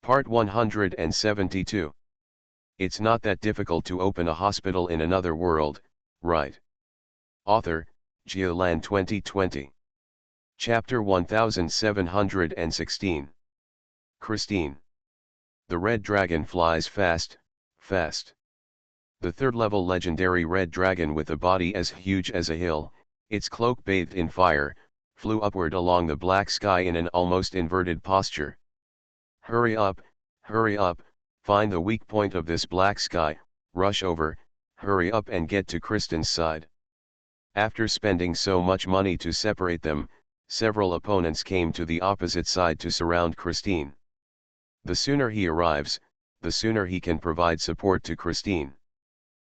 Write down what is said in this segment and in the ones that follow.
Part 172. It's not that difficult to open a hospital in another world, right? Author, Geolan 2020. Chapter 1716. Christine. The red dragon flies fast, fast. The third-level legendary red dragon with a body as huge as a hill, its cloak bathed in fire, flew upward along the black sky in an almost inverted posture. Hurry up, find the weak point of this black sky, rush over, hurry up and get to Kristen's side. After spending so much money to separate them, several opponents came to the opposite side to surround Christine. The sooner he arrives, the sooner he can provide support to Christine.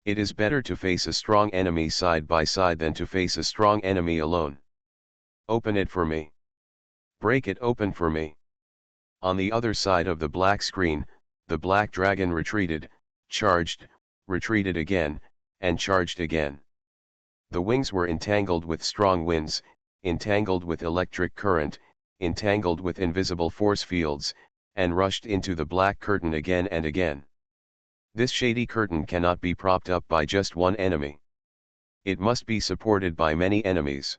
It is better to face a strong enemy side by side than to face a strong enemy alone. Open it for me. Break it open for me. On the other side of the black screen, the black dragon retreated, charged, retreated again, and charged again. The wings were entangled with strong winds, entangled with electric current, entangled with invisible force fields, and rushed into the black curtain again and again. This shady curtain cannot be propped up by just one enemy. It must be supported by many enemies.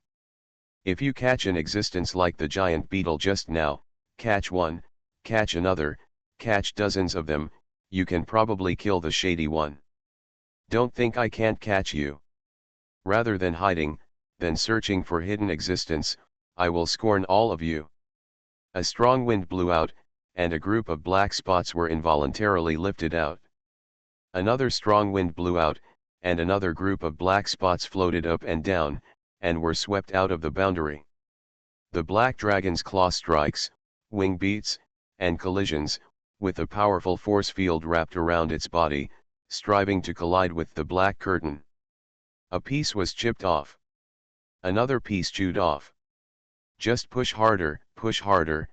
If you catch an existence like the giant beetle just now, catch one, catch another, catch dozens of them, you can probably kill the shady one. Don't think I can't catch you. Rather than hiding, than searching for hidden existence, I will scorn all of you. A strong wind blew out, and a group of black spots were involuntarily lifted out. Another strong wind blew out, and another group of black spots floated up and down, and were swept out of the boundary. The black dragon's claw strikes, wing beats, and collisions, with a powerful force field wrapped around its body, striving to collide with the black curtain. A piece was chipped off. Another piece chewed off. Just push harder,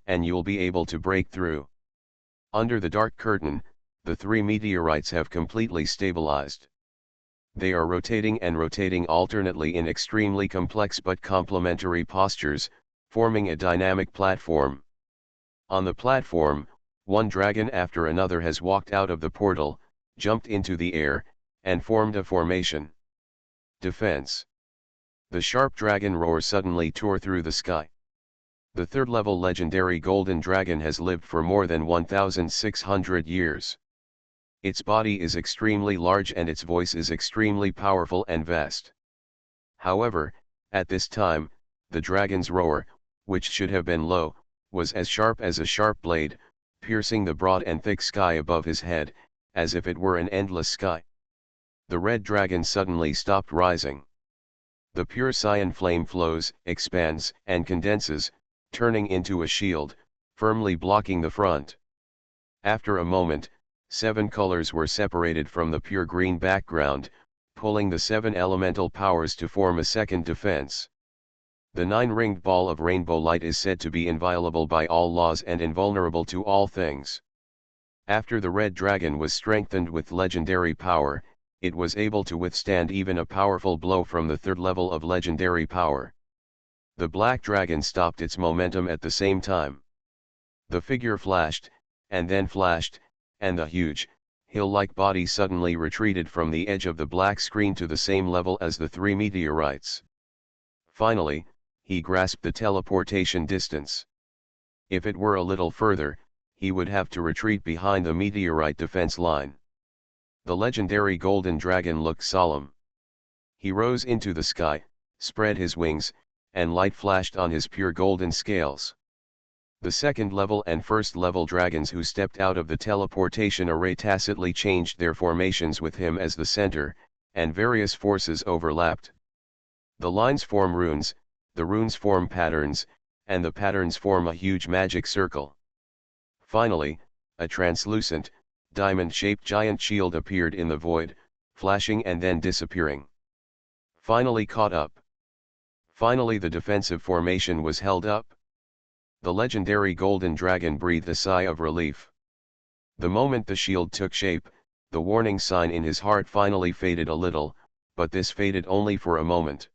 and you'll be able to break through. Under the dark curtain, the three meteorites have completely stabilized. They are rotating and rotating alternately in extremely complex but complementary postures, forming a dynamic platform. On the platform, one dragon after another has walked out of the portal, jumped into the air, and formed a formation. Defense. The sharp dragon roar suddenly tore through the sky. The third-level legendary golden dragon has lived for more than 1,600 years. Its body is extremely large and its voice is extremely powerful and vast. However, at this time, the dragon's roar, which should have been low, was as sharp as a sharp blade, piercing the broad and thick sky above his head, as if it were an endless sky. The red dragon suddenly stopped rising. The pure cyan flame flows, expands, and condenses, turning into a shield, firmly blocking the front. After a moment, 7 colors were separated from the pure green background, pulling the 7 elemental powers to form a second defense. The 9-ringed ball of rainbow light is said to be inviolable by all laws and invulnerable to all things. After the red dragon was strengthened with legendary power, it was able to withstand even a powerful blow from the third level of legendary power. The black dragon stopped its momentum at the same time. The figure flashed, and then flashed, and the huge, hill-like body suddenly retreated from the edge of the black screen to the same level as the 3 meteorites. Finally, he grasped the teleportation distance. If it were a little further, he would have to retreat behind the meteorite defense line. The legendary golden dragon looked solemn. He rose into the sky, spread his wings, and light flashed on his pure golden scales. The second-level and first-level dragons who stepped out of the teleportation array tacitly changed their formations with him as the center, and various forces overlapped. The lines form runes, the runes form patterns, and the patterns form a huge magic circle. Finally, a translucent, diamond-shaped giant shield appeared in the void, flashing and then disappearing. Finally caught up. Finally the defensive formation was held up. The legendary golden dragon breathed a sigh of relief. The moment the shield took shape, the warning sign in his heart finally faded a little, but this faded only for a moment.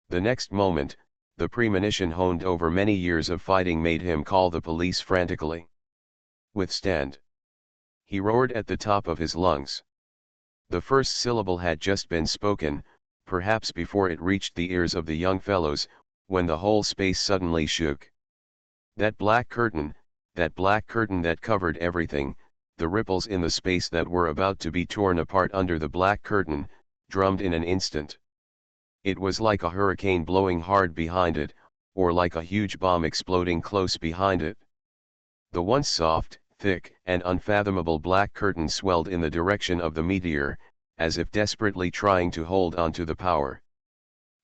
The next moment, the premonition honed over many years of fighting made him call the police frantically. Withstand. He roared at the top of his lungs. The first syllable had just been spoken, perhaps before it reached the ears of the young fellows, when the whole space suddenly shook. That black curtain that covered everything, the ripples in the space that were about to be torn apart under the black curtain, drummed in an instant. It was like a hurricane blowing hard behind it, or like a huge bomb exploding close behind it. The once soft, thick, and unfathomable black curtain swelled in the direction of the meteor, as if desperately trying to hold on to the power.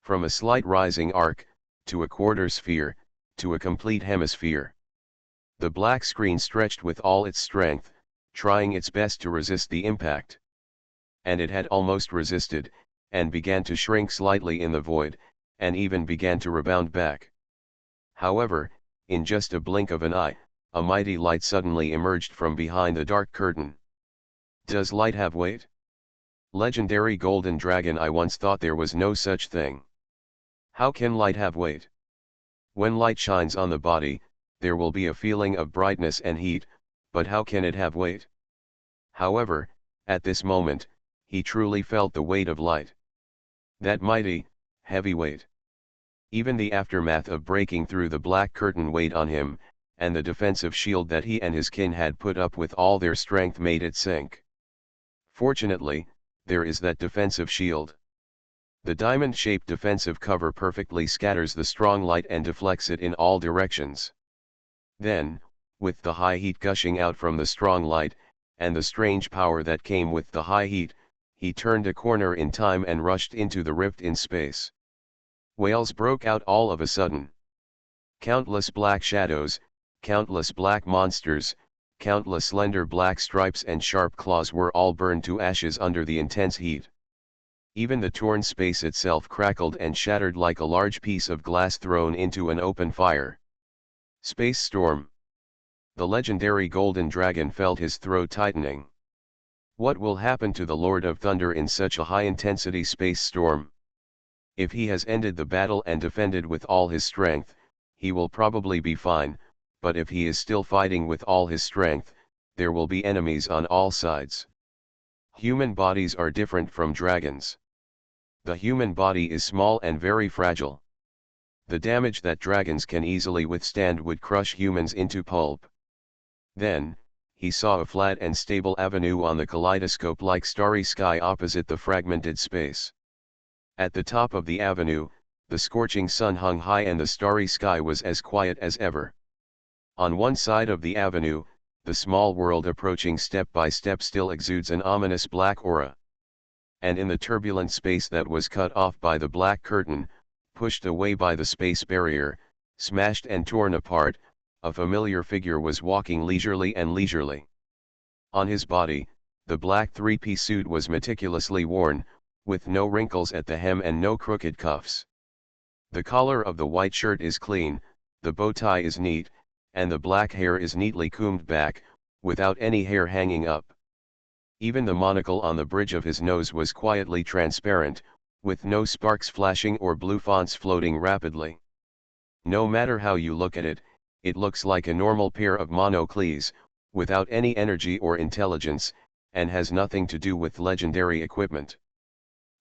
From a slight rising arc, to a quarter sphere, to a complete hemisphere. The black screen stretched with all its strength, trying its best to resist the impact. And it had almost resisted, and began to shrink slightly in the void, and even began to rebound back. However, in just a blink of an eye, a mighty light suddenly emerged from behind the dark curtain. Does light have weight? Legendary golden dragon, I once thought there was no such thing. How can light have weight? When light shines on the body, there will be a feeling of brightness and heat, but how can it have weight? However, at this moment, he truly felt the weight of light. That mighty, heavy weight. Even the aftermath of breaking through the black curtain weighed on him, and the defensive shield that he and his kin had put up with all their strength made it sink. Fortunately, there is that defensive shield. The diamond-shaped defensive cover perfectly scatters the strong light and deflects it in all directions. Then, with the high heat gushing out from the strong light, and the strange power that came with the high heat, he turned a corner in time and rushed into the rift in space. Wails broke out all of a sudden. Countless black shadows, countless black monsters, countless slender black stripes and sharp claws were all burned to ashes under the intense heat. Even the torn space itself crackled and shattered like a large piece of glass thrown into an open fire. Space storm. The legendary golden dragon felt his throat tightening. What will happen to the Lord of Thunder in such a high-intensity space storm? If he has ended the battle and defended with all his strength, he will probably be fine, but if he is still fighting with all his strength, there will be enemies on all sides. Human bodies are different from dragons. The human body is small and very fragile. The damage that dragons can easily withstand would crush humans into pulp. Then, he saw a flat and stable avenue on the kaleidoscope-like starry sky opposite the fragmented space. At the top of the avenue, the scorching sun hung high and the starry sky was as quiet as ever. On one side of the avenue, the small world approaching step by step still exudes an ominous black aura. And in the turbulent space that was cut off by the black curtain, pushed away by the space barrier, smashed and torn apart, a familiar figure was walking leisurely. On his body, the black three-piece suit was meticulously worn, with no wrinkles at the hem and no crooked cuffs. The collar of the white shirt is clean, the bow tie is neat, and the black hair is neatly combed back, without any hair hanging up. Even the monocle on the bridge of his nose was quietly transparent, with no sparks flashing or blue fonts floating rapidly. No matter how you look at it, it looks like a normal pair of monocles, without any energy or intelligence, and has nothing to do with legendary equipment.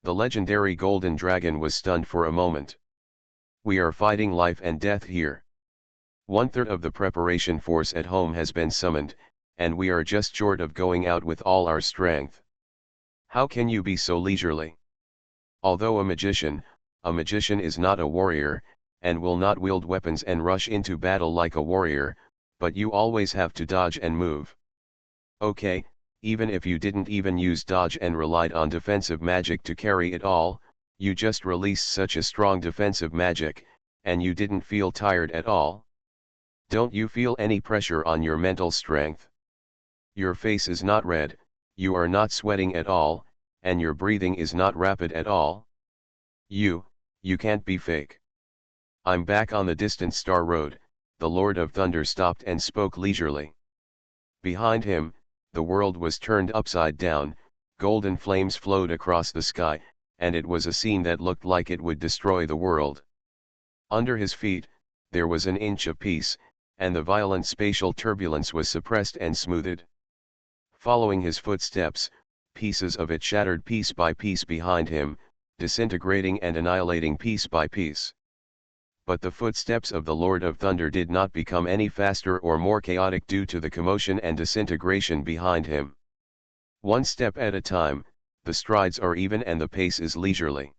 The legendary golden dragon was stunned for a moment. We are fighting life and death here. 1/3 of the preparation force at home has been summoned, and we are just short of going out with all our strength. How can you be so leisurely? Although a magician is not a warrior, and will not wield weapons and rush into battle like a warrior, but you always have to dodge and move. Okay, even if you didn't even use dodge and relied on defensive magic to carry it all, you just released such a strong defensive magic, and you didn't feel tired at all? Don't you feel any pressure on your mental strength? Your face is not red, you are not sweating at all, and your breathing is not rapid at all? You can't be fake. I'm back on the distant Star Road, the Lord of Thunder stopped and spoke leisurely. Behind him, the world was turned upside down, golden flames flowed across the sky, and it was a scene that looked like it would destroy the world. Under his feet, there was an inch of peace, and the violent spatial turbulence was suppressed and smoothed. Following his footsteps, pieces of it shattered piece by piece behind him, disintegrating and annihilating piece by piece. But the footsteps of the Lord of Thunder did not become any faster or more chaotic due to the commotion and disintegration behind him. One step at a time, the strides are even and the pace is leisurely.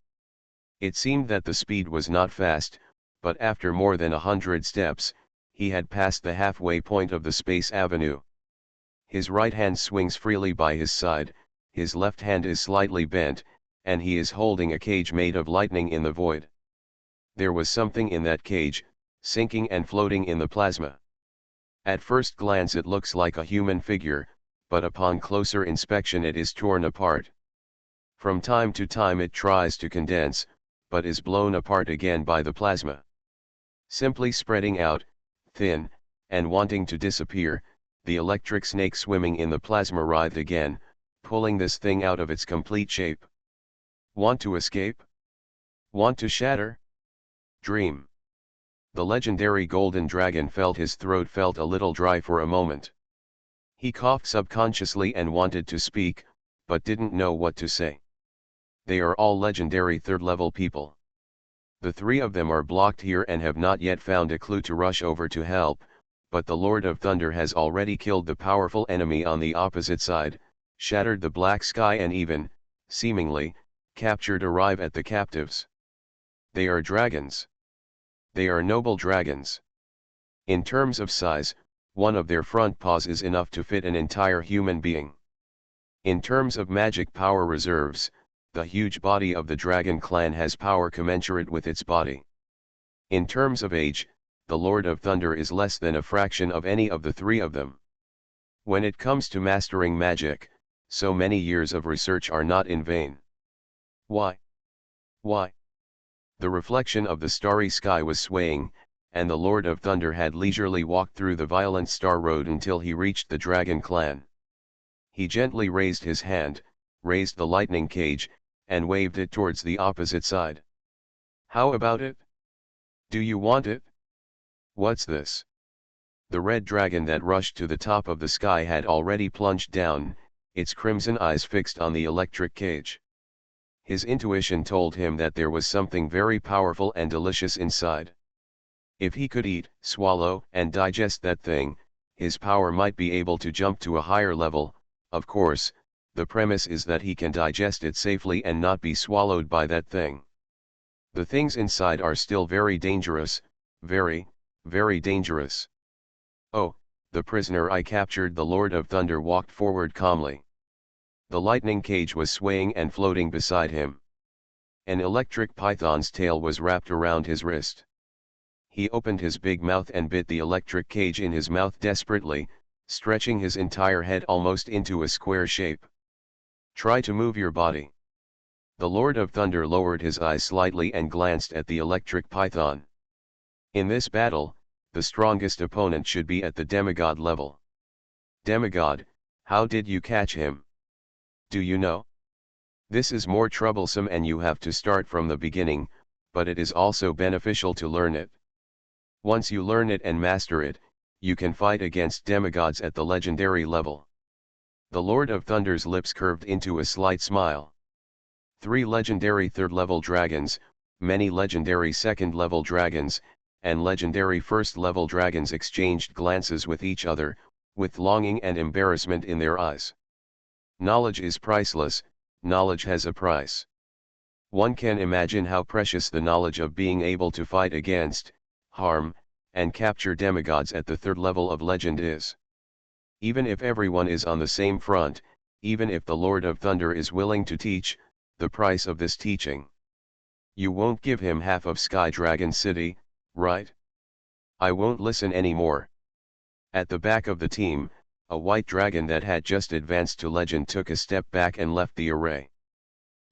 It seemed that the speed was not fast, but after more than 100 steps, he had passed the halfway point of the space avenue. His right hand swings freely by his side, his left hand is slightly bent, and he is holding a cage made of lightning in the void. There was something in that cage, sinking and floating in the plasma. At first glance it looks like a human figure, but upon closer inspection it is torn apart. From time to time it tries to condense, but is blown apart again by the plasma. Simply spreading out, thin, and wanting to disappear, the electric snake swimming in the plasma writhed again, pulling this thing out of its complete shape. Want to escape? Want to shatter? Dream. The legendary golden dragon felt his throat felt a little dry for a moment. He coughed subconsciously and wanted to speak, but didn't know what to say. They are all legendary third-level people. The three of them are blocked here and have not yet found a clue to rush over to help, but the Lord of Thunder has already killed the powerful enemy on the opposite side, shattered the black sky and even, seemingly, captured arrive at the captives. They are dragons. They are noble dragons. In terms of size, one of their front paws is enough to fit an entire human being. In terms of magic power reserves, the huge body of the dragon clan has power commensurate with its body. In terms of age, the Lord of Thunder is less than a fraction of any of the three of them. When it comes to mastering magic, so many years of research are not in vain. Why? Why? The reflection of the starry sky was swaying, and the Lord of Thunder had leisurely walked through the violent star road until he reached the dragon clan. He gently raised his hand, raised the lightning cage, and waved it towards the opposite side. How about it? Do you want it? What's this? The red dragon that rushed to the top of the sky had already plunged down, its crimson eyes fixed on the electric cage. His intuition told him that there was something very powerful and delicious inside. If he could eat, swallow, and digest that thing, his power might be able to jump to a higher level. Of course, the premise is that he can digest it safely and not be swallowed by that thing. The things inside are still very dangerous, very, very dangerous. Oh, the prisoner I captured. The Lord of Thunder walked forward calmly. The lightning cage was swaying and floating beside him. An electric python's tail was wrapped around his wrist. He opened his big mouth and bit the electric cage in his mouth desperately, stretching his entire head almost into a square shape. Try to move your body. The Lord of Thunder lowered his eyes slightly and glanced at the electric python. In this battle, the strongest opponent should be at the demigod level. Demigod, how did you catch him? Do you know? This is more troublesome and you have to start from the beginning, but it is also beneficial to learn it. Once you learn it and master it, you can fight against demigods at the legendary level. The Lord of Thunder's lips curved into a slight smile. 3 legendary third-level dragons, many legendary second-level dragons, and legendary first-level dragons exchanged glances with each other, with longing and embarrassment in their eyes. Knowledge is priceless, knowledge has a price. One can imagine how precious the knowledge of being able to fight against, harm, and capture demigods at the third level of legend is. Even if everyone is on the same front, even if the Lord of Thunder is willing to teach, the price of this teaching. You won't give him half of Sky Dragon City, right? I won't listen anymore. At the back of the team, a white dragon that had just advanced to legend took a step back and left the array.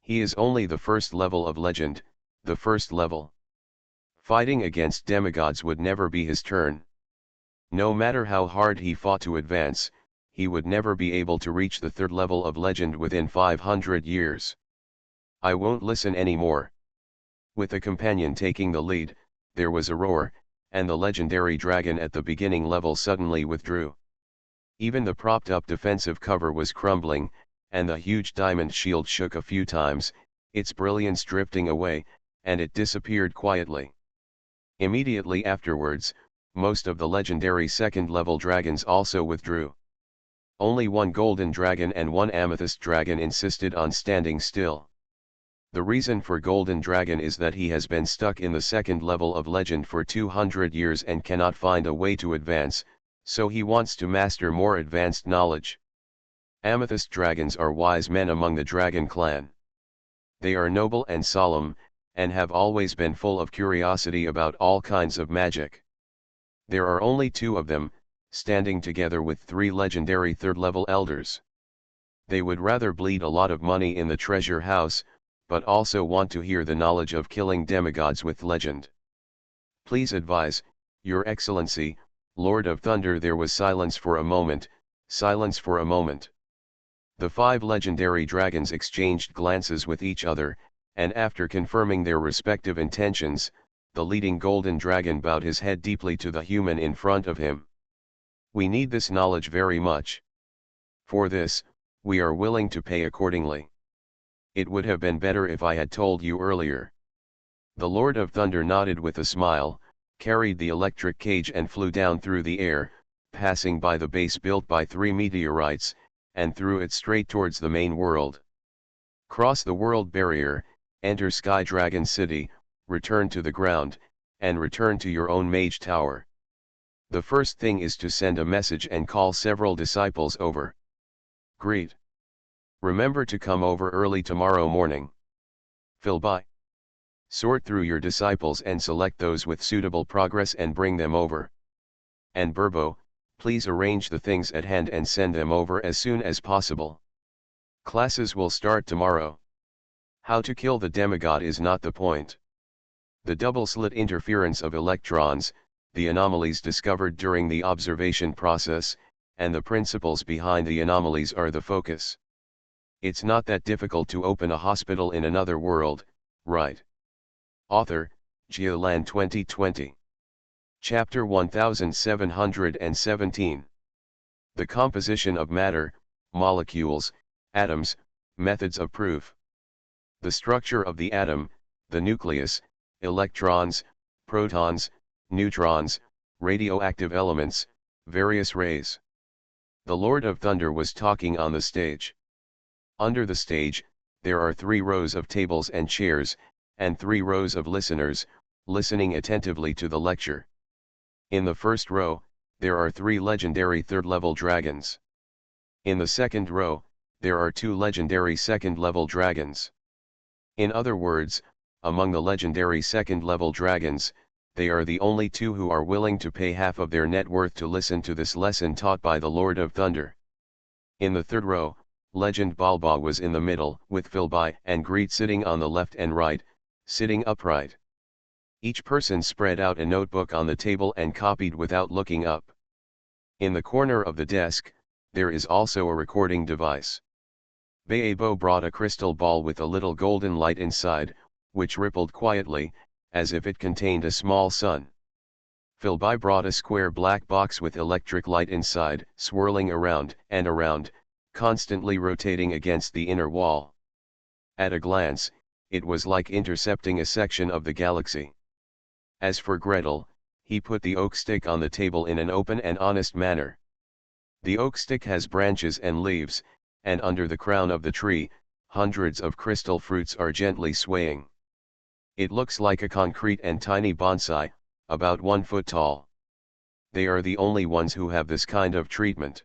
He is only the first level of legend, the first level. Fighting against demigods would never be his turn. No matter how hard he fought to advance, he would never be able to reach the third level of legend within 500 years. I won't listen anymore. With a companion taking the lead, there was a roar, and the legendary dragon at the beginning level suddenly withdrew. Even the propped-up defensive cover was crumbling, and the huge diamond shield shook a few times, its brilliance drifting away, and it disappeared quietly. Immediately afterwards, most of the legendary second-level dragons also withdrew. Only one golden dragon and one amethyst dragon insisted on standing still. The reason for golden dragon is that he has been stuck in the second level of legend for 200 years and cannot find a way to advance, so he wants to master more advanced knowledge. Amethyst dragons are wise men among the dragon clan. They are noble and solemn, and have always been full of curiosity about all kinds of magic. There are only 2 of them, standing together with 3 legendary third-level elders. They would rather bleed a lot of money in the treasure house, but also want to hear the knowledge of killing demigods with legend. Please advise, Your Excellency, Lord of Thunder. There was silence for a moment, silence for a moment. The 5 legendary dragons exchanged glances with each other, and after confirming their respective intentions, the leading golden dragon bowed his head deeply to the human in front of him. We need this knowledge very much. For this, we are willing to pay accordingly. It would have been better if I had told you earlier. The Lord of Thunder nodded with a smile, carried the electric cage and flew down through the air, passing by the base built by 3 meteorites, and threw it straight towards the main world. Cross the world barrier, enter Sky Dragon City, return to the ground, and return to your own mage tower. The first thing is to send a message and call several disciples over. Greet. Remember to come over early tomorrow morning. Philby. Sort through your disciples and select those with suitable progress and bring them over. And Burbo, please arrange the things at hand and send them over as soon as possible. Classes will start tomorrow. How to kill the demigod is not the point. The double-slit interference of electrons, the anomalies discovered during the observation process, and the principles behind the anomalies are the focus. It's not that difficult to open a hospital in another world, right? Author, Geoland 2020. Chapter 1717. The composition of matter, molecules, atoms, methods of proof. The structure of the atom, the nucleus, electrons, protons, neutrons, radioactive elements, various rays. The Lord of Thunder was talking on the stage. Under the stage, there are 3 rows of tables and chairs, and 3 rows of listeners, listening attentively to the lecture. In the first row, there are 3 legendary third-level dragons. In the second row, there are 2 legendary second-level dragons. In other words, among the legendary second-level dragons, they are the only 2 who are willing to pay half of their net worth to listen to this lesson taught by the Lord of Thunder. In the third row, Legend Balba was in the middle, with Philby and Greet sitting on the left and right, sitting upright. Each person spread out a notebook on the table and copied without looking up. In the corner of the desk, there is also a recording device. Baebo brought a crystal ball with a little golden light inside, which rippled quietly, as if it contained a small sun. Philby brought a square black box with electric light inside, swirling around and around, constantly rotating against the inner wall. At a glance, it was like intercepting a section of the galaxy. As for Gretel, he put the oak stick on the table in an open and honest manner. The oak stick has branches and leaves, and under the crown of the tree, hundreds of crystal fruits are gently swaying. It looks like a concrete and tiny bonsai, about 1 foot tall. They are the only ones who have this kind of treatment.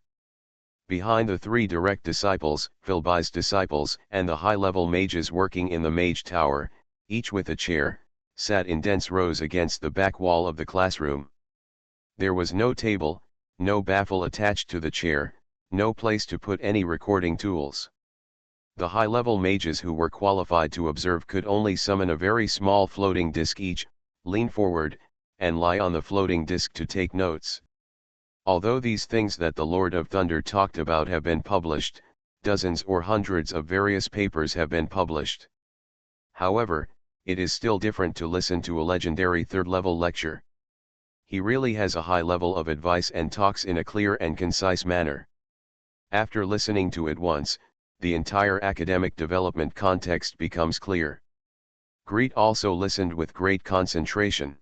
Behind the 3 direct disciples, Philby's disciples, and the high-level mages working in the mage tower, each with a chair, sat in dense rows against the back wall of the classroom. There was no table, no baffle attached to the chair, no place to put any recording tools. The high-level mages who were qualified to observe could only summon a very small floating disc each, lean forward, and lie on the floating disc to take notes. Although these things that the Lord of Thunder talked about have been published, dozens or hundreds of various papers have been published. However, it is still different to listen to a legendary third-level lecture. He really has a high level of advice and talks in a clear and concise manner. After listening to it once, the entire academic development context becomes clear. Greet also listened with great concentration.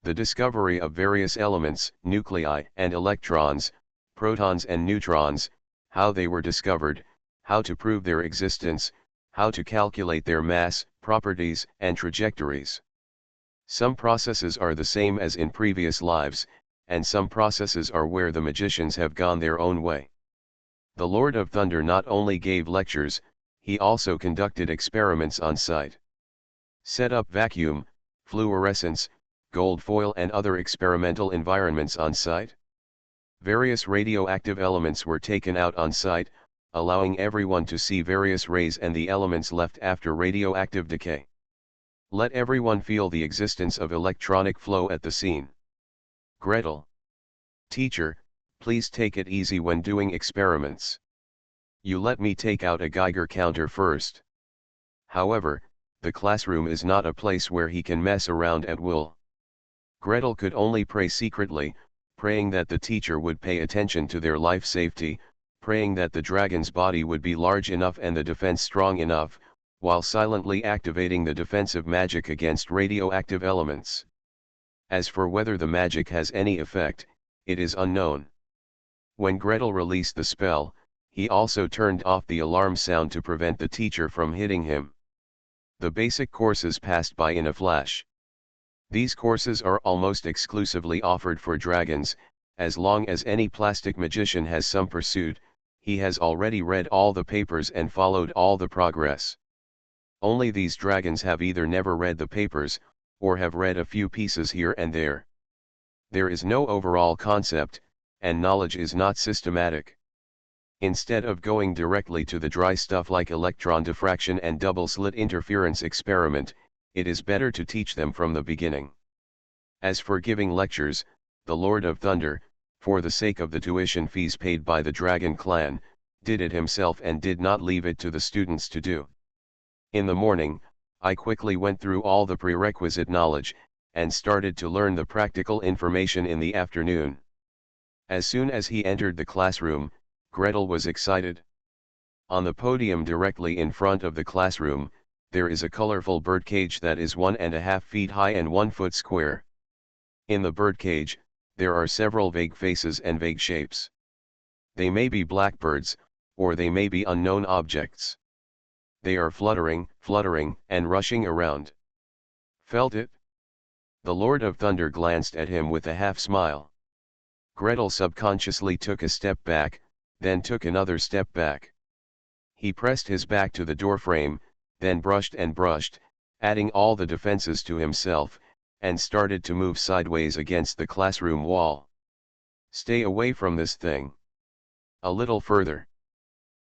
The discovery of various elements, nuclei and electrons, protons and neutrons, how they were discovered, how to prove their existence, how to calculate their mass, properties, and trajectories. Some processes are the same as in previous lives, and some processes are where the magicians have gone their own way. The Lord of Thunder not only gave lectures, he also conducted experiments on site. Set up vacuum, fluorescence, gold foil and other experimental environments on site. Various radioactive elements were taken out on site, allowing everyone to see various rays and the elements left after radioactive decay. Let everyone feel the existence of electronic flow at the scene. Gretel. Teacher, please take it easy when doing experiments. You let me take out a Geiger counter first. However, the classroom is not a place where he can mess around at will. Gretel could only pray secretly, praying that the teacher would pay attention to their life safety, praying that the dragon's body would be large enough and the defense strong enough, while silently activating the defensive magic against radioactive elements. As for whether the magic has any effect, it is unknown. When Gretel released the spell, he also turned off the alarm sound to prevent the teacher from hitting him. The basic courses passed by in a flash. These courses are almost exclusively offered for dragons. As long as any plastic magician has some pursuit, he has already read all the papers and followed all the progress. Only these dragons have either never read the papers, or have read a few pieces here and there. There is no overall concept, and knowledge is not systematic. Instead of going directly to the dry stuff like electron diffraction and double-slit interference experiment, it is better to teach them from the beginning. As for giving lectures, the Lord of Thunder, for the sake of the tuition fees paid by the Dragon Clan, did it himself and did not leave it to the students to do. In the morning, I quickly went through all the prerequisite knowledge, and started to learn the practical information in the afternoon. As soon as he entered the classroom, Gretel was excited. On the podium directly in front of the classroom, there is a colorful birdcage that is 1.5 feet high and 1 foot square. In the birdcage, there are several vague faces and vague shapes. They may be blackbirds, or they may be unknown objects. They are fluttering, and rushing around. Felt it? The Lord of Thunder glanced at him with a half-smile. Gretel subconsciously took a step back, then took another step back. He pressed his back to the doorframe, then brushed and brushed, adding all the defenses to himself, and started to move sideways against the classroom wall. Stay away from this thing. A little further.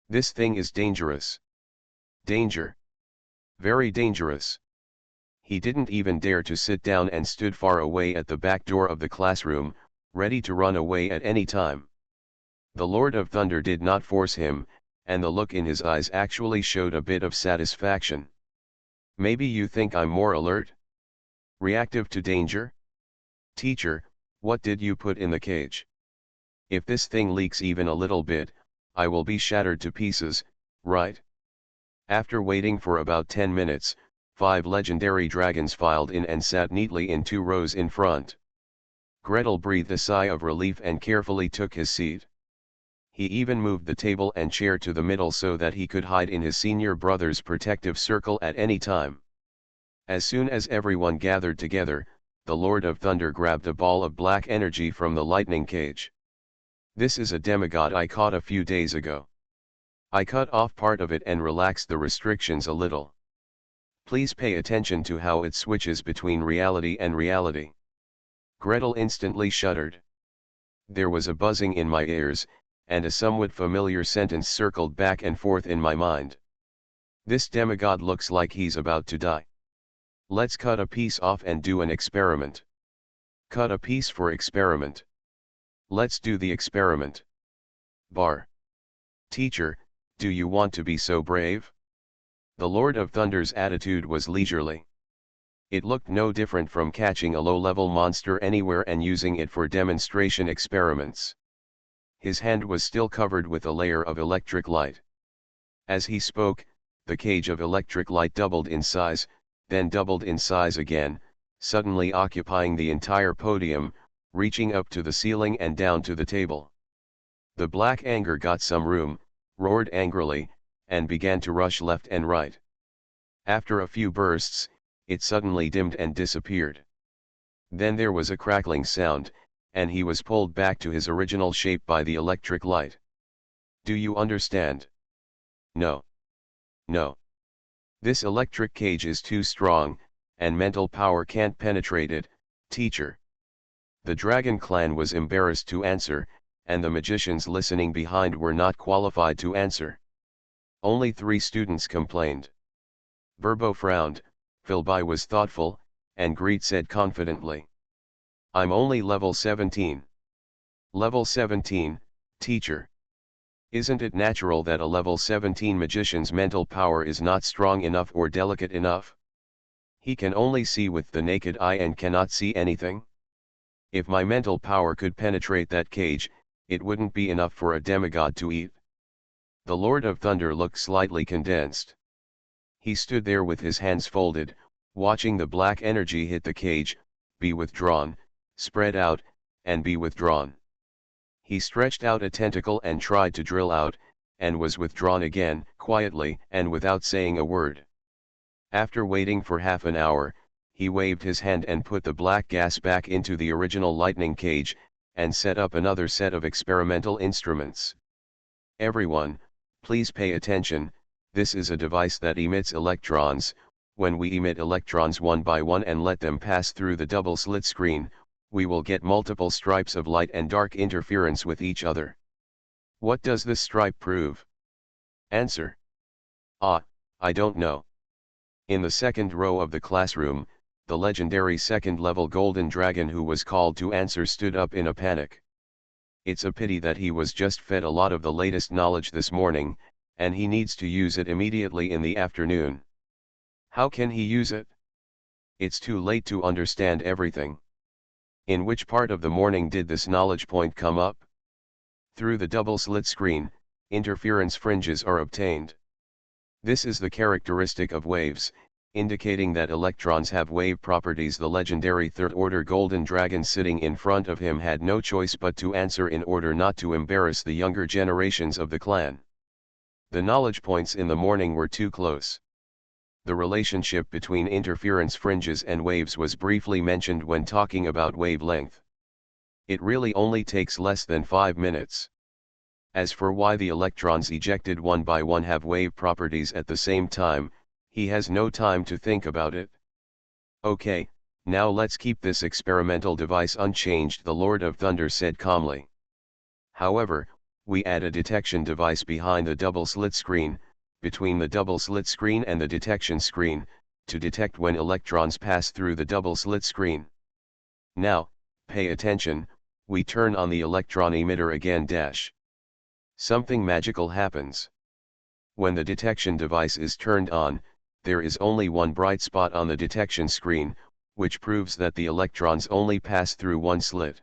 This thing is dangerous. Danger. Very dangerous. He didn't even dare to sit down and stood far away at the back door of the classroom, ready to run away at any time. The Lord of Thunder did not force him, and the look in his eyes actually showed a bit of satisfaction. Maybe you think I'm more alert? Reactive to danger? Teacher, what did you put in the cage? If this thing leaks even a little bit, I will be shattered to pieces, right? After waiting for about 10 minutes, 5 legendary dragons filed in and sat neatly in 2 rows in front. Gretel breathed a sigh of relief and carefully took his seat. He even moved the table and chair to the middle so that he could hide in his senior brother's protective circle at any time. As soon as everyone gathered together, the Lord of Thunder grabbed a ball of black energy from the lightning cage. This is a demigod I caught a few days ago. I cut off part of it and relaxed the restrictions a little. Please pay attention to how it switches between reality and reality. Gretel instantly shuddered. There was a buzzing in my ears, and a somewhat familiar sentence circled back and forth in my mind. This demigod looks like he's about to die. Let's cut a piece off and do an experiment. Cut a piece for experiment. Let's do the experiment. Bar. Teacher, do you want to be so brave? The Lord of Thunder's attitude was leisurely. It looked no different from catching a low-level monster anywhere and using it for demonstration experiments. His hand was still covered with a layer of electric light. As he spoke, the cage of electric light doubled in size, then doubled in size again, suddenly occupying the entire podium, reaching up to the ceiling and down to the table. The black anger got some room, roared angrily, and began to rush left and right. After a few bursts, it suddenly dimmed and disappeared. Then there was a crackling sound, and he was pulled back to his original shape by the electric light. Do you understand? No. No. This electric cage is too strong, and mental power can't penetrate it, teacher. The dragon clan was embarrassed to answer, and the magicians listening behind were not qualified to answer. Only 3 students complained. Burbo frowned, Philby was thoughtful, and Greet said confidently. I'm only level 17. Level 17, teacher. Isn't it natural that a level 17 magician's mental power is not strong enough or delicate enough? He can only see with the naked eye and cannot see anything. If my mental power could penetrate that cage, it wouldn't be enough for a demigod to eat. The Lord of Thunder looked slightly condensed. He stood there with his hands folded, watching the black energy hit the cage, be withdrawn, spread out, and be withdrawn. He stretched out a tentacle and tried to drill out, and was withdrawn again, quietly and without saying a word. After waiting for half an hour, he waved his hand and put the black gas back into the original lightning cage, and set up another set of experimental instruments. Everyone, please pay attention, this is a device that emits electrons. When we emit electrons one by one and let them pass through the double-slit screen, we will get multiple stripes of light and dark interference with each other. What does this stripe prove? Answer. I don't know. In the second row of the classroom, the legendary second-level golden dragon who was called to answer stood up in a panic. It's a pity that he was just fed a lot of the latest knowledge this morning, and he needs to use it immediately in the afternoon. How can he use it? It's too late to understand everything. In which part of the morning did this knowledge point come up? Through the double-slit screen, interference fringes are obtained. This is the characteristic of waves, indicating that electrons have wave properties. The legendary third-order golden dragon sitting in front of him had no choice but to answer in order not to embarrass the younger generations of the clan. The knowledge points in the morning were too close. The relationship between interference fringes and waves was briefly mentioned when talking about wavelength. It really only takes less than 5 minutes. As for why the electrons ejected one by one have wave properties at the same time, he has no time to think about it. Okay, now let's keep this experimental device unchanged, the Lord of Thunder said calmly. However, we add a detection device behind the double-slit screen, between the double-slit screen and the detection screen, to detect when electrons pass through the double-slit screen. Now, pay attention, we turn on the electron emitter again. Something magical happens. When the detection device is turned on, there is only one bright spot on the detection screen, which proves that the electrons only pass through one slit.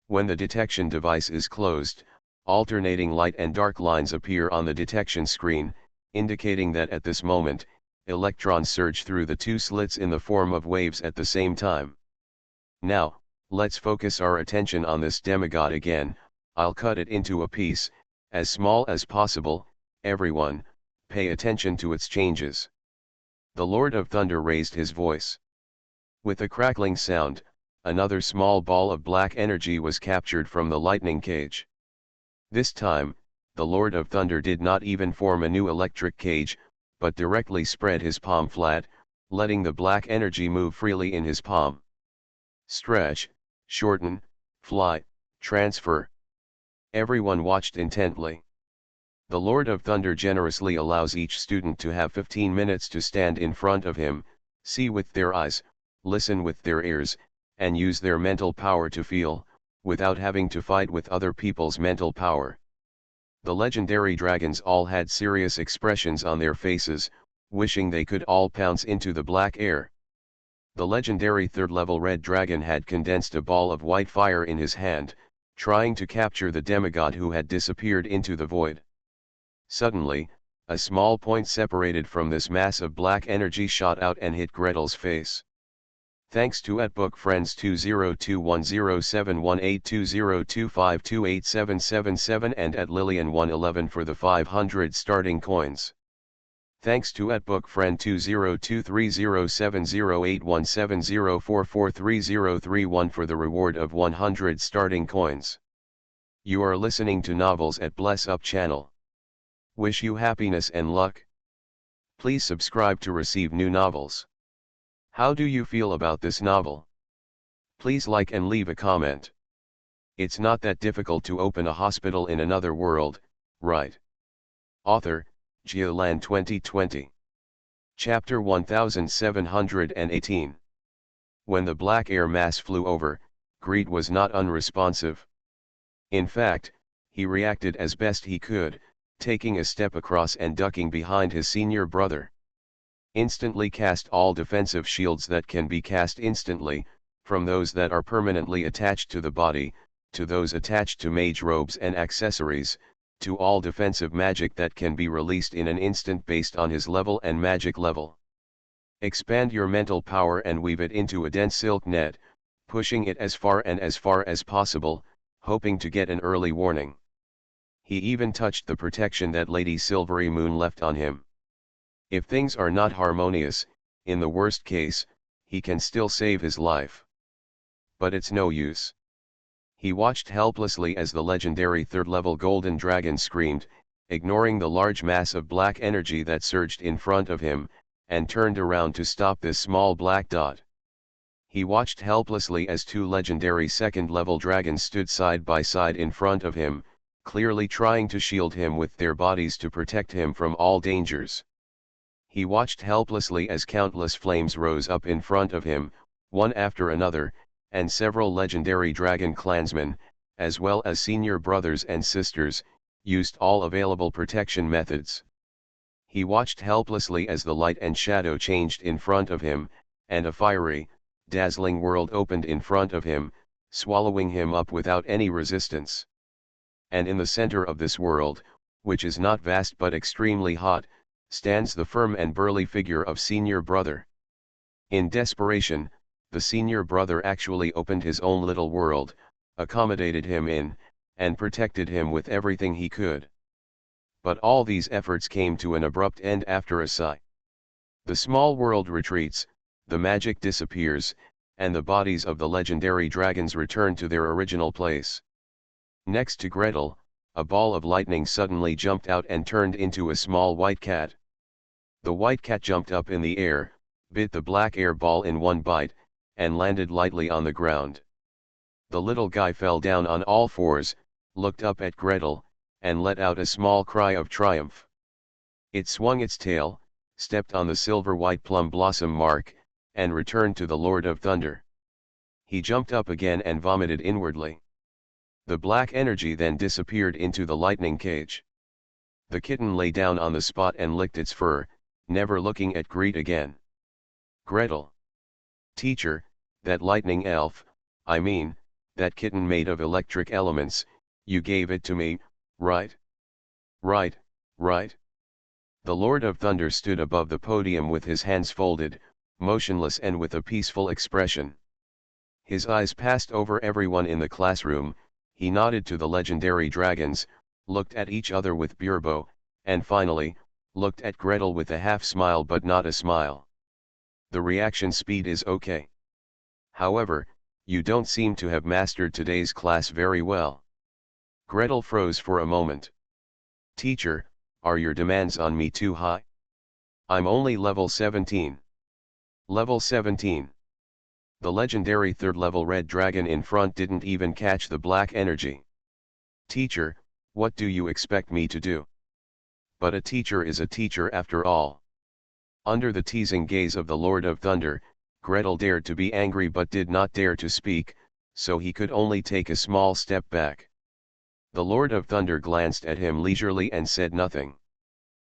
When the detection device is closed, alternating light and dark lines appear on the detection screen, indicating that at this moment, electrons surge through the 2 slits in the form of waves at the same time. Now, let's focus our attention on this demigod again. I'll cut it into a piece, as small as possible. Everyone, pay attention to its changes. The Lord of Thunder raised his voice. With a crackling sound, another small ball of black energy was captured from the lightning cage. This time, the Lord of Thunder did not even form a new electric cage, but directly spread his palm flat, letting the black energy move freely in his palm. Stretch, shorten, fly, transfer. Everyone watched intently. The Lord of Thunder generously allows each student to have 15 minutes to stand in front of him, see with their eyes, listen with their ears, and use their mental power to feel, without having to fight with other people's mental power. The legendary dragons all had serious expressions on their faces, wishing they could all pounce into the black air. The legendary third-level red dragon had condensed a ball of white fire in his hand, trying to capture the demigod who had disappeared into the void. Suddenly, a small point separated from this mass of black energy shot out and hit Gretel's face. Thanks to @bookfriends 202107182025287777 and @Lillian111 for the 500 starting coins. Thanks to @bookfriend 202307081704430331 for the reward of 100 starting coins. You are listening to Novels at Bless Up channel. Wish you happiness and luck. Please subscribe to receive new novels. How do you feel about this novel? Please like and leave a comment. It's not that difficult to open a hospital in another world, right? Author, Geoland 2020. Chapter 1718. When the black air mass flew over, Greed was not unresponsive. In fact, he reacted as best he could, taking a step across and ducking behind his senior brother. Instantly cast all defensive shields that can be cast instantly, from those that are permanently attached to the body, to those attached to mage robes and accessories, to all defensive magic that can be released in an instant based on his level and magic level. Expand your mental power and weave it into a dense silk net, pushing it as far as possible, hoping to get an early warning. He even touched the protection that Lady Silvery Moon left on him. If things are not harmonious, in the worst case, he can still save his life. But it's no use. He watched helplessly as the legendary third-level golden dragon screamed, ignoring the large mass of black energy that surged in front of him, and turned around to stop this small black dot. He watched helplessly as two legendary second-level dragons stood side by side in front of him, clearly trying to shield him with their bodies to protect him from all dangers. He watched helplessly as countless flames rose up in front of him, one after another, and several legendary dragon clansmen, as well as senior brothers and sisters, used all available protection methods. He watched helplessly as the light and shadow changed in front of him, and a fiery, dazzling world opened in front of him, swallowing him up without any resistance. And in the center of this world, which is not vast but extremely hot, stands the firm and burly figure of senior brother. In desperation, the senior brother actually opened his own little world, accommodated him in, and protected him with everything he could. But all these efforts came to an abrupt end after a sigh. The small world retreats, the magic disappears, and the bodies of the legendary dragons return to their original place. Next to Gretel, a ball of lightning suddenly jumped out and turned into a small white cat. The white cat jumped up in the air, bit the black air ball in one bite, and landed lightly on the ground. The little guy fell down on all fours, looked up at Gretel, and let out a small cry of triumph. It swung its tail, stepped on the silver-white plum blossom mark, and returned to the Lord of Thunder. He jumped up again and vomited inwardly. The black energy then disappeared into the lightning cage. The kitten lay down on the spot and licked its fur, never looking at Greed again. Gretel. Teacher, that lightning elf, I mean, that kitten made of electric elements, you gave it to me, right? Right, right. The Lord of Thunder stood above the podium with his hands folded, motionless and with a peaceful expression. His eyes passed over everyone in the classroom, he nodded to the legendary dragons, looked at each other with Burbo, and finally, looked at Gretel with a half smile but not a smile. The reaction speed is okay. However, you don't seem to have mastered today's class very well. Gretel froze for a moment. Teacher, are your demands on me too high? I'm only level 17. Level 17. The legendary third-level red dragon in front didn't even catch the black energy. Teacher, what do you expect me to do? But a teacher is a teacher after all. Under the teasing gaze of the Lord of Thunder, Gretel dared to be angry but did not dare to speak, so he could only take a small step back. The Lord of Thunder glanced at him leisurely and said nothing.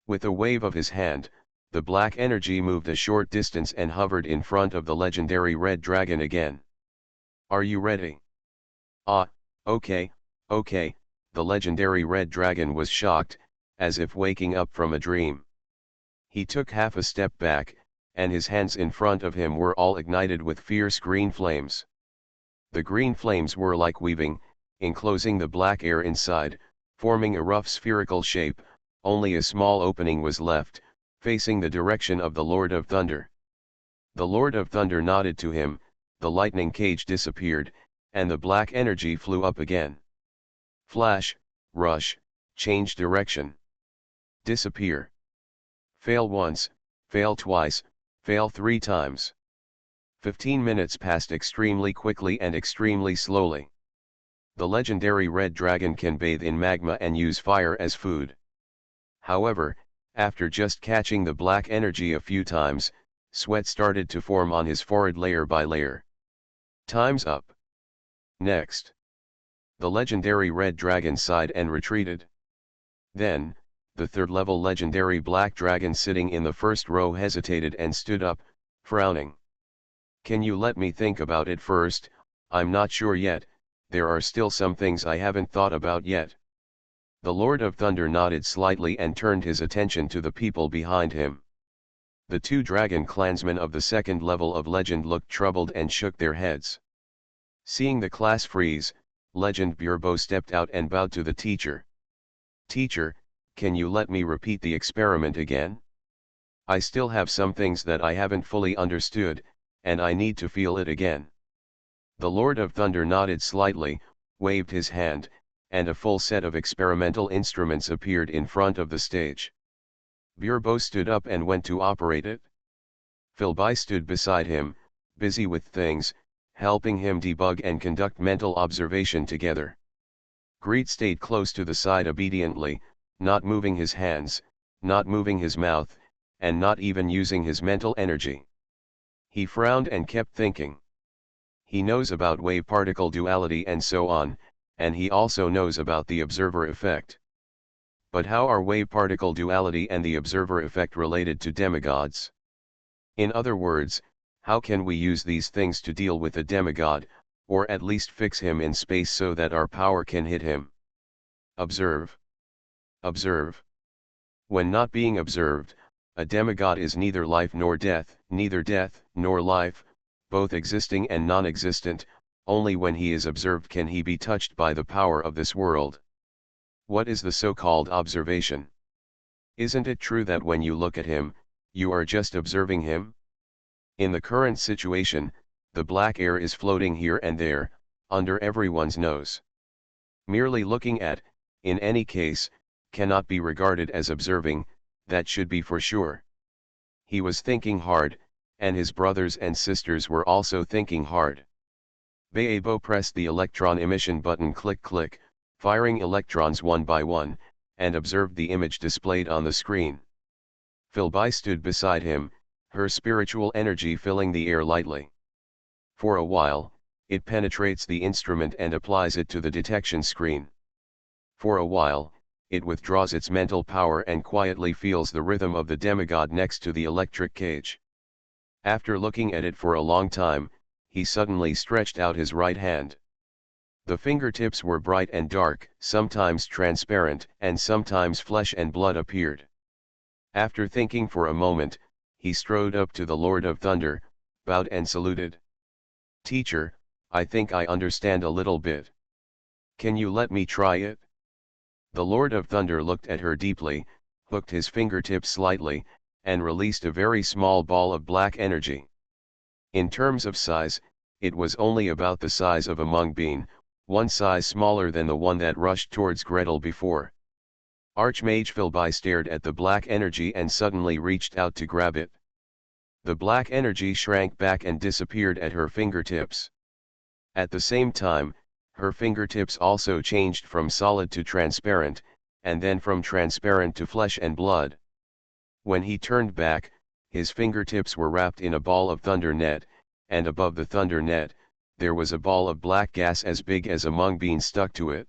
With a wave of his hand, The black energy moved a short distance and hovered in front of the legendary red dragon again. Are you ready? Ah, okay, okay, the legendary red dragon was shocked, as if waking up from a dream. He took half a step back, and his hands in front of him were all ignited with fierce green flames. The green flames were like weaving, enclosing the black air inside, forming a rough spherical shape. Only a small opening was left, facing the direction of the Lord of Thunder. The Lord of Thunder nodded to him, the lightning cage disappeared, and the black energy flew up again. Flash, rush, change direction. Disappear. Fail once, fail twice, fail 3 times. 15 minutes passed extremely quickly and extremely slowly. The legendary red dragon can bathe in magma and use fire as food. However, after just catching the black energy a few times, sweat started to form on his forehead layer by layer. Time's up. Next. The legendary red dragon sighed and retreated. Then, the third-level legendary black dragon sitting in the first row hesitated and stood up, frowning. Can you let me think about it first? I'm not sure yet, there are still some things I haven't thought about yet. The Lord of Thunder nodded slightly and turned his attention to the people behind him. The 2 dragon clansmen of the second level of legend looked troubled and shook their heads. Seeing the class freeze, Legend Burbo stepped out and bowed to the teacher. Teacher, can you let me repeat the experiment again? I still have some things that I haven't fully understood, and I need to feel it again. The Lord of Thunder nodded slightly, waved his hand, and a full set of experimental instruments appeared in front of the stage. Burbo stood up and went to operate it. Philby stood beside him, busy with things, helping him debug and conduct mental observation together. Greet stayed close to the side obediently, not moving his hands, not moving his mouth, and not even using his mental energy. He frowned and kept thinking. He knows about wave-particle duality and so on, and he also knows about the observer effect. But how are wave-particle duality and the observer effect related to demigods? In other words, how can we use these things to deal with a demigod, or at least fix him in space so that our power can hit him? Observe. Observe. When not being observed, a demigod is neither life nor death, neither death nor life, both existing and non-existent. Only when he is observed can he be touched by the power of this world. What is the so-called observation? Isn't it true that when you look at him, you are just observing him? In the current situation, the black air is floating here and there, under everyone's nose. Merely looking at, in any case, cannot be regarded as observing, that should be for sure. He was thinking hard, and his brothers and sisters were also thinking hard. Baebo pressed the electron emission button, click click, firing electrons one by one, and observed the image displayed on the screen. Philby stood beside him, her spiritual energy filling the air lightly. For a while, it penetrates the instrument and applies it to the detection screen. For a while, it withdraws its mental power and quietly feels the rhythm of the demigod next to the electric cage. After looking at it for a long time, he suddenly stretched out his right hand. The fingertips were bright and dark, sometimes transparent, and sometimes flesh and blood appeared. After thinking for a moment, he strode up to the Lord of Thunder, bowed and saluted. Teacher, I think I understand a little bit. Can you let me try it? The Lord of Thunder looked at her deeply, hooked his fingertips slightly, and released a very small ball of black energy. In terms of size, it was only about the size of a mung bean, one size smaller than the one that rushed towards Gretel before. Archmage Philby stared at the black energy and suddenly reached out to grab it. The black energy shrank back and disappeared at her fingertips. At the same time, her fingertips also changed from solid to transparent, and then from transparent to flesh and blood. When he turned back, his fingertips were wrapped in a ball of thunder net, and above the thunder net, there was a ball of black gas as big as a mung bean stuck to it.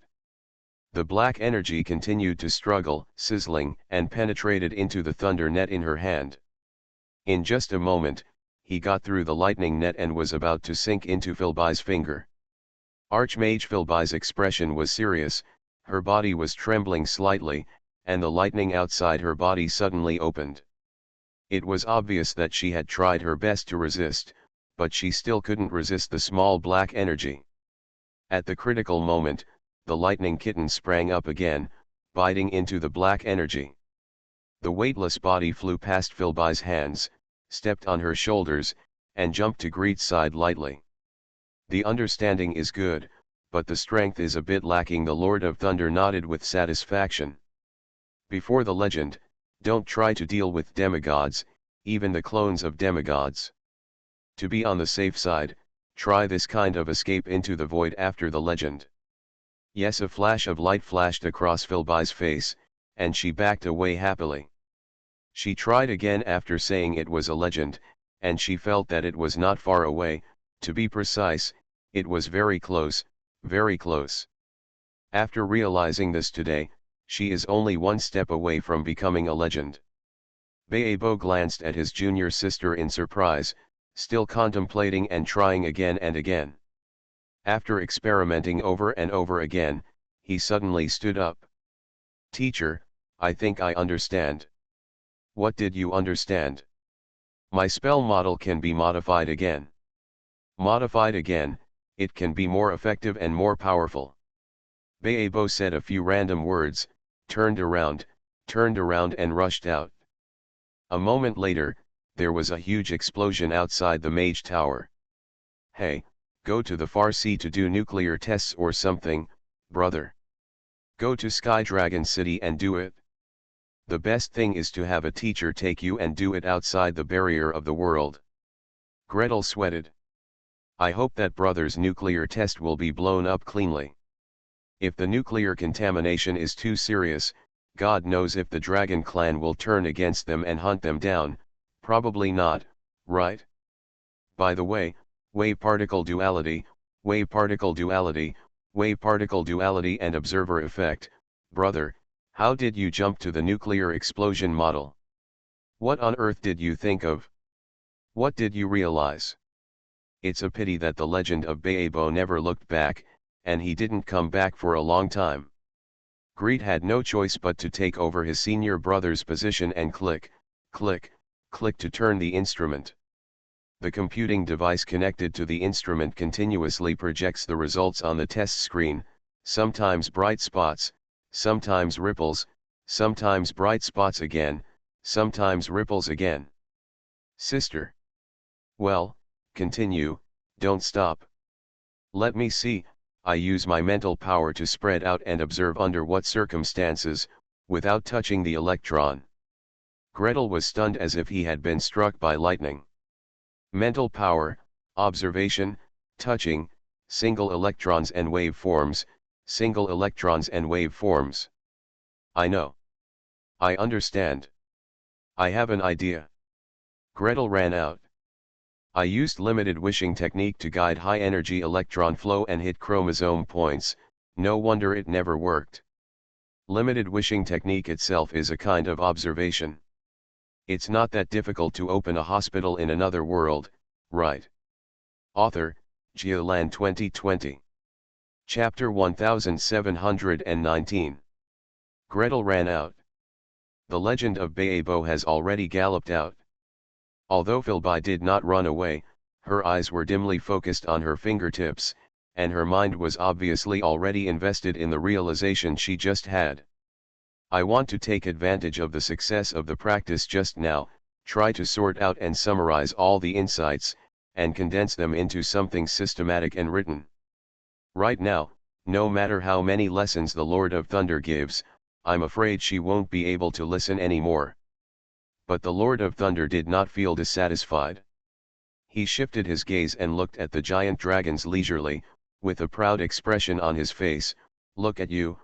The black energy continued to struggle, sizzling, and penetrated into the thunder net in her hand. In just a moment, he got through the lightning net and was about to sink into Philby's finger. Archmage Philby's expression was serious, her body was trembling slightly, and the lightning outside her body suddenly opened. It was obvious that she had tried her best to resist, but she still couldn't resist the small black energy. At the critical moment, the lightning kitten sprang up again, biting into the black energy. The weightless body flew past Philby's hands, stepped on her shoulders, and jumped to Greet's side lightly. The understanding is good, but the strength is a bit lacking. The Lord of Thunder nodded with satisfaction. Before the legend, don't try to deal with demigods, even the clones of demigods. To be on the safe side, try this kind of escape into the void after the legend. Yes, a flash of light flashed across Philby's face, and she backed away happily. She tried again after saying it was a legend, and she felt that it was not far away. To be precise, it was very close, very close. After realizing this today, she is only one step away from becoming a legend. Baebo glanced at his junior sister in surprise, still contemplating and trying again and again. After experimenting over and over again, he suddenly stood up. "Teacher, I think I understand." "What did you understand?" "My spell model can be modified again." "Modified again, it can be more effective and more powerful." Baebo said a few random words, turned around and rushed out. A moment later, there was a huge explosion outside the mage tower. "Hey, go to the Far Sea to do nuclear tests or something, brother. Go to Sky Dragon City and do it. The best thing is to have a teacher take you and do it outside the barrier of the world." Gretel sweated. "I hope that brother's nuclear test will be blown up cleanly. If the nuclear contamination is too serious, God knows if the dragon clan will turn against them and hunt them down. Probably not, right? By the way, wave-particle duality, wave-particle duality, wave-particle duality and observer effect. Brother, how did you jump to the nuclear explosion model? What on earth did you think of? What did you realize?" It's a pity that the legend of Baebo never looked back, and he didn't come back for a long time. Greet had no choice but to take over his senior brother's position and click, click, click to turn the instrument. The computing device connected to the instrument continuously projects the results on the test screen, sometimes bright spots, sometimes ripples, sometimes bright spots again, sometimes ripples again. "Sister." "Well, continue, don't stop." "Let me see, I use my mental power to spread out and observe under what circumstances, without touching the electron." Gretel was stunned as if he had been struck by lightning. Mental power, observation, touching, single electrons and wave forms, single electrons and wave forms. "I know. I understand. I have an idea." Gretel ran out. "I used limited wishing technique to guide high-energy electron flow and hit chromosome points, no wonder it never worked." Limited wishing technique itself is a kind of observation. It's not that difficult to open a hospital in another world, right? Author, Geolan 2020. Chapter 1719. Gretel ran out. The legend of Baebo has already galloped out. Although Philby did not run away, her eyes were dimly focused on her fingertips, and her mind was obviously already invested in the realization she just had. "I want to take advantage of the success of the practice just now, try to sort out and summarize all the insights, and condense them into something systematic and written. Right now, no matter how many lessons the Lord of Thunder gives, I'm afraid she won't be able to listen anymore." But the Lord of Thunder did not feel dissatisfied. He shifted his gaze and looked at the giant dragons leisurely, with a proud expression on his face. Look at you,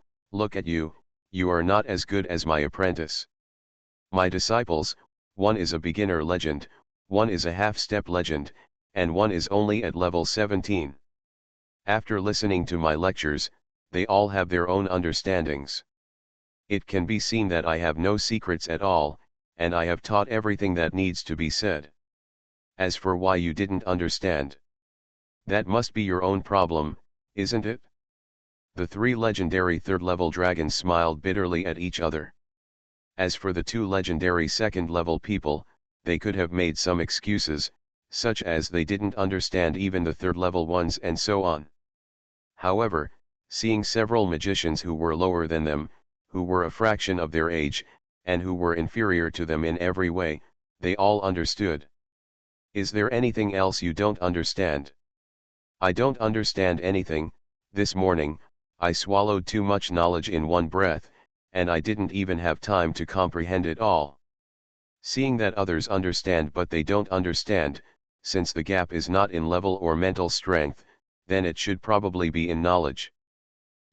you are not as good as my apprentice. My disciples, one is a beginner legend, one is a half-step legend, and one is only at level 17. After listening to my lectures, they all have their own understandings. It can be seen that I have no secrets at all, and I have taught everything that needs to be said. As for why you didn't understand, that must be your own problem, isn't it? The three legendary third-level dragons smiled bitterly at each other. As for the two legendary second-level people, they could have made some excuses, such as they didn't understand even the third-level ones and so on. However, seeing several magicians who were lower than them, who were a fraction of their age, and who were inferior to them in every way, they all understood. Is there anything else you don't understand? I don't understand anything. This morning, I swallowed too much knowledge in one breath, and I didn't even have time to comprehend it all. Seeing that others understand but they don't understand, since the gap is not in level or mental strength, then it should probably be in knowledge.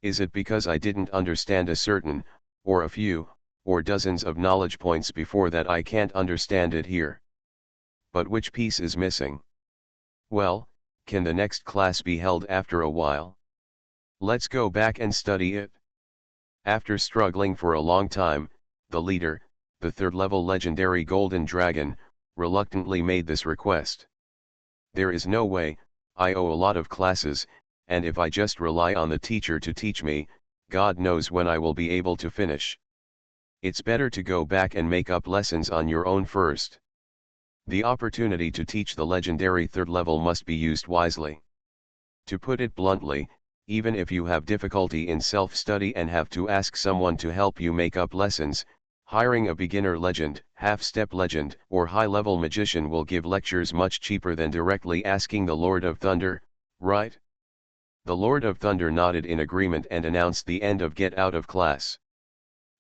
Is it because I didn't understand a certain, or a few, or dozens of knowledge points before that I can't understand it here? But which piece is missing? Well, can the next class be held after a while? Let's go back and study it. After struggling for a long time, the leader, the third-level legendary golden dragon, reluctantly made this request. There is no way, I owe a lot of classes, and if I just rely on the teacher to teach me, God knows when I will be able to finish. It's better to go back and make up lessons on your own first. The opportunity to teach the legendary third level must be used wisely. To put it bluntly, even if you have difficulty in self-study and have to ask someone to help you make up lessons, hiring a beginner legend, half-step legend, or high-level magician will give lectures much cheaper than directly asking the Lord of Thunder, right? The Lord of Thunder nodded in agreement and announced the end of Get Out of Class.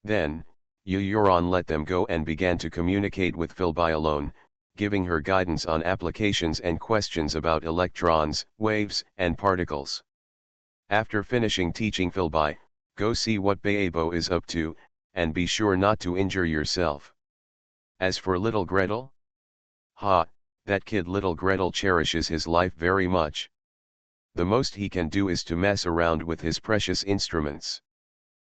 Then, Euron let them go and began to communicate with Philby alone, giving her guidance on applications and questions about electrons, waves, and particles. After finishing teaching Philby, go see what Baebo is up to, and be sure not to injure yourself. As for little Gretel? Ha, that kid little Gretel cherishes his life very much. The most he can do is to mess around with his precious instruments.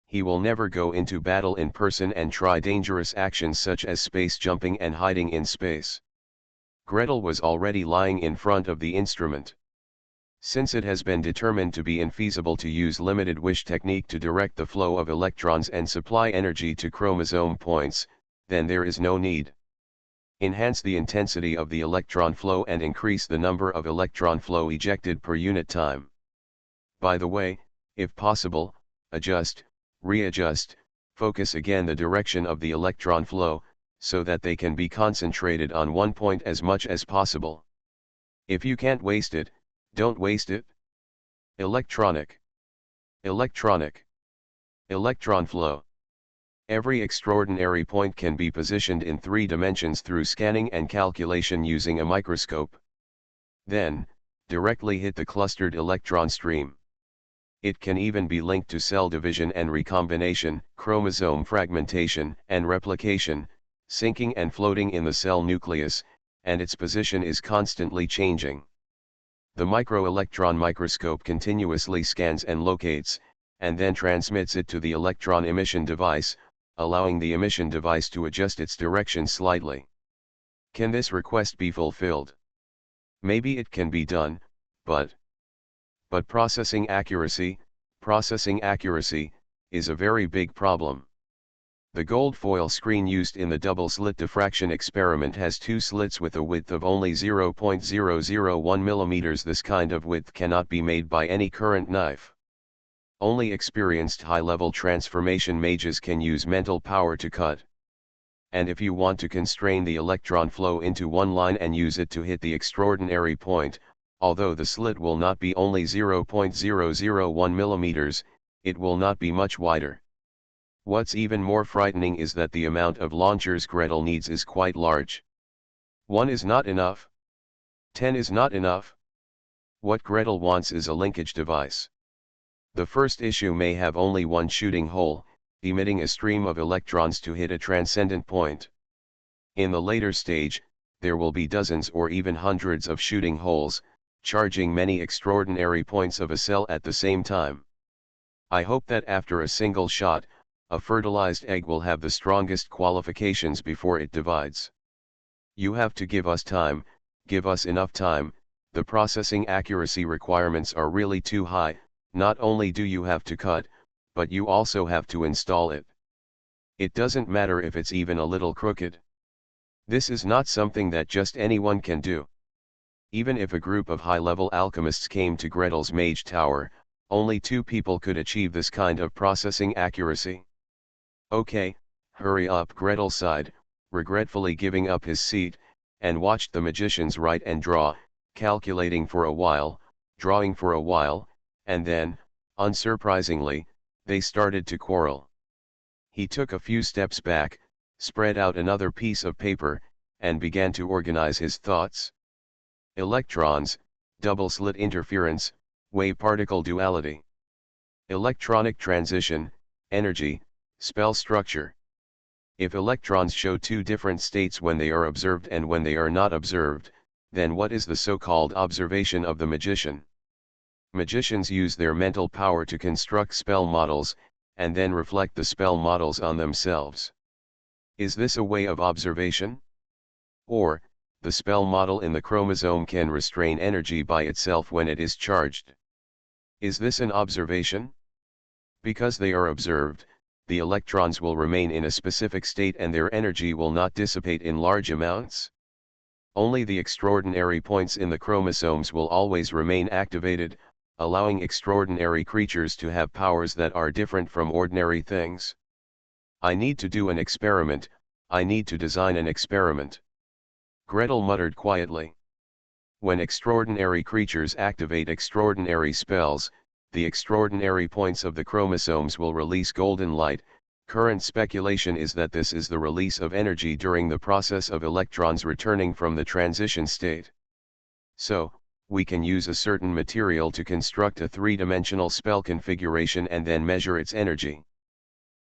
He will never go into battle in person and try dangerous actions such as space jumping and hiding in space. Gretel was already lying in front of the instrument. Since it has been determined to be infeasible to use limited wish technique to direct the flow of electrons and supply energy to chromosome points, then there is no need. Enhance the intensity of the electron flow and increase the number of electron flow ejected per unit time. By the way, if possible, adjust, readjust, focus again the direction of the electron flow, so that they can be concentrated on one point as much as possible. If you can't waste it, don't waste it. Electronic. Electronic. Electron flow. Every extraordinary point can be positioned in 3 dimensions through scanning and calculation using a microscope. Then, directly hit the clustered electron stream. It can even be linked to cell division and recombination, chromosome fragmentation and replication, sinking and floating in the cell nucleus, and its position is constantly changing. The microelectron microscope continuously scans and locates, and then transmits it to the electron emission device, allowing the emission device to adjust its direction slightly. Can this request be fulfilled? Maybe it can be done, but processing accuracy, is a very big problem. The gold foil screen used in the double-slit diffraction experiment has 2 slits with a width of only 0.001 mm. This kind of width cannot be made by any current knife. Only experienced high-level transformation mages can use mental power to cut. And if you want to constrain the electron flow into one line and use it to hit the extraordinary point, although the slit will not be only 0.001 mm, it will not be much wider. What's even more frightening is that the amount of launchers Gretel needs is quite large. 1 is not enough. 10 is not enough. What Gretel wants is a linkage device. The first issue may have only one shooting hole, emitting a stream of electrons to hit a transcendent point. In the later stage, there will be dozens or even hundreds of shooting holes, charging many extraordinary points of a cell at the same time. I hope that after a single shot, a fertilized egg will have the strongest qualifications before it divides. You have to give us time, give us enough time. The processing accuracy requirements are really too high. Not only do you have to cut, but you also have to install it. It doesn't matter if it's even a little crooked. This is not something that just anyone can do. Even if a group of high-level alchemists came to Gretel's mage tower, only 2 people could achieve this kind of processing accuracy. Okay, hurry up, Gretel sighed, regretfully giving up his seat, and watched the magicians write and draw, calculating for a while, drawing for a while, and then, unsurprisingly, they started to quarrel. He took a few steps back, spread out another piece of paper, and began to organize his thoughts. Electrons, double-slit interference, wave-particle duality. Electronic transition, energy, spell structure. If electrons show 2 different states when they are observed and when they are not observed, then what is the so-called observation of the magician? Magicians use their mental power to construct spell models, and then reflect the spell models on themselves. Is this a way of observation? Or, the spell model in the chromosome can restrain energy by itself when it is charged. Is this an observation? Because they are observed, the electrons will remain in a specific state and their energy will not dissipate in large amounts. Only the extraordinary points in the chromosomes will always remain activated, allowing extraordinary creatures to have powers that are different from ordinary things. I need to do an experiment, I need to design an experiment. Gretel muttered quietly. When extraordinary creatures activate extraordinary spells, the extraordinary points of the chromosomes will release golden light. Current speculation is that this is the release of energy during the process of electrons returning from the transition state. So, we can use a certain material to construct a 3-dimensional spell configuration and then measure its energy.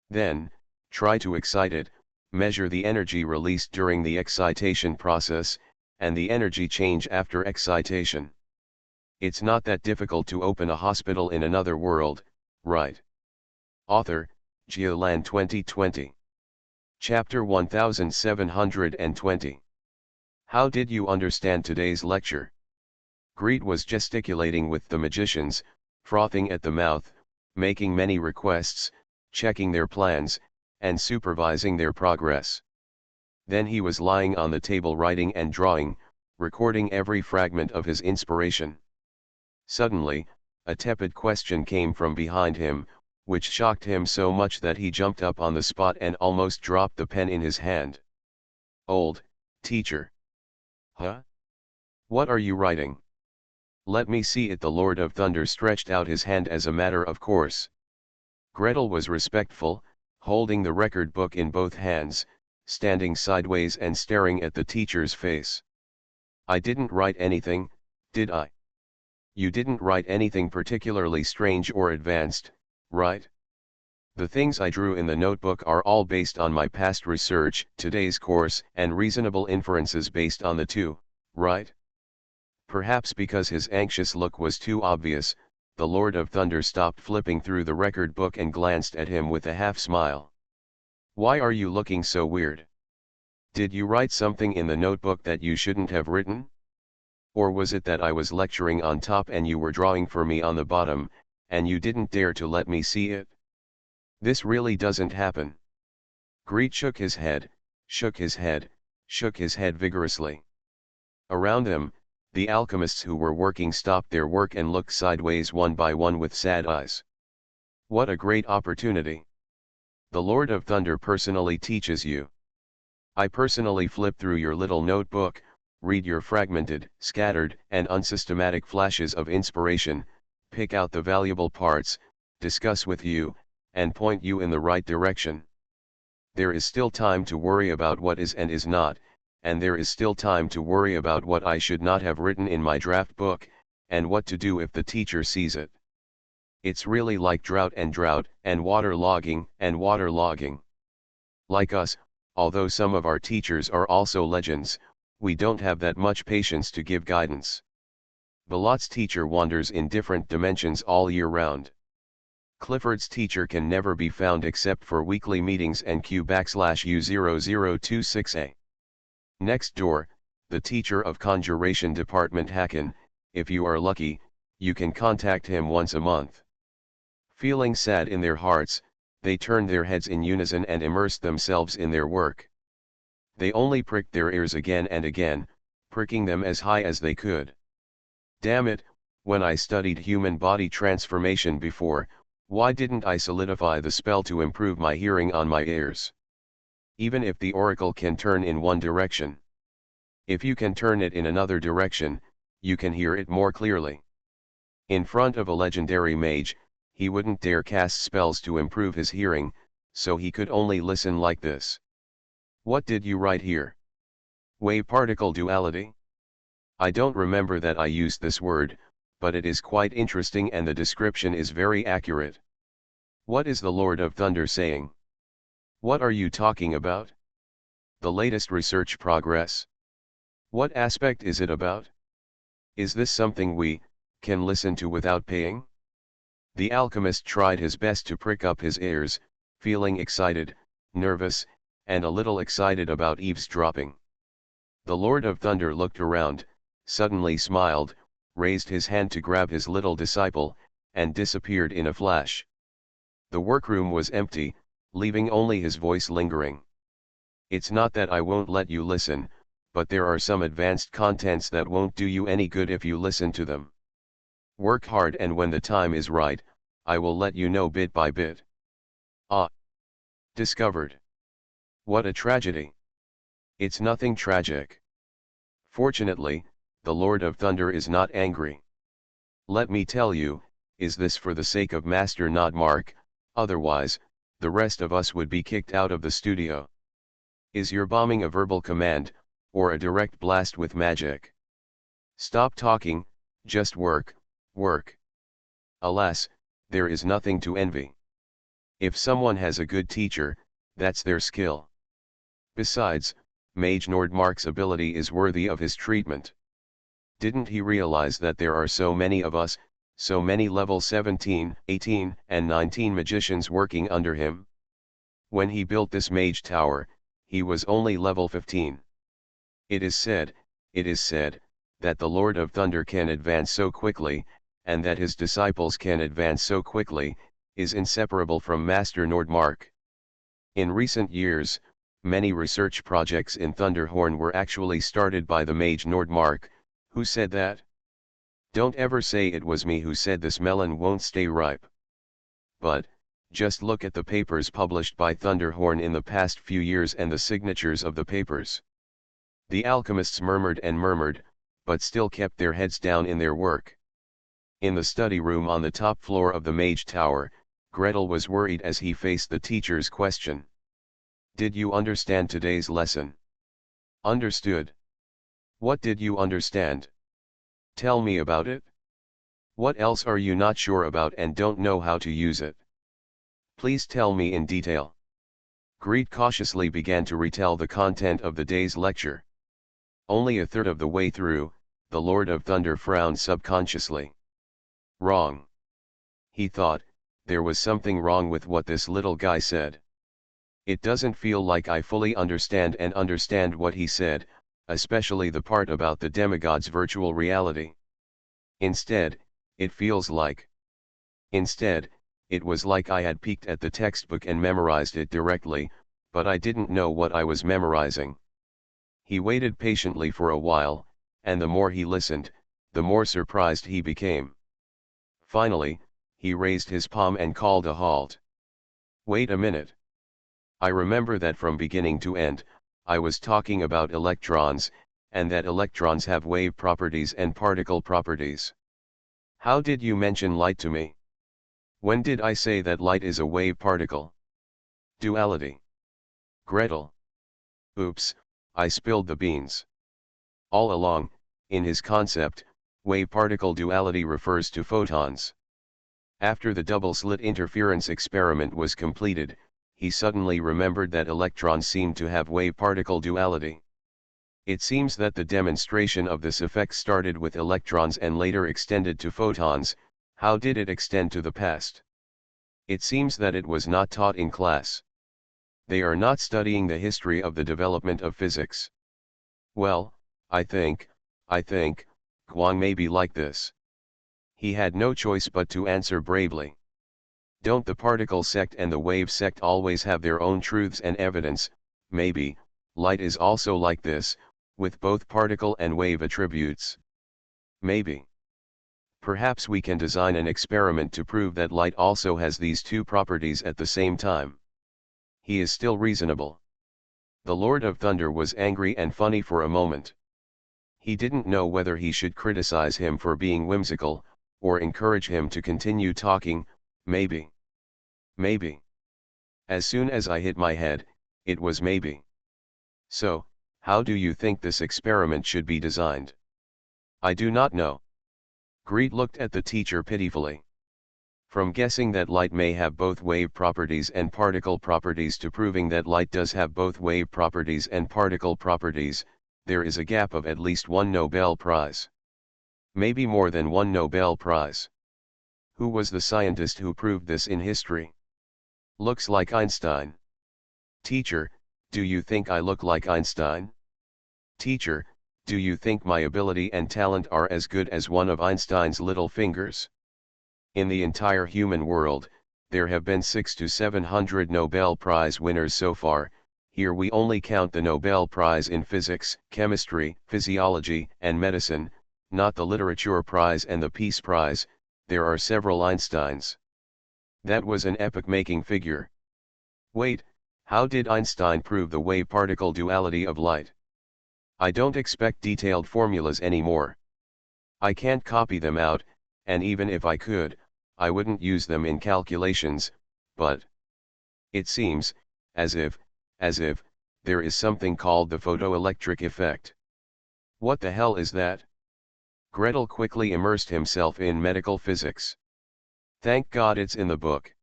Then, try to excite it, measure the energy released during the excitation process, and the energy change after excitation. It's not that difficult to open a hospital in another world, right? Author, Geolan 2020. Chapter 1720. How did you understand today's lecture? Greed was gesticulating with the magicians, frothing at the mouth, making many requests, checking their plans, and supervising their progress. Then he was lying on the table writing and drawing, recording every fragment of his inspiration. Suddenly, a tepid question came from behind him, which shocked him so much that he jumped up on the spot and almost dropped the pen in his hand. Old teacher. Huh? What are you writing? Let me see it. The Lord of Thunder stretched out his hand as a matter of course. Gretel was respectful, holding the record book in both hands, standing sideways and staring at the teacher's face. I didn't write anything, did I? You didn't write anything particularly strange or advanced, right? The things I drew in the notebook are all based on my past research, today's course, and reasonable inferences based on the two, right? Perhaps because his anxious look was too obvious, the Lord of Thunder stopped flipping through the record book and glanced at him with a half-smile. Why are you looking so weird? Did you write something in the notebook that you shouldn't have written? Or was it that I was lecturing on top and you were drawing for me on the bottom, and you didn't dare to let me see it? This really doesn't happen. Greet shook his head, shook his head, shook his head vigorously. Around them, the alchemists who were working stopped their work and looked sideways one by one with sad eyes. What a great opportunity! The Lord of Thunder personally teaches you. I personally flip through your little notebook, read your fragmented, scattered, and unsystematic flashes of inspiration, pick out the valuable parts, discuss with you, and point you in the right direction. There is still time to worry about what is and is not, and there is still time to worry about what I should not have written in my draft book, and what to do if the teacher sees it. It's really like drought, and water logging, and water logging. Like us, although some of our teachers are also legends, we don't have that much patience to give guidance. Balot's teacher wanders in different dimensions all year round. Clifford's teacher can never be found except for weekly meetings and Q/U0026A. Next door, the teacher of Conjuration Department Hacken, if you are lucky, you can contact him once a month. Feeling sad in their hearts, they turned their heads in unison and immersed themselves in their work. They only pricked their ears again and again, pricking them as high as they could. Damn it, when I studied human body transformation before, why didn't I solidify the spell to improve my hearing on my ears? Even if the oracle can turn in one direction, if you can turn it in another direction, you can hear it more clearly. In front of a legendary mage, he wouldn't dare cast spells to improve his hearing, so he could only listen like this. What did you write here? Wave-particle duality? I don't remember that I used this word, but it is quite interesting and the description is very accurate. What is the Lord of Thunder saying? What are you talking about? The latest research progress? What aspect is it about? Is this something we can listen to without paying? The alchemist tried his best to prick up his ears, feeling excited, nervous, and a little excited about eavesdropping. The Lord of Thunder looked around, suddenly smiled, raised his hand to grab his little disciple, and disappeared in a flash. The workroom was empty, leaving only his voice lingering. It's not that I won't let you listen, but there are some advanced contents that won't do you any good if you listen to them. Work hard and when the time is right, I will let you know bit by bit. Ah! Discovered. What a tragedy. It's nothing tragic. Fortunately, the Lord of Thunder is not angry. Let me tell you, is this for the sake of Master not Mark, otherwise, the rest of us would be kicked out of the studio. Is your bombing a verbal command, or a direct blast with magic? Stop talking, just work, work. Alas, there is nothing to envy. If someone has a good teacher, that's their skill. Besides, Mage Nordmark's ability is worthy of his treatment. Didn't he realize that there are so many of us, so many level 17, 18, and 19 magicians working under him? When he built this mage tower, he was only level 15. It is said, that the Lord of Thunder can advance so quickly, and that his disciples can advance so quickly, is inseparable from Master Nordmark. In recent years, many research projects in Thunderhorn were actually started by the mage Nordmark. Who said that? Don't ever say it was me who said this melon won't stay ripe. But, just look at the papers published by Thunderhorn in the past few years and the signatures of the papers. The alchemists murmured and murmured, but still kept their heads down in their work. In the study room on the top floor of the Mage Tower, Gretel was worried as he faced the teacher's question. Did you understand today's lesson? Understood. What did you understand? Tell me about it. What else are you not sure about and don't know how to use it? Please tell me in detail. Greet cautiously began to retell the content of the day's lecture. Only a third of the way through, the Lord of Thunder frowned subconsciously. Wrong. He thought, there was something wrong with what this little guy said. It doesn't feel like I fully understand what he said, especially the part about the demigod's virtual reality. Instead, it was like I had peeked at the textbook and memorized it directly, but I didn't know what I was memorizing. He waited patiently for a while, and the more he listened, the more surprised he became. Finally, he raised his palm and called a halt. Wait a minute. I remember that from beginning to end, I was talking about electrons, and that electrons have wave properties and particle properties. How did you mention light to me? When did I say that light is a wave particle? Duality. Gretel. Oops, I spilled the beans. All along, in his concept, wave-particle duality refers to photons. After the double-slit interference experiment was completed, he suddenly remembered that electrons seemed to have wave-particle duality. It seems that the demonstration of this effect started with electrons and later extended to photons. How did it extend to the past? It seems that it was not taught in class. They are not studying the history of the development of physics. Well, I think, Guang may be like this. He had no choice but to answer bravely. Don't the particle sect and the wave sect always have their own truths and evidence? Maybe, light is also like this, with both particle and wave attributes. Maybe. Perhaps we can design an experiment to prove that light also has these two properties at the same time. He is still reasonable. The Lord of Thunder was angry and funny for a moment. He didn't know whether he should criticize him for being whimsical, or encourage him to continue talking. Maybe. Maybe. As soon as I hit my head, it was maybe. So, how do you think this experiment should be designed? I do not know. Greet looked at the teacher pitifully. From guessing that light may have both wave properties and particle properties to proving that light does have both wave properties and particle properties, there is a gap of at least one Nobel Prize. Maybe more than one Nobel Prize. Who was the scientist who proved this in history? Looks like Einstein. Teacher, do you think I look like Einstein? Teacher, do you think my ability and talent are as good as one of Einstein's little fingers? In the entire human world, there have been 600 to 700 Nobel Prize winners so far. Here we only count the Nobel Prize in physics, chemistry, physiology, and medicine, not the literature prize and the peace prize. There are several Einsteins. That was an epoch-making figure. Wait, how did Einstein prove the wave-particle duality of light? I don't expect detailed formulas anymore. I can't copy them out, and even if I could, I wouldn't use them in calculations, but it seems, as if, there is something called the photoelectric effect. What the hell is that? Gretel quickly immersed himself in medical physics. Thank God it's in the book.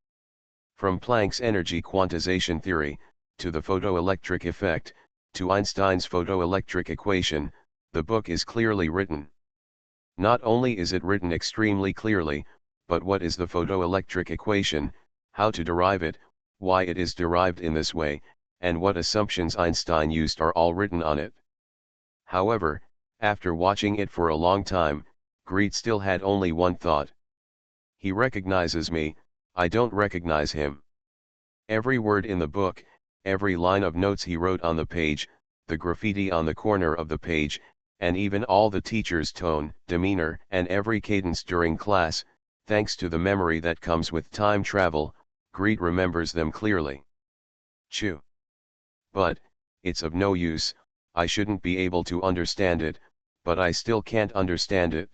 From Planck's energy quantization theory, to the photoelectric effect, to Einstein's photoelectric equation, the book is clearly written. Not only is it written extremely clearly, but what is the photoelectric equation, how to derive it, why it is derived in this way, and what assumptions Einstein used are all written on it. However, after watching it for a long time, Greet still had only one thought. He recognizes me, I don't recognize him. Every word in the book, every line of notes he wrote on the page, the graffiti on the corner of the page, and even all the teacher's tone, demeanor, and every cadence during class, thanks to the memory that comes with time travel, Greet remembers them clearly. Chew. But, it's of no use, I shouldn't be able to understand it, but I still can't understand it.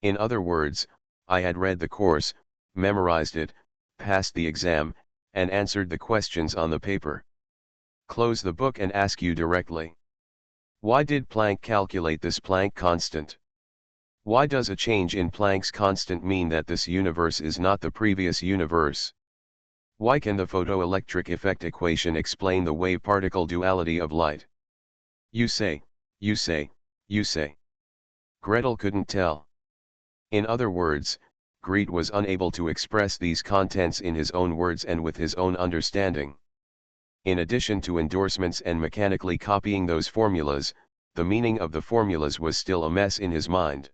In other words, I had read the course, memorized it, passed the exam, and answered the questions on the paper. Close the book and ask you directly. Why did Planck calculate this Planck constant? Why does a change in Planck's constant mean that this universe is not the previous universe? Why can the photoelectric effect equation explain the wave-particle duality of light? You say. Gretel couldn't tell. In other words, Greet was unable to express these contents in his own words and with his own understanding. In addition to endorsements and mechanically copying those formulas, the meaning of the formulas was still a mess in his mind.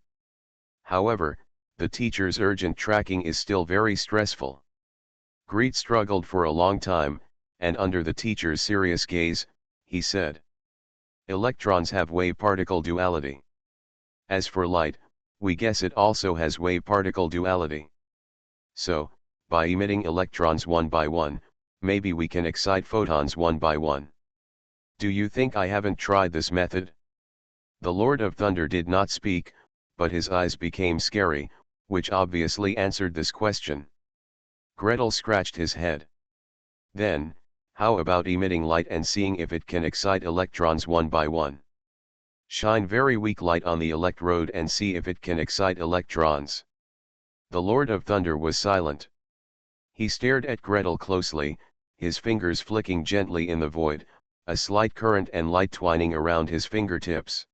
However, the teacher's urgent tracking is still very stressful. Greet struggled for a long time, and under the teacher's serious gaze, he said, "Electrons have wave-particle duality. As for light, we guess it also has wave-particle duality. So, by emitting electrons one by one, maybe we can excite photons one by one. Do you think I haven't tried this method?" The Lord of Thunder did not speak, but his eyes became scary, which obviously answered this question. Gretel scratched his head. Then, how about emitting light and seeing if it can excite electrons one by one? Shine very weak light on the electrode and see if it can excite electrons. The Lord of Thunder was silent. He stared at Gretel closely, his fingers flicking gently in the void, a slight current and light twining around his fingertips.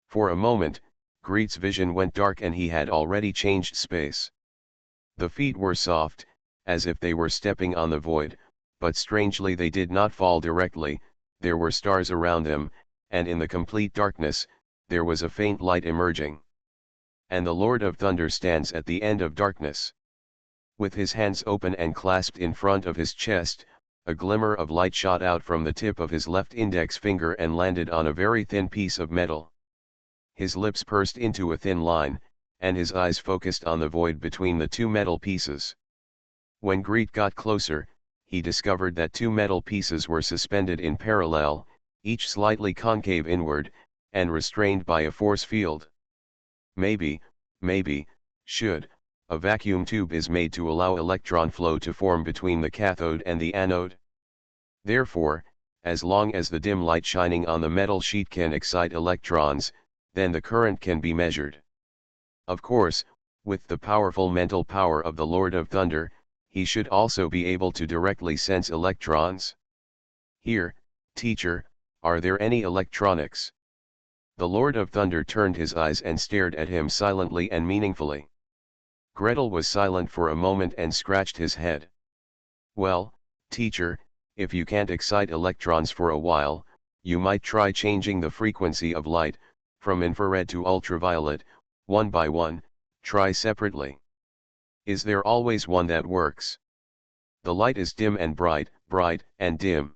For a moment, Greet's vision went dark and he had already changed space. The feet were soft, as if they were stepping on the void, but strangely they did not fall directly. There were stars around them, and in the complete darkness, there was a faint light emerging. And the Lord of Thunder stands at the end of darkness. With his hands open and clasped in front of his chest, a glimmer of light shot out from the tip of his left index finger and landed on a very thin piece of metal. His lips pursed into a thin line, and his eyes focused on the void between the two metal pieces. When Greet got closer, he discovered that two metal pieces were suspended in parallel, each slightly concave inward, and restrained by a force field. Maybe, should, a vacuum tube is made to allow electron flow to form between the cathode and the anode. Therefore, as long as the dim light shining on the metal sheet can excite electrons, then the current can be measured. Of course, with the powerful mental power of the Lord of Thunder, he should also be able to directly sense electrons. Here, teacher, are there any electronics? The Lord of Thunder turned his eyes and stared at him silently and meaningfully. Gretel was silent for a moment and scratched his head. Well, teacher, if you can't excite electrons for a while, you might try changing the frequency of light, from infrared to ultraviolet, one by one, try separately. Is there always one that works? The light is dim and bright, bright and dim.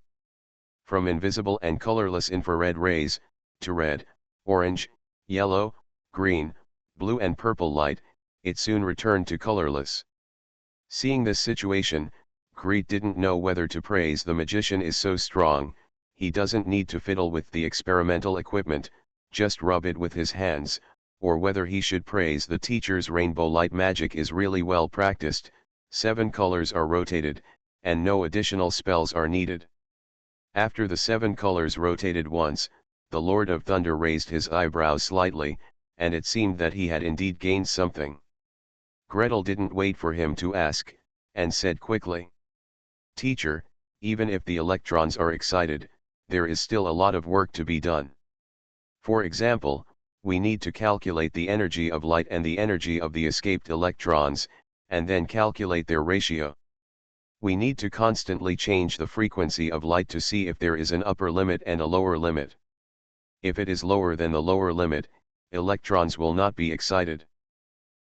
From invisible and colorless infrared rays, to red, orange, yellow, green, blue and purple light, it soon returned to colorless. Seeing this situation, Greet didn't know whether to praise the magician is so strong, he doesn't need to fiddle with the experimental equipment, just rub it with his hands, or whether he should praise the teacher's rainbow light magic is really well practiced, 7 colors are rotated, and no additional spells are needed. After the 7 colors rotated once, the Lord of Thunder raised his eyebrows slightly, and it seemed that he had indeed gained something. Gretel didn't wait for him to ask, and said quickly, "Teacher, even if the electrons are excited, there is still a lot of work to be done. For example, we need to calculate the energy of light and the energy of the escaped electrons, and then calculate their ratio. We need to constantly change the frequency of light to see if there is an upper limit and a lower limit. If it is lower than the lower limit, electrons will not be excited.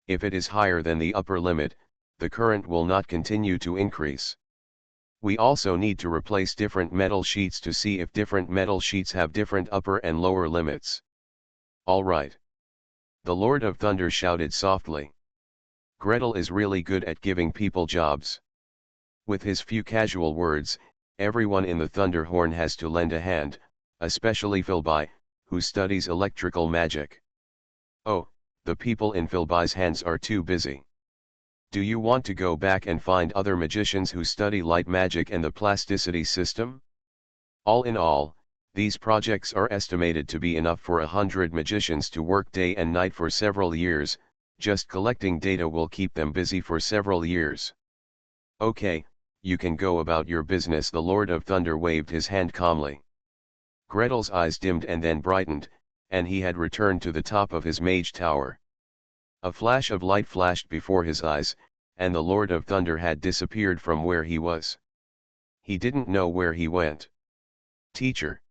If it is higher than the upper limit, the current will not continue to increase. We also need to replace different metal sheets to see if different metal sheets have different upper and lower limits." "All right." the Lord of Thunder shouted softly. "Gretel is really good at giving people jobs." With his few casual words, everyone in the Thunderhorn has to lend a hand, especially Philby, who studies electrical magic. Oh, the people in Philby's hands are too busy. Do you want to go back and find other magicians who study light magic and the plasticity system? All in all, these projects are estimated to be enough for 100 magicians to work day and night for several years. Just collecting data will keep them busy for several years. Okay, you can go about your business. The Lord of Thunder waved his hand calmly. Gretel's eyes dimmed and then brightened, and he had returned to the top of his mage tower. A flash of light flashed before his eyes, and the Lord of Thunder had disappeared from where he was. He didn't know where he went. "Teacher."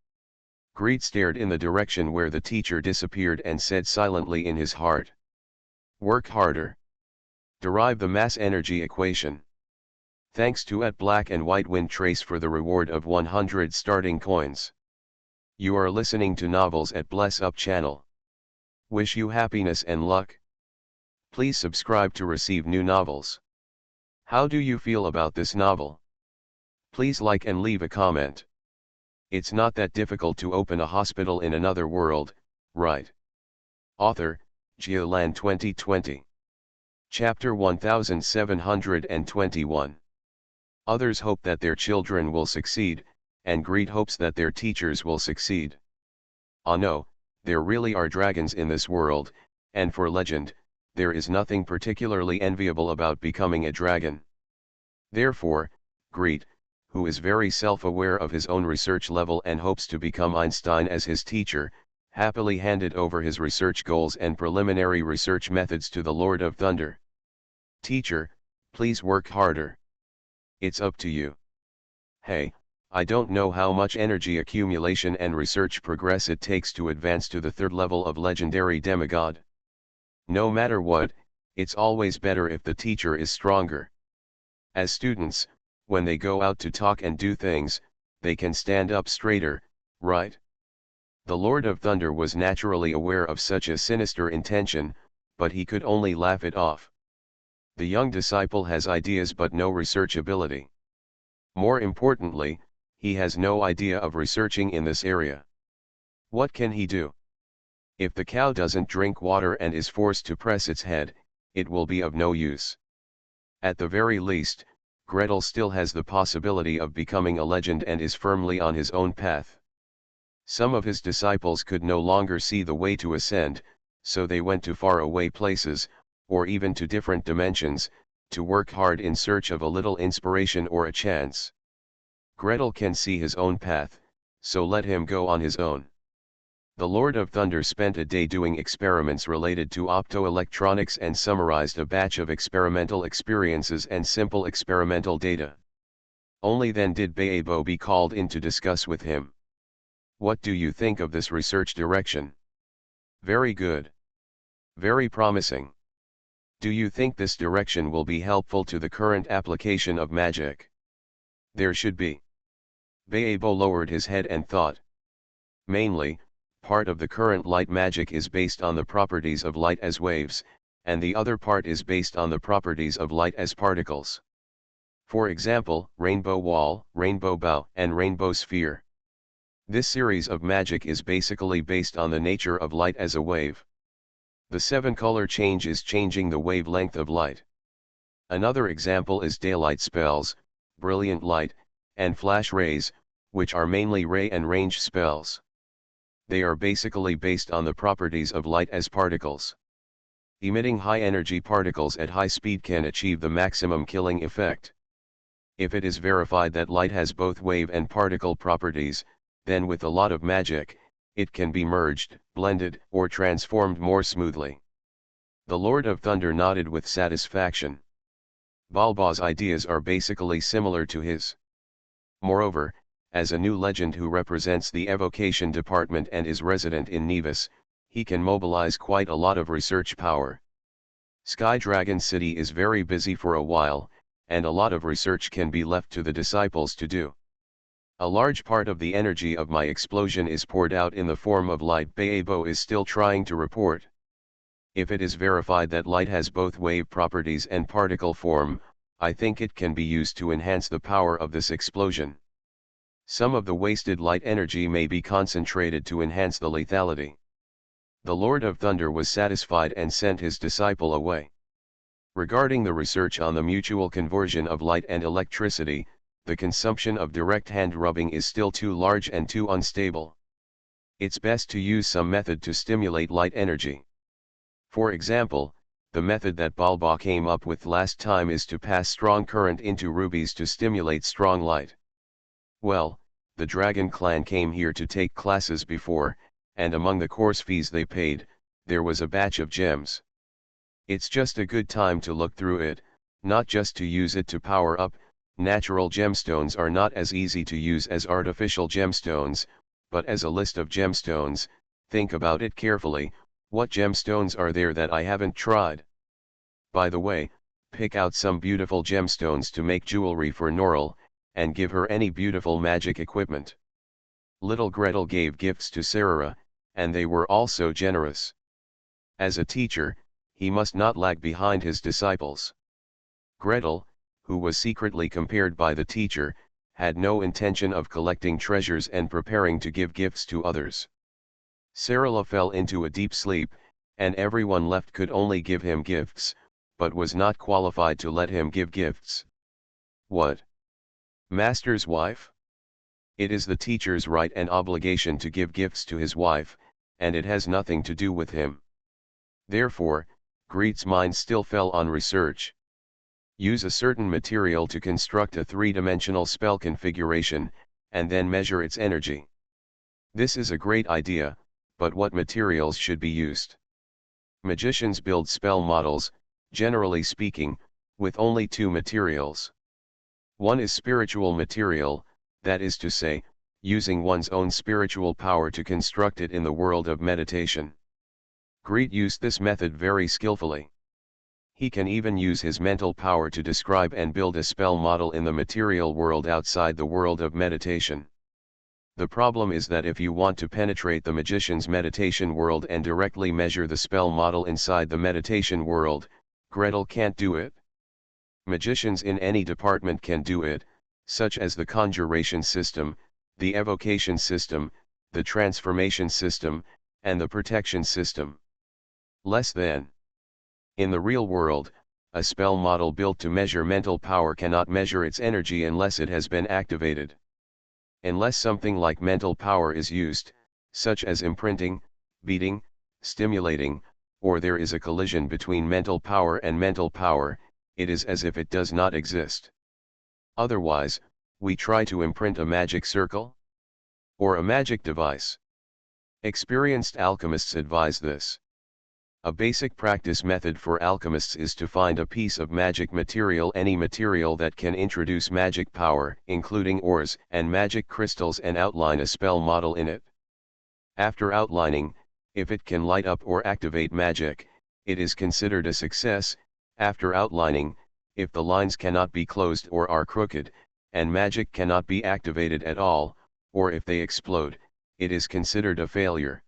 Greet stared in the direction where the teacher disappeared and said silently in his heart, "Work harder. Derive the mass energy equation. Thanks to @black and white wind trace for the reward of 100 starting coins. You are listening to Novels at Bless Up channel. Wish you happiness and luck. Please subscribe to receive new novels. How do you feel about this novel? Please like and leave a comment. It's not that difficult to open a hospital in another world, right?" Author, Geolan 2020. Chapter 1721. Others hope that their children will succeed, and Greet hopes that their teachers will succeed. Ah no, there really are dragons in this world, and for legend, there is nothing particularly enviable about becoming a dragon. Therefore, Greet, who is very self-aware of his own research level and hopes to become Einstein as his teacher, happily handed over his research goals and preliminary research methods to the Lord of Thunder. "Teacher, please work harder. it's up to you. Hey, I don't know how much energy accumulation and research progress it takes to advance to the third level of legendary demigod. No matter what, it's always better if the teacher is stronger. As students, when they go out to talk and do things, they can stand up straighter, right? The Lord of Thunder was naturally aware of such a sinister intention, but he could only laugh it off. The young disciple has ideas but no research ability. More importantly, he has no idea of researching in this area. What can he do? If the cow doesn't drink water and is forced to press its head, it will be of no use. At the very least, Gretel still has the possibility of becoming a legend and is firmly on his own path. Some of his disciples could no longer see the way to ascend, so they went to far away places, or even to different dimensions, to work hard in search of a little inspiration or a chance. Gretel can see his own path, so let him go on his own. The Lord of Thunder spent a day doing experiments related to optoelectronics and summarized a batch of experimental experiences and simple experimental data. Only then did Baebo be called in to discuss with him. What do you think of this research direction? Very good. Very promising. Do you think this direction will be helpful to the current application of magic? There should be. Baebo lowered his head and thought. Mainly, part of the current light magic is based on the properties of light as waves, and the other part is based on the properties of light as particles. For example, rainbow wall, rainbow bow, and rainbow sphere. This series of magic is basically based on the nature of light as a wave. The 7-color change is changing the wavelength of light. Another example is daylight spells, brilliant light, and flash rays, which are mainly ray and range spells. They are basically based on the properties of light as particles. Emitting high-energy particles at high speed can achieve the maximum killing effect. If it is verified that light has both wave and particle properties, then with a lot of magic, it can be merged, blended, or transformed more smoothly. The Lord of Thunder nodded with satisfaction. Balba's ideas are basically similar to his. Moreover, as a new legend who represents the evocation department and is resident in Nevis, he can mobilize quite a lot of research power. Sky Dragon City is very busy for a while, and a lot of research can be left to the disciples to do. A large part of the energy of my explosion is poured out in the form of light. Baebo is still trying to report. If it is verified that light has both wave properties and particle form, I think it can be used to enhance the power of this explosion. Some of the wasted light energy may be concentrated to enhance the lethality. The Lord of Thunder was satisfied and sent his disciple away. Regarding the research on the mutual conversion of light and electricity, the consumption of direct hand rubbing is still too large and too unstable. It's best to use some method to stimulate light energy. For example, the method that Balba came up with last time is to pass strong current into rubies to stimulate strong light. Well, the Dragon Clan came here to take classes before, and among the course fees they paid, there was a batch of gems. It's just a good time to look through it, not just to use it to power up. Natural gemstones are not as easy to use as artificial gemstones, but as a list of gemstones, think about it carefully. What gemstones are there that I haven't tried? By the way, pick out some beautiful gemstones to make jewelry for Norrell, and give her any beautiful magic equipment. Little Gretel gave gifts to Sarah, and they were all so generous. As a teacher, he must not lag behind his disciples. Gretel, who was secretly compared by the teacher, had no intention of collecting treasures and preparing to give gifts to others. Sarah fell into a deep sleep, and everyone left could only give him gifts, but was not qualified to let him give gifts. What? Master's wife? It is the teacher's right and obligation to give gifts to his wife, and it has nothing to do with him. Therefore, Greet's mind still fell on research. Use a certain material to construct a three-dimensional spell configuration, and then measure its energy. This is a great idea, but what materials should be used? Magicians build spell models, generally speaking, with only two materials. One is spiritual material, that is to say, using one's own spiritual power to construct it in the world of meditation. Greet used this method very skillfully. He can even use his mental power to describe and build a spell model in the material world outside the world of meditation. The problem is that if you want to penetrate the magician's meditation world and directly measure the spell model inside the meditation world, Gretel can't do it. Magicians in any department can do it, such as the conjuration system, the evocation system, the transformation system, and the protection system. Less than. In the real world, a spell model built to measure mental power cannot measure its energy unless it has been activated. Unless something like mental power is used, such as imprinting, beating, stimulating, or there is a collision between mental power and mental power, it is as if it does not exist. Otherwise, we try to imprint a magic circle? Or a magic device. Experienced alchemists advise this. A basic practice method for alchemists is to find a piece of magic material, any material that can introduce magic power, including ores and magic crystals, and outline a spell model in it. After outlining, if it can light up or activate magic, it is considered a success. After outlining, if the lines cannot be closed or are crooked, and magic cannot be activated at all, or if they explode, it is considered a failure.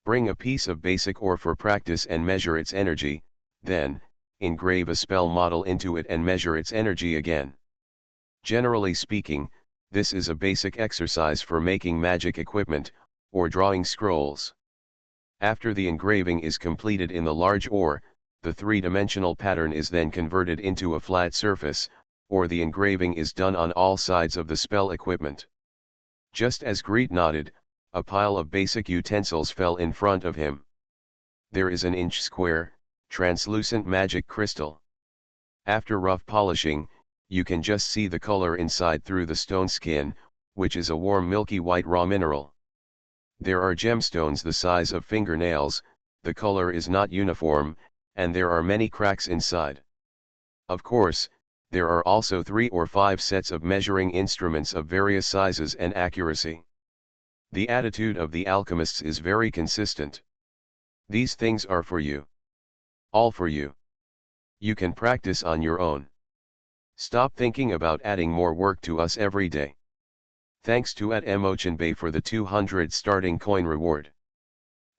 Bring a piece of basic ore for practice and measure its energy, then, engrave a spell model into it and measure its energy again. Generally speaking, this is a basic exercise for making magic equipment, or drawing scrolls. After the engraving is completed in the large ore, the three-dimensional pattern is then converted into a flat surface, or the engraving is done on all sides of the spell equipment. Just as Greet nodded, a pile of basic utensils fell in front of him. There is an inch square, translucent magic crystal. After rough polishing, you can just see the color inside through the stone skin, which is a warm milky white raw mineral. There are gemstones the size of fingernails, the color is not uniform, and there are many cracks inside. Of course, there are also 3 or 5 sets of measuring instruments of various sizes and accuracy. The attitude of the alchemists is very consistent. These things are for you. All for you. You can practice on your own. Stop thinking about adding more work to us every day. Thanks to @Emochenbay for the 200 starting coin reward.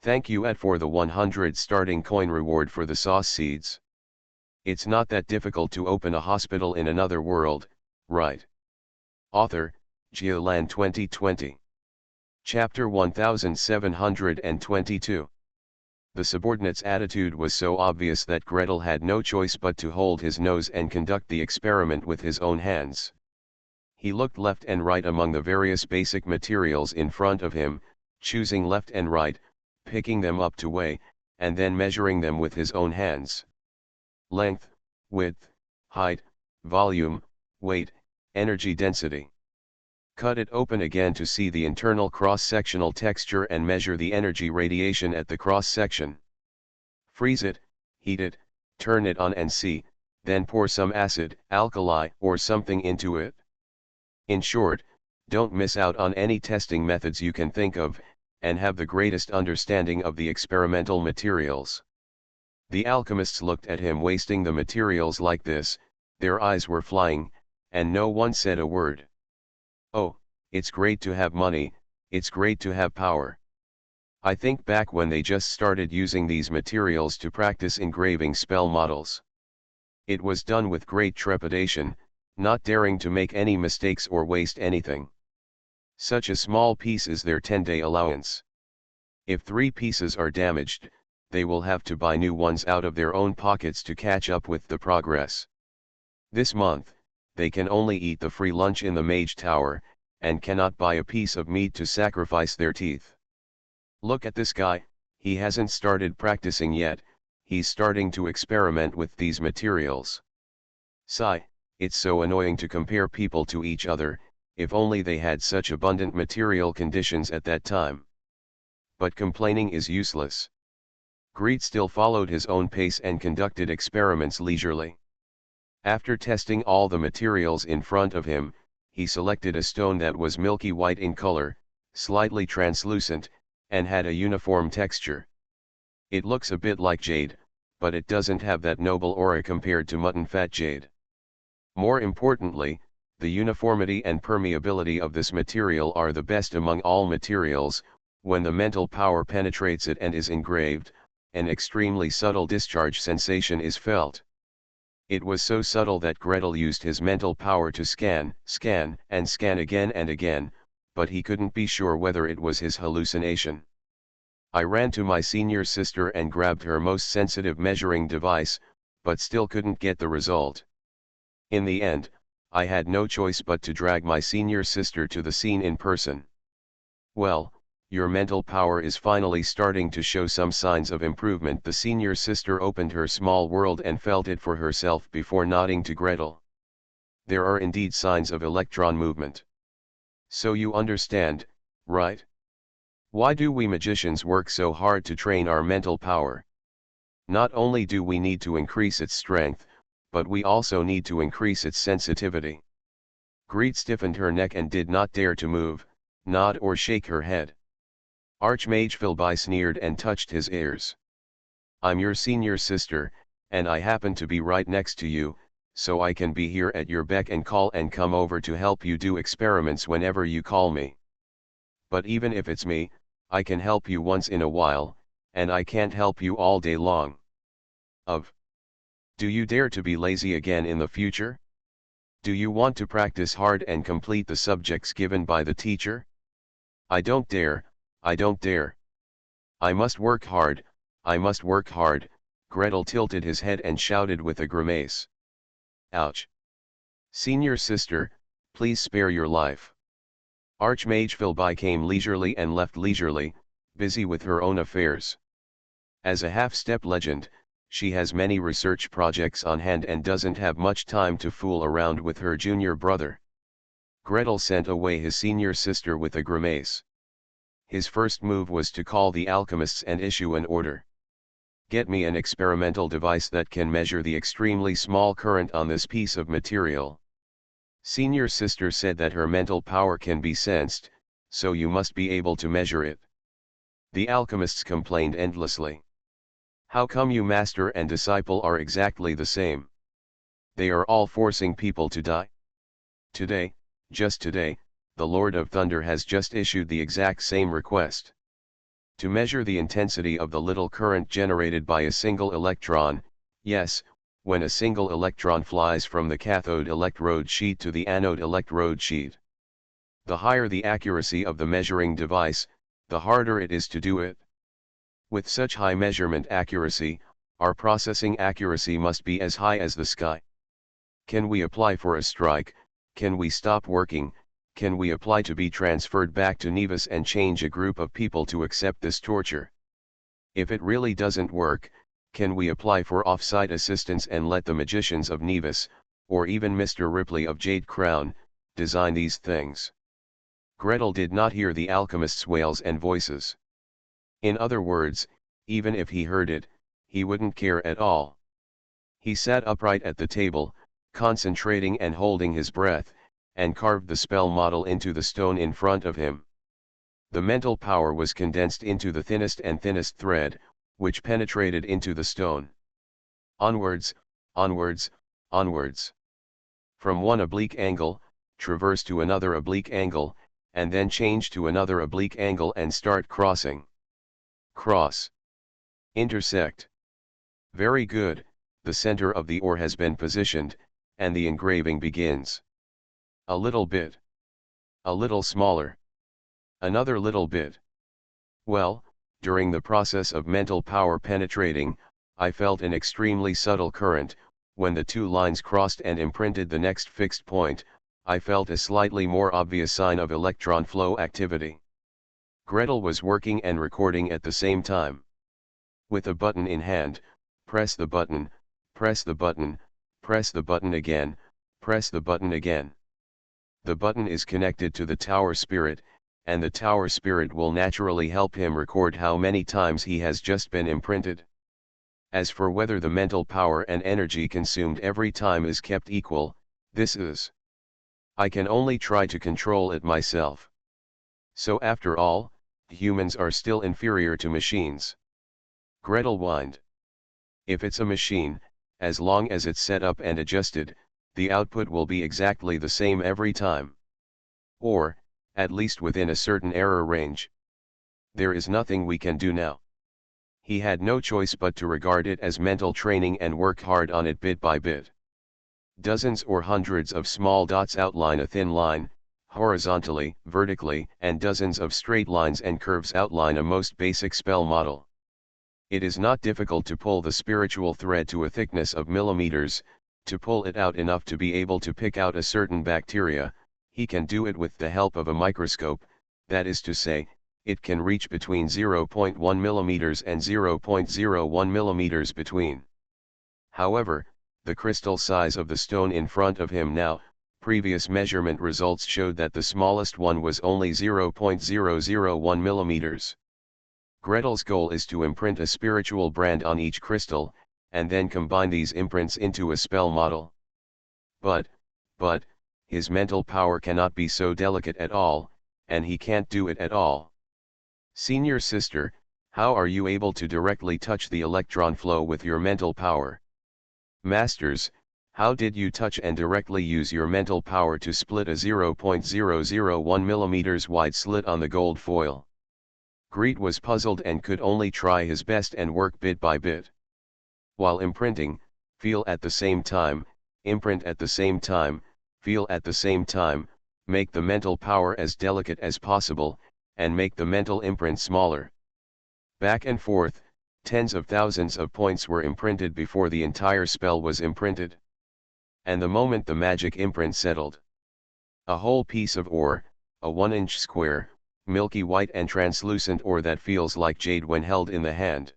Thank you for the 100 starting coin reward for the sauce seeds. It's not that difficult to open a hospital in another world, right? Author, Geolan 2020. Chapter 1722. The subordinate's attitude was so obvious that Gretel had no choice but to hold his nose and conduct the experiment with his own hands. He looked left and right among the various basic materials in front of him, choosing left and right, picking them up to weigh, and then measuring them with his own hands. Length, width, height, volume, weight, energy density. Cut it open again to see the internal cross-sectional texture and measure the energy radiation at the cross-section. Freeze it, heat it, turn it on and see, then pour some acid, alkali, or something into it. In short, don't miss out on any testing methods you can think of, and have the greatest understanding of the experimental materials. The alchemists looked at him wasting the materials like this, their eyes were flying, and no one said a word. Oh, it's great to have money, it's great to have power. I think back when they just started using these materials to practice engraving spell models. It was done with great trepidation, not daring to make any mistakes or waste anything. Such a small piece is their 10-day allowance. If 3 pieces are damaged, they will have to buy new ones out of their own pockets to catch up with the progress. This month, they can only eat the free lunch in the Mage Tower, and cannot buy a piece of meat to sacrifice their teeth. Look at this guy, he hasn't started practicing yet, he's starting to experiment with these materials. Sigh, it's so annoying to compare people to each other, if only they had such abundant material conditions at that time. But complaining is useless. Greet still followed his own pace and conducted experiments leisurely. After testing all the materials in front of him, he selected a stone that was milky white in color, slightly translucent, and had a uniform texture. It looks a bit like jade, but it doesn't have that noble aura compared to mutton fat jade. More importantly, the uniformity and permeability of this material are the best among all materials. When the mental power penetrates it and is engraved, an extremely subtle discharge sensation is felt. It was so subtle that Gretel used his mental power to scan, and scan again and again, but he couldn't be sure whether it was his hallucination. I ran to my senior sister and grabbed her most sensitive measuring device, but still couldn't get the result. In the end, I had no choice but to drag my senior sister to the scene in person. "Well, your mental power is finally starting to show some signs of improvement." The senior sister opened her small world and felt it for herself before nodding to Gretel. "There are indeed signs of electron movement. So you understand, right? Why do we magicians work so hard to train our mental power? Not only do we need to increase its strength, but we also need to increase its sensitivity." Greet stiffened her neck and did not dare to move, nod or shake her head. Archmage Philby sneered and touched his ears. "I'm your senior sister, and I happen to be right next to you, so I can be here at your beck and call and come over to help you do experiments whenever you call me. But even if it's me, I can help you once in a while, and I can't help you all day long." Do you dare to be lazy again in the future? Do you want to practice hard and complete the subjects given by the teacher? I don't dare, I don't dare. I must work hard, I must work hard. Gretel tilted his head and shouted with a grimace. "Ouch! Senior sister, please spare your life." Archmage Philby came leisurely and left leisurely, busy with her own affairs. As a half-step legend, she has many research projects on hand and doesn't have much time to fool around with her junior brother. Gretel sent away his senior sister with a grimace. His first move was to call the alchemists and issue an order. "Get me an experimental device that can measure the extremely small current on this piece of material." Senior sister said that her mental power can be sensed, so you must be able to measure it. The alchemists complained endlessly. "How come you master and disciple are exactly the same? They are all forcing people to die." Today, just today, the Lord of Thunder has just issued the exact same request. To measure the intensity of the little current generated by a single electron, yes, when a single electron flies from the cathode electrode sheet to the anode electrode sheet. The higher the accuracy of the measuring device, the harder it is to do it. With such high measurement accuracy, our processing accuracy must be as high as the sky. Can we apply for a strike? Can we stop working? Can we apply to be transferred back to Nevis and change a group of people to accept this torture? If it really doesn't work, can we apply for off-site assistance and let the magicians of Nevis, or even Mr. Ripley of Jade Crown, design these things? Gretel did not hear the alchemist's wails and voices. In other words, even if he heard it, he wouldn't care at all. He sat upright at the table, concentrating and holding his breath, and carved the spell model into the stone in front of him. The mental power was condensed into the thinnest and thinnest thread, which penetrated into the stone. Onwards, onwards, onwards. From one oblique angle, traverse to another oblique angle, and then change to another oblique angle and start crossing. Cross. Intersect. Very good, the center of the ore has been positioned, and the engraving begins. A little bit. A little smaller. Another little bit. Well, during the process of mental power penetrating, I felt an extremely subtle current. When the two lines crossed and imprinted the next fixed point, I felt a slightly more obvious sign of electron flow activity. Gretel was working and recording at the same time. With a button in hand, press the button, press the button, press the button again, press the button again. The button is connected to the tower spirit, and the tower spirit will naturally help him record how many times he has just been imprinted. As for whether the mental power and energy consumed every time is kept equal, this is. I can only try to control it myself. So after all, humans are still inferior to machines. Gretel whined. If it's a machine, as long as it's set up and adjusted, the output will be exactly the same every time. Or, at least within a certain error range. There is nothing we can do now. He had no choice but to regard it as mental training and work hard on it bit by bit. Dozens or hundreds of small dots outline a thin line, horizontally, vertically, and dozens of straight lines and curves outline a most basic spell model. It is not difficult to pull the spiritual thread to a thickness of millimeters, to pull it out enough to be able to pick out a certain bacteria. He can do it with the help of a microscope, that is to say, it can reach between 0.1 millimeters and 0.01 millimeters between. However, the crystal size of the stone in front of him now, previous measurement results showed that the smallest one was only 0.001 millimeters. Gretel's goal is to imprint a spiritual brand on each crystal, and then combine these imprints into a spell model. But, his mental power cannot be so delicate at all, and he can't do it at all. Senior sister, how are you able to directly touch the electron flow with your mental power? Masters, how did you touch and directly use your mental power to split a 0.001 millimeters wide slit on the gold foil? Greet was puzzled and could only try his best and work bit by bit. While imprinting, feel at the same time, imprint at the same time, feel at the same time, make the mental power as delicate as possible, and make the mental imprint smaller. Back and forth, tens of thousands of points were imprinted before the entire spell was imprinted. And the moment the magic imprint settled, a whole piece of ore, a 1-inch square, milky white and translucent ore that feels like jade when held in the hand.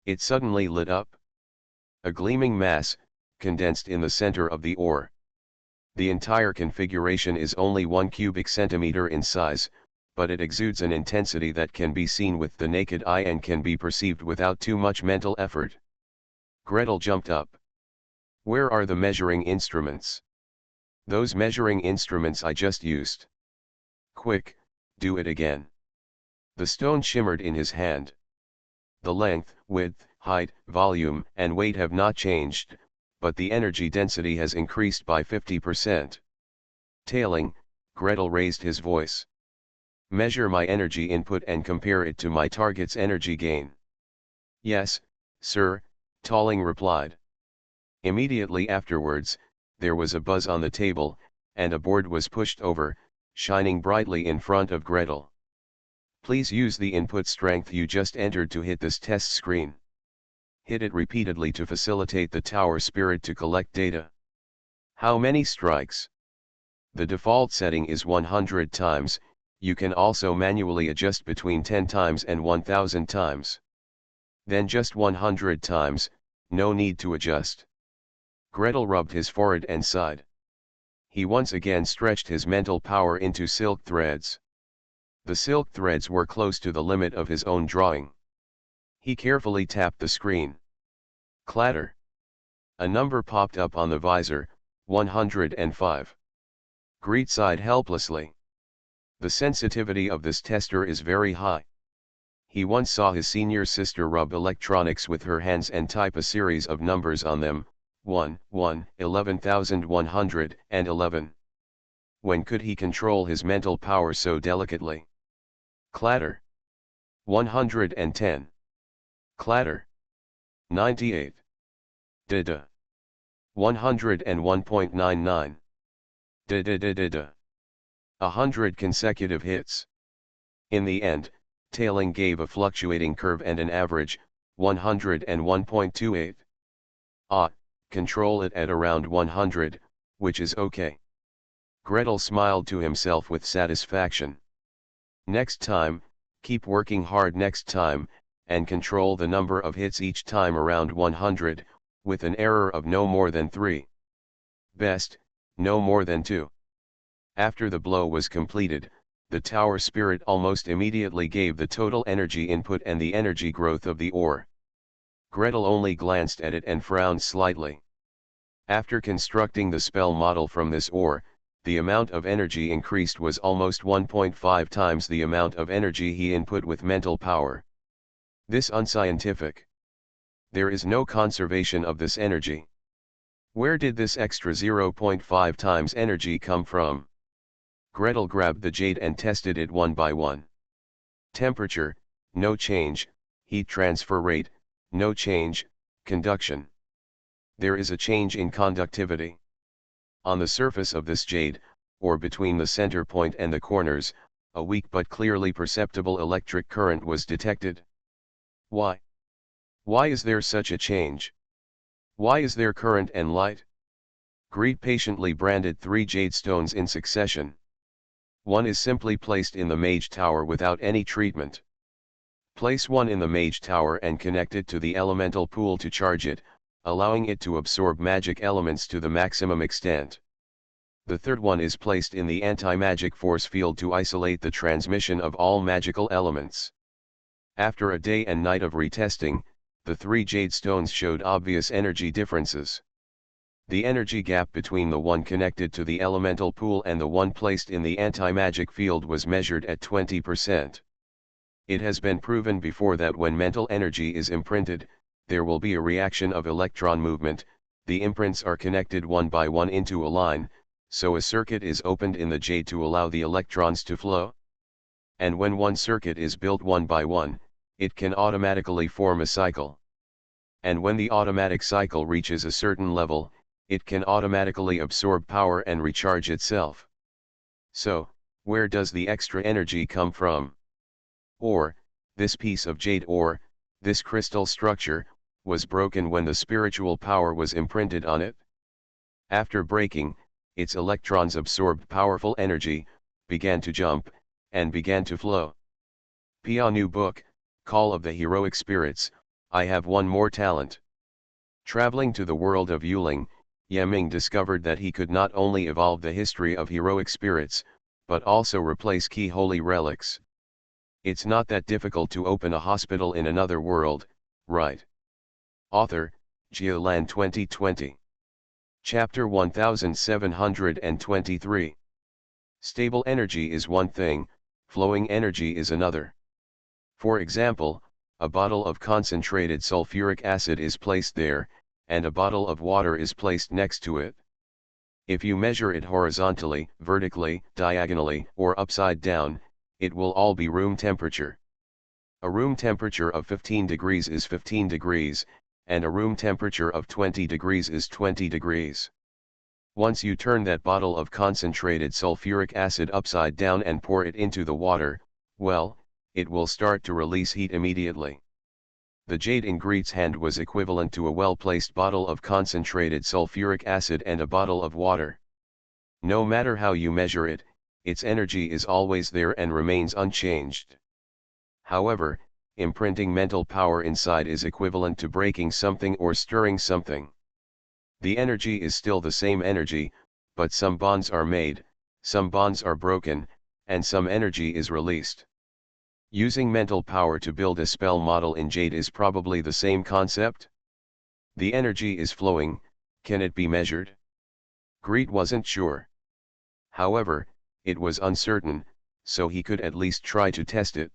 It suddenly lit up. A gleaming mass, condensed in the center of the ore. The entire configuration is only 1 cubic centimeter in size, but it exudes an intensity that can be seen with the naked eye and can be perceived without too much mental effort. Gretel jumped up. Where are the measuring instruments? Those measuring instruments I just used. Quick, do it again. The stone shimmered in his hand. The length, width, height, volume, and weight have not changed, but the energy density has increased by 50%. Tailing, Gretel raised his voice. Measure my energy input and compare it to my target's energy gain. Yes, sir, Tolling replied. Immediately afterwards, there was a buzz on the table, and a board was pushed over, shining brightly in front of Gretel. Please use the input strength you just entered to hit this test screen. Hit it repeatedly to facilitate the tower spirit to collect data. How many strikes? The default setting is 100 times, you can also manually adjust between 10 times and 1000 times. Then just 100 times, no need to adjust. Gretel rubbed his forehead and sighed. He once again stretched his mental power into silk threads. The silk threads were close to the limit of his own drawing. He carefully tapped the screen. Clatter. A number popped up on the visor, 105. Greet sighed helplessly. The sensitivity of this tester is very high. He once saw his senior sister rub electronics with her hands and type a series of numbers on them, 11,111. When could he control his mental power so delicately? Clatter. 110. Clatter. 98. Da-da. 101.99. Da-da-da-da-da. 100 consecutive hits. In the end, tailing gave a fluctuating curve and an average, 101.28. Control it at around 100, which is okay. Gretel smiled to himself with satisfaction. Next time, keep working hard next time, and control the number of hits each time around 100, with an error of no more than 3. Best, no more than 2. After the blow was completed, the tower spirit almost immediately gave the total energy input and the energy growth of the ore. Gretel only glanced at it and frowned slightly. After constructing the spell model from this ore, the amount of energy increased was almost 1.5 times the amount of energy he input with mental power. This unscientific. There is no conservation of this energy. Where did this extra 0.5 times energy come from? Gretel grabbed the jade and tested it one by one. Temperature, no change. Heat transfer rate, no change. Conduction. There is a change in conductivity. On the surface of this jade, or between the center point and the corners, a weak but clearly perceptible electric current was detected. Why? Why is there such a change? Why is there current and light? Greet patiently branded 3 jade stones in succession. One is simply placed in the mage tower without any treatment. Place one in the mage tower and connect it to the elemental pool to charge it, allowing it to absorb magic elements to the maximum extent. The third one is placed in the anti-magic force field to isolate the transmission of all magical elements. After a day and night of retesting, the 3 jade stones showed obvious energy differences. The energy gap between the one connected to the elemental pool and the one placed in the anti-magic field was measured at 20%. It has been proven before that when mental energy is imprinted, there will be a reaction of electron movement. The imprints are connected one by one into a line, so a circuit is opened in the jade to allow the electrons to flow. And when one circuit is built one by one, it can automatically form a cycle. And when the automatic cycle reaches a certain level, it can automatically absorb power and recharge itself. So, where does the extra energy come from? Or, this piece of jade ore, this crystal structure, was broken when the spiritual power was imprinted on it. After breaking, its electrons absorbed powerful energy, began to jump, and began to flow. Pia new book, Call of the Heroic Spirits. I have one more talent. Traveling to the world of Yuling, Yeming discovered that he could not only evolve the history of heroic spirits, but also replace key holy relics. It's not that difficult to open a hospital in another world, right? Author, Geolan 2020. Chapter 1723. Stable energy is one thing, flowing energy is another. For example, a bottle of concentrated sulfuric acid is placed there, and a bottle of water is placed next to it. If you measure it horizontally, vertically, diagonally, or upside down, it will all be room temperature. A room temperature of 15 degrees is 15 degrees, and a room temperature of 20 degrees is 20 degrees. Once you turn that bottle of concentrated sulfuric acid upside down and pour it into the water, well, it will start to release heat immediately. The jade in Greet's hand was equivalent to a well-placed bottle of concentrated sulfuric acid and a bottle of water. No matter how you measure it, its energy is always there and remains unchanged. However, imprinting mental power inside is equivalent to breaking something or stirring something. The energy is still the same energy, but some bonds are made, some bonds are broken, and some energy is released. Using mental power to build a spell model in jade is probably the same concept. The energy is flowing, can it be measured? Greet wasn't sure. However, it was uncertain, so he could at least try to test it.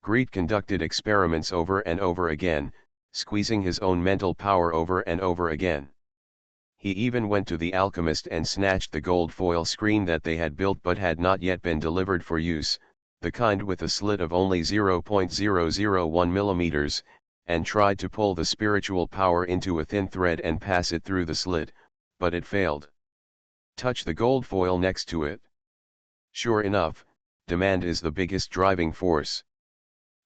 Greet conducted experiments over and over again, squeezing his own mental power over and over again. He even went to the alchemist and snatched the gold foil screen that they had built but had not yet been delivered for use, the kind with a slit of only 0.001 millimeters, and tried to pull the spiritual power into a thin thread and pass it through the slit, but it failed. Touch the gold foil next to it. Sure enough, demand is the biggest driving force.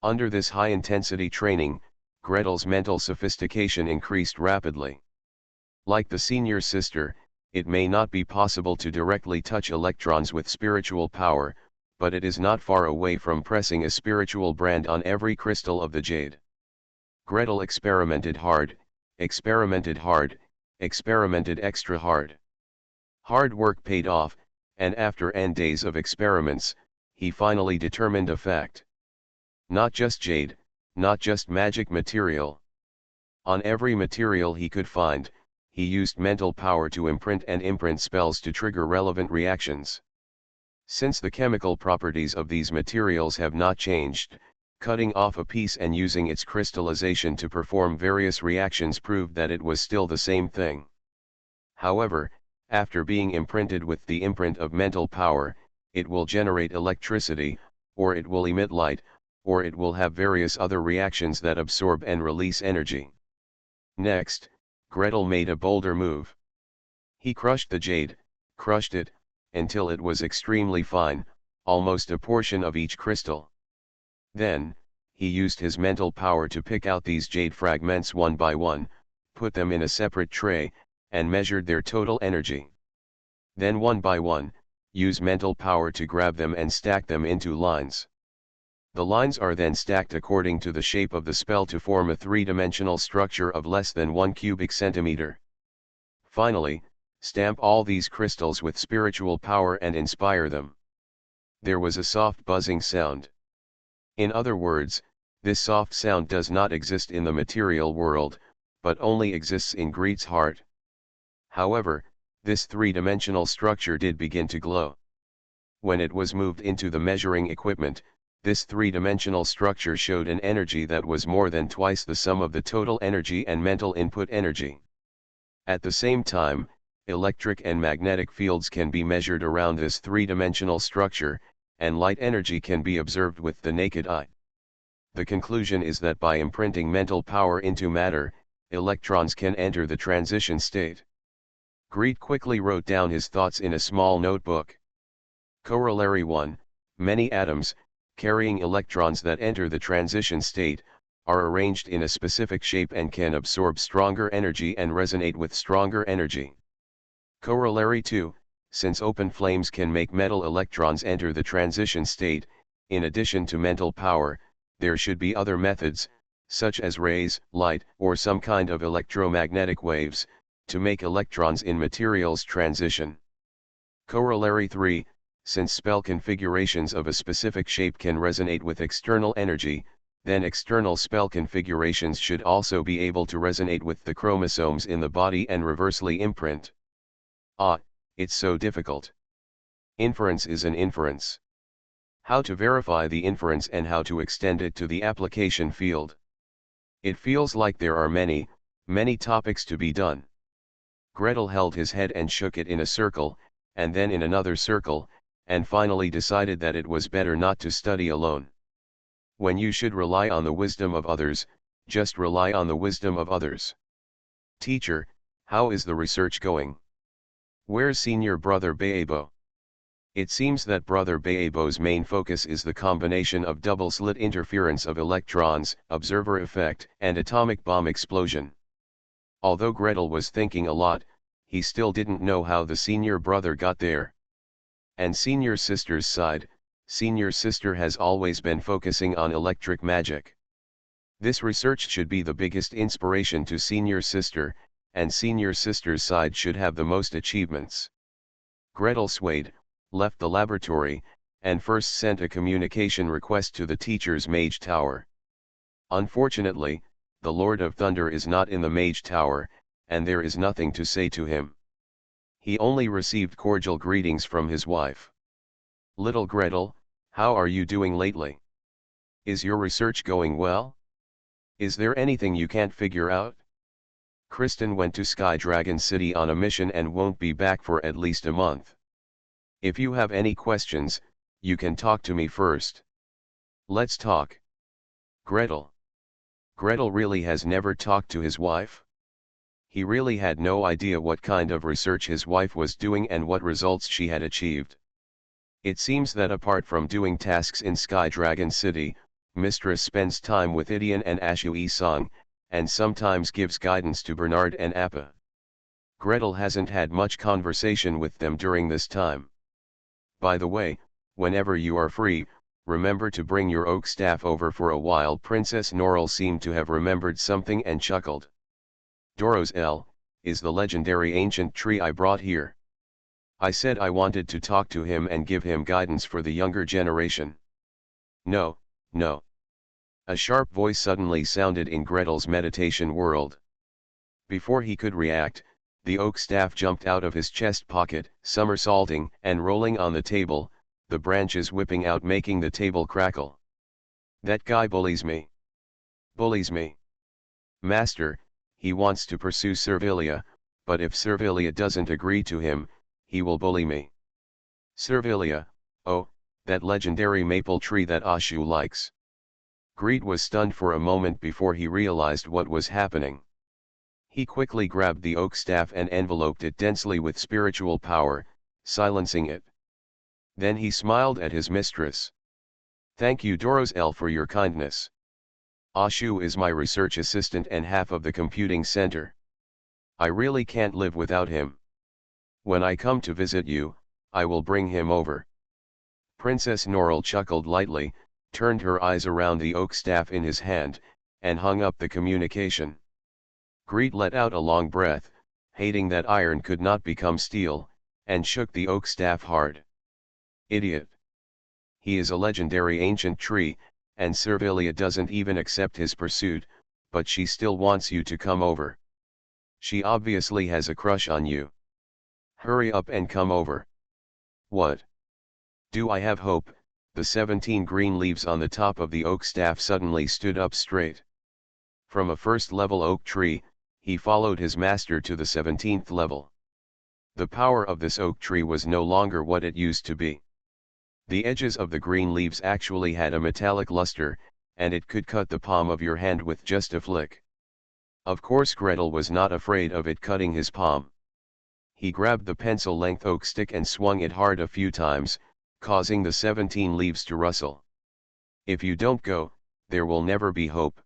Under this high-intensity training, Gretel's mental sophistication increased rapidly. Like the senior sister, it may not be possible to directly touch electrons with spiritual power, but it is not far away from pressing a spiritual brand on every crystal of the jade. Gretel experimented hard, experimented extra hard. Hard work paid off, and after n days of experiments, he finally determined a fact. Not just jade, not just magic material. On every material he could find, he used mental power to imprint and imprint spells to trigger relevant reactions. Since the chemical properties of these materials have not changed, cutting off a piece and using its crystallization to perform various reactions proved that it was still the same thing. However, after being imprinted with the imprint of mental power, it will generate electricity, or it will emit light, or it will have various other reactions that absorb and release energy. Next, Gretel made a bolder move. He crushed the jade, crushed it, until it was extremely fine, almost a portion of each crystal. Then, he used his mental power to pick out these jade fragments one by one, put them in a separate tray, and measured their total energy. Then one by one, use mental power to grab them and stack them into lines. The lines are then stacked according to the shape of the spell to form a three-dimensional structure of less than 1 cubic centimeter. Finally, stamp all these crystals with spiritual power and inspire them. There was a soft buzzing sound. In other words, this soft sound does not exist in the material world, but only exists in Greet's heart. However, this three-dimensional structure did begin to glow. When it was moved into the measuring equipment, this three-dimensional structure showed an energy that was more than twice the sum of the total energy and mental input energy. At the same time, electric and magnetic fields can be measured around this three-dimensional structure, and light energy can be observed with the naked eye. The conclusion is that by imprinting mental power into matter, electrons can enter the transition state. Greet quickly wrote down his thoughts in a small notebook. Corollary 1, many atoms, carrying electrons that enter the transition state, are arranged in a specific shape and can absorb stronger energy and resonate with stronger energy. Corollary 2, since open flames can make metal electrons enter the transition state, in addition to mental power, there should be other methods, such as rays, light, or some kind of electromagnetic waves, to make electrons in materials transition. Corollary 3, since spell configurations of a specific shape can resonate with external energy, then external spell configurations should also be able to resonate with the chromosomes in the body and reversely imprint. It's so difficult. Inference is an inference. How to verify the inference and how to extend it to the application field. It feels like there are many topics to be done. Gretel held his head and shook it in a circle, and then in another circle, and finally decided that it was better not to study alone. When you should rely on the wisdom of others, just rely on the wisdom of others. Teacher, how is the research going? Where's senior brother Baebo? It seems that brother Baebo's main focus is the combination of double-slit interference of electrons, observer effect, and atomic bomb explosion. Although Gretel was thinking a lot, he still didn't know how the senior brother got there. And senior sister's side, senior sister has always been focusing on electric magic. This research should be the biggest inspiration to senior sister, and senior sister's side should have the most achievements. Gretel swayed, left the laboratory, and first sent a communication request to the teacher's mage tower. Unfortunately, the Lord of Thunder is not in the mage tower, and there is nothing to say to him. He only received cordial greetings from his wife. Little Gretel, how are you doing lately? Is your research going well? Is there anything you can't figure out? Kristen went to Sky Dragon City on a mission and won't be back for at least a month. If you have any questions, you can talk to me first. Let's talk. Gretel. Gretel really has never talked to his wife? He really had no idea what kind of research his wife was doing and what results she had achieved. It seems that apart from doing tasks in Sky Dragon City, Mistress spends time with Idian and Ashui-san, and sometimes gives guidance to Bernard and Appa. Gretel hasn't had much conversation with them during this time. By the way, whenever you are free, remember to bring your oak staff over for a while. Princess Norrell seemed to have remembered something and chuckled. Doros L is the legendary ancient tree I brought here. I said I wanted to talk to him and give him guidance for the younger generation. No, no. A sharp voice suddenly sounded in Gretel's meditation world. Before he could react, the oak staff jumped out of his chest pocket, somersaulting and rolling on the table, the branches whipping out making the table crackle. That guy bullies me. Bullies me. Master, he wants to pursue Servilia, but if Servilia doesn't agree to him, he will bully me. Servilia, oh, that legendary maple tree that Ashu likes. Greed was stunned for a moment before he realized what was happening. He quickly grabbed the oak staff and enveloped it densely with spiritual power, silencing it. Then he smiled at his mistress. Thank you Dorozl for your kindness. Ashu is my research assistant and half of the computing center. I really can't live without him. When I come to visit you, I will bring him over. Princess Norel chuckled lightly, turned her eyes around the oak staff in his hand, and hung up the communication. Greed let out a long breath, hating that iron could not become steel, and shook the oak staff hard. Idiot. He is a legendary ancient tree, and Servilia doesn't even accept his pursuit, but she still wants you to come over. She obviously has a crush on you. Hurry up and come over. What? Do I have hope? The 17 green leaves on the top of the oak staff suddenly stood up straight. From a first-level oak tree, he followed his master to the 17th level. The power of this oak tree was no longer what it used to be. The edges of the green leaves actually had a metallic luster, and it could cut the palm of your hand with just a flick. Of course Gretel was not afraid of it cutting his palm. He grabbed the pencil-length oak stick and swung it hard a few times, causing the 17 leaves to rustle. If you don't go, there will never be hope.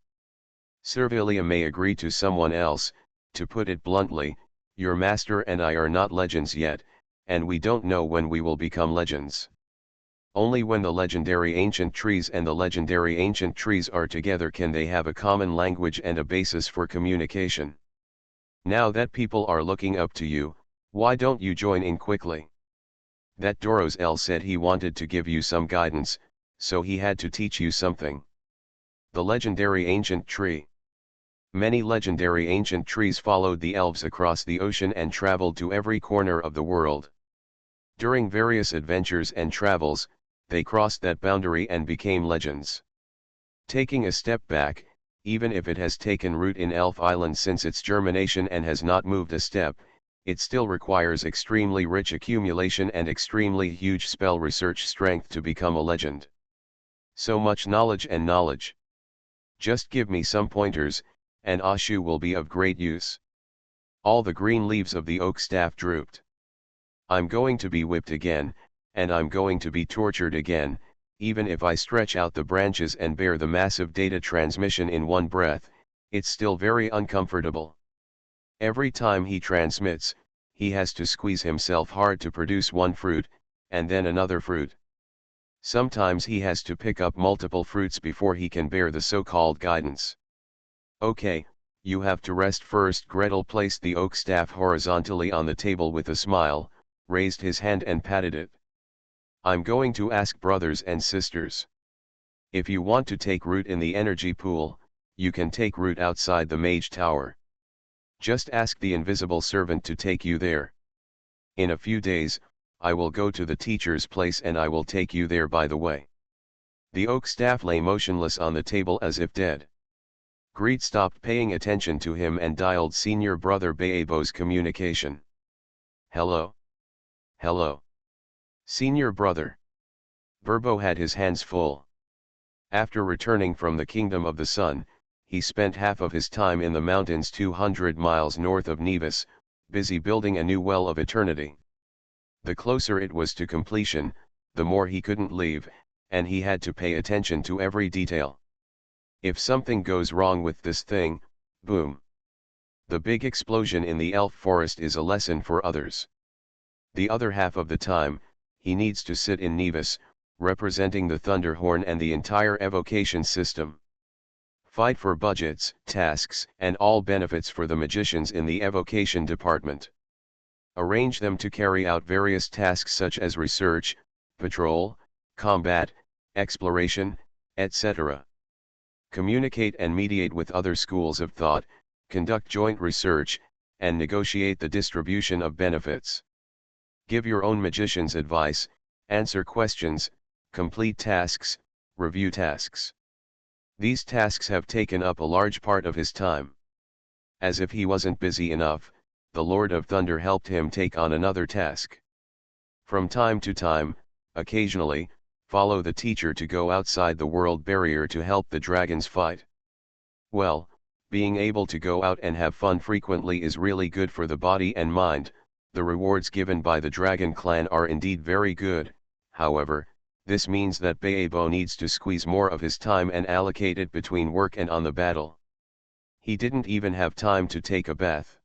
Servilia may agree to someone else. To put it bluntly, your master and I are not legends yet, and we don't know when we will become legends. Only when the legendary ancient trees and the legendary ancient trees are together can they have a common language and a basis for communication. Now that people are looking up to you, why don't you join in quickly? That Dorozl said he wanted to give you some guidance, so he had to teach you something. The legendary ancient tree. Many legendary ancient trees followed the elves across the ocean and traveled to every corner of the world. During various adventures and travels, they crossed that boundary and became legends. Taking a step back, even if it has taken root in Elf Island since its germination and has not moved a step, it still requires extremely rich accumulation and extremely huge spell research strength to become a legend. So much knowledge and knowledge. Just give me some pointers, and Ashu will be of great use. All the green leaves of the oak staff drooped. I'm going to be whipped again, and I'm going to be tortured again, even if I stretch out the branches and bear the massive data transmission in one breath, it's still very uncomfortable. Every time he transmits, he has to squeeze himself hard to produce one fruit, and then another fruit. Sometimes he has to pick up multiple fruits before he can bear the so-called guidance. Okay, you have to rest first. Gretel placed the oak staff horizontally on the table with a smile, raised his hand and patted it. I'm going to ask brothers and sisters. If you want to take root in the energy pool, you can take root outside the mage tower. Just ask the invisible servant to take you there. In a few days, I will go to the teacher's place and I will take you there by the way. The oak staff lay motionless on the table as if dead. Greed stopped paying attention to him and dialed senior brother Baebo's communication. Hello? Hello? Senior brother. Burbo had his hands full. After returning from the Kingdom of the Sun, he spent half of his time in the mountains 200 miles north of Nevis, busy building a new well of eternity. The closer it was to completion, the more he couldn't leave, and he had to pay attention to every detail. If something goes wrong with this thing, boom. The big explosion in the elf forest is a lesson for others. The other half of the time, he needs to sit in Nevis, representing the Thunderhorn and the entire evocation system. Fight for budgets, tasks, and all benefits for the magicians in the evocation department. Arrange them to carry out various tasks such as research, patrol, combat, exploration, etc. communicate and mediate with other schools of thought, conduct joint research, and negotiate the distribution of benefits. Give your own magician's advice, answer questions, complete tasks, review tasks. These tasks have taken up a large part of his time. As if he wasn't busy enough, the Lord of Thunder helped him take on another task. From time to time, occasionally, follow the teacher to go outside the world barrier to help the dragons fight. Well, being able to go out and have fun frequently is really good for the body and mind. The rewards given by the Dragon Clan are indeed very good. However, this means that Baebo needs to squeeze more of his time and allocate it between work and on the battle. He didn't even have time to take a bath.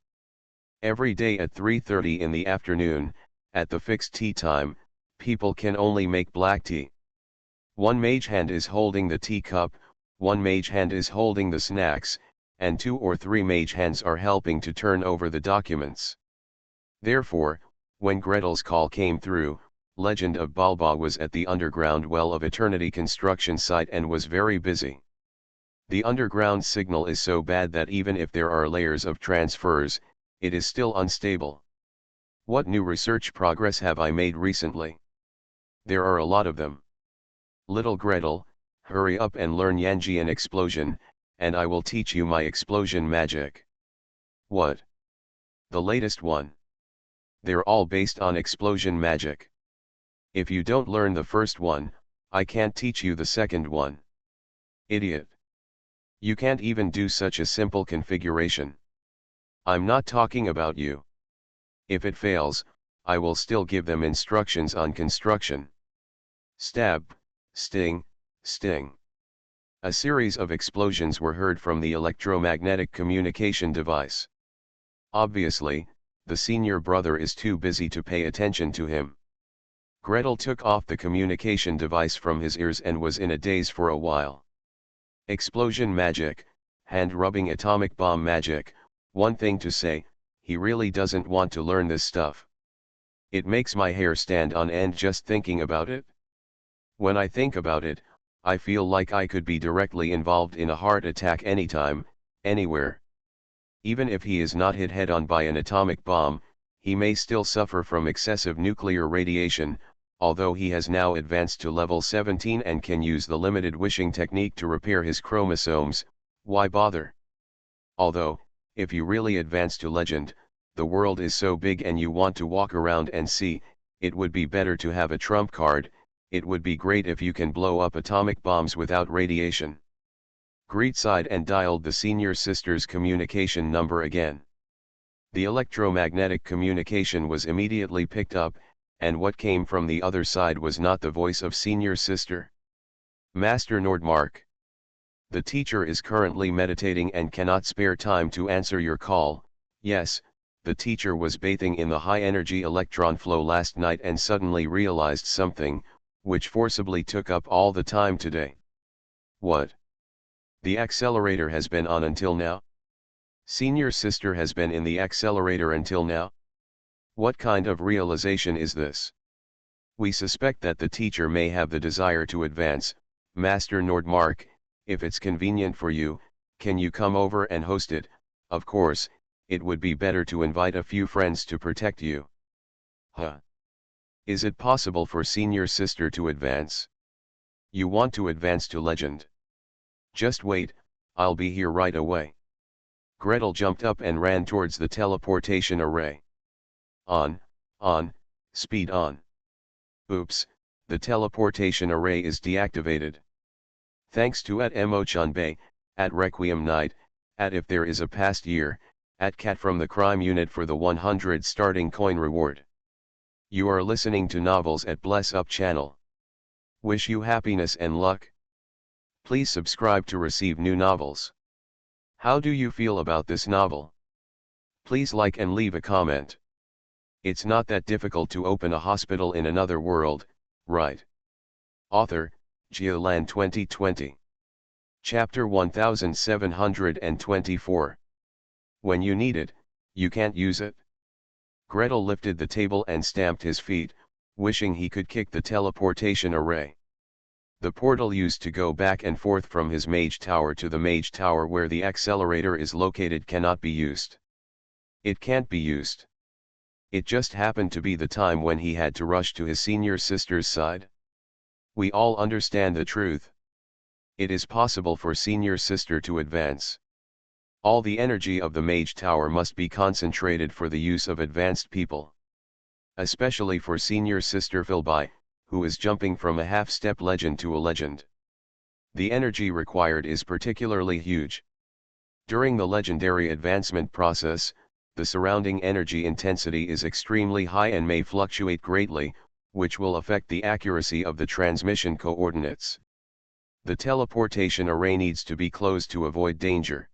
Every day at 3:30 in the afternoon, at the fixed tea time, people can only make black tea. One mage hand is holding the teacup, one mage hand is holding the snacks, and 2 or 3 mage hands are helping to turn over the documents. Therefore, when Gretel's call came through, Legend of Balba was at the underground Well of Eternity construction site and was very busy. The underground signal is so bad that even if there are layers of transfers, it is still unstable. What new research progress have I made recently? There are a lot of them. Little Gretel, hurry up and learn Yanjian explosion, and I will teach you my explosion magic. What? The latest one. They're all based on explosion magic. If you don't learn the first one, I can't teach you the second one. Idiot. You can't even do such a simple configuration. I'm not talking about you. If it fails, I will still give them instructions on construction. Stab, sting, sting. A series of explosions were heard from the electromagnetic communication device. Obviously, the senior brother is too busy to pay attention to him. Gretel took off the communication device from his ears and was in a daze for a while. Explosion magic, hand-rubbing atomic bomb magic, one thing to say, he really doesn't want to learn this stuff. It makes my hair stand on end just thinking about it. When I think about it, I feel like I could be directly involved in a heart attack anytime, anywhere. Even if he is not hit head-on by an atomic bomb, he may still suffer from excessive nuclear radiation, although he has now advanced to level 17 and can use the limited wishing technique to repair his chromosomes. Why bother? Although, if you really advance to legend, the world is so big and you want to walk around and see, it would be better to have a trump card. It would be great if you can blow up atomic bombs without radiation. Greet sighed and dialed the senior sister's communication number again. The electromagnetic communication was immediately picked up, and what came from the other side was not the voice of senior sister. Master Nordmark. The teacher is currently meditating and cannot spare time to answer your call. Yes, the teacher was bathing in the high-energy electron flow last night and suddenly realized something, which forcibly took up all the time today. What? The accelerator has been on until now? Senior sister has been in the accelerator until now? What kind of realization is this? We suspect that the teacher may have the desire to advance. Master Nordmark, if it's convenient for you, can you come over and host it? Of course, it would be better to invite a few friends to protect you. Huh? Is it possible for senior sister to advance? You want to advance to legend? Just wait, I'll be here right away. Gretel jumped up and ran towards the teleportation array. On, speed on. Oops, the teleportation array is deactivated. Thanks to @Emochanbei, @Requiem Night, @If There Is a Past Year, @Cat from the Crime Unit for the 100 starting coin reward. You are listening to Novels at Bless Up channel. Wish you happiness and luck. Please subscribe to receive new novels. How do you feel about this novel? Please like and leave a comment. It's not that difficult to open a hospital in another world, right? Author, Geoland 2020. Chapter 1724. When you need it, you can't use it. Gretel lifted the table and stamped his feet, wishing he could kick the teleportation array. The portal used to go back and forth from his mage tower to the mage tower where the accelerator is located cannot be used. It can't be used. It just happened to be the time when he had to rush to his senior sister's side. We all understand the truth. It is possible for senior sister to advance. All the energy of the mage tower must be concentrated for the use of advanced people. Especially for senior sister Philby, who is jumping from a half-step legend to a legend. The energy required is particularly huge. During the legendary advancement process, the surrounding energy intensity is extremely high and may fluctuate greatly, which will affect the accuracy of the transmission coordinates. The teleportation array needs to be closed to avoid danger.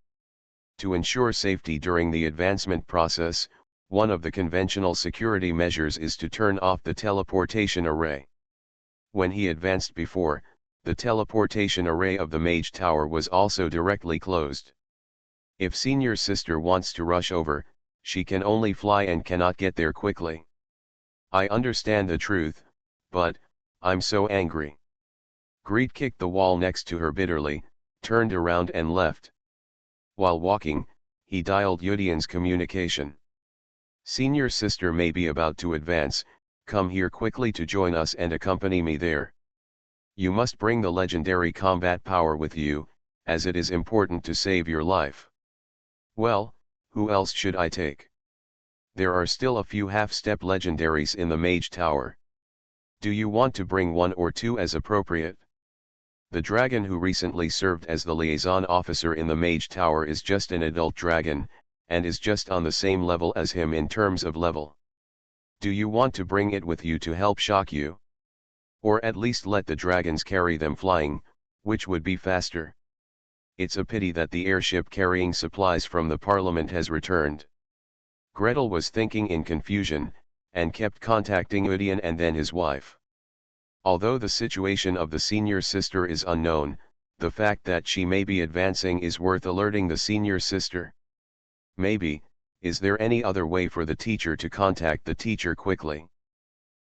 To ensure safety during the advancement process, one of the conventional security measures is to turn off the teleportation array. When he advanced before, the teleportation array of the mage tower was also directly closed. If senior sister wants to rush over, she can only fly and cannot get there quickly. I understand the truth, but I'm so angry. Greet kicked the wall next to her bitterly, turned around and left. While walking, he dialed Yudian's communication. Senior sister may be about to advance, come here quickly to join us and accompany me there. You must bring the legendary combat power with you, as it is important to save your life. Well, who else should I take? There are still a few half-step legendaries in the mage tower. Do you want to bring one or two as appropriate? The dragon who recently served as the liaison officer in the mage tower is just an adult dragon, and is just on the same level as him in terms of level. Do you want to bring it with you to help shock you? Or at least let the dragons carry them flying, which would be faster. It's a pity that the airship carrying supplies from the parliament has returned. Gretel was thinking in confusion, and kept contacting Udian and then his wife. Although the situation of the senior sister is unknown, the fact that she may be advancing is worth alerting the senior sister. Maybe, is there any other way for the teacher to contact the teacher quickly?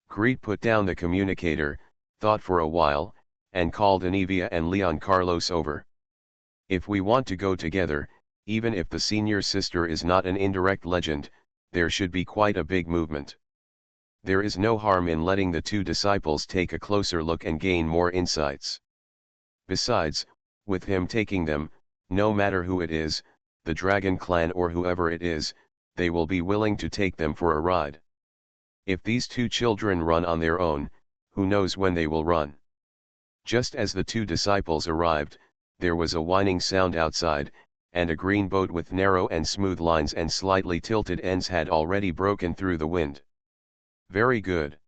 Greet put down the communicator, thought for a while, and called Anivia and Leon Carlos over. If we want to go together, even if the senior sister is not an indirect legend, there should be quite a big movement. There is no harm in letting the two disciples take a closer look and gain more insights. Besides, with him taking them, no matter who it is, the Dragon Clan or whoever it is, they will be willing to take them for a ride. If these two children run on their own, who knows when they will run. Just as the two disciples arrived, there was a whining sound outside, and a green boat with narrow and smooth lines and slightly tilted ends had already broken through the wind. Very good.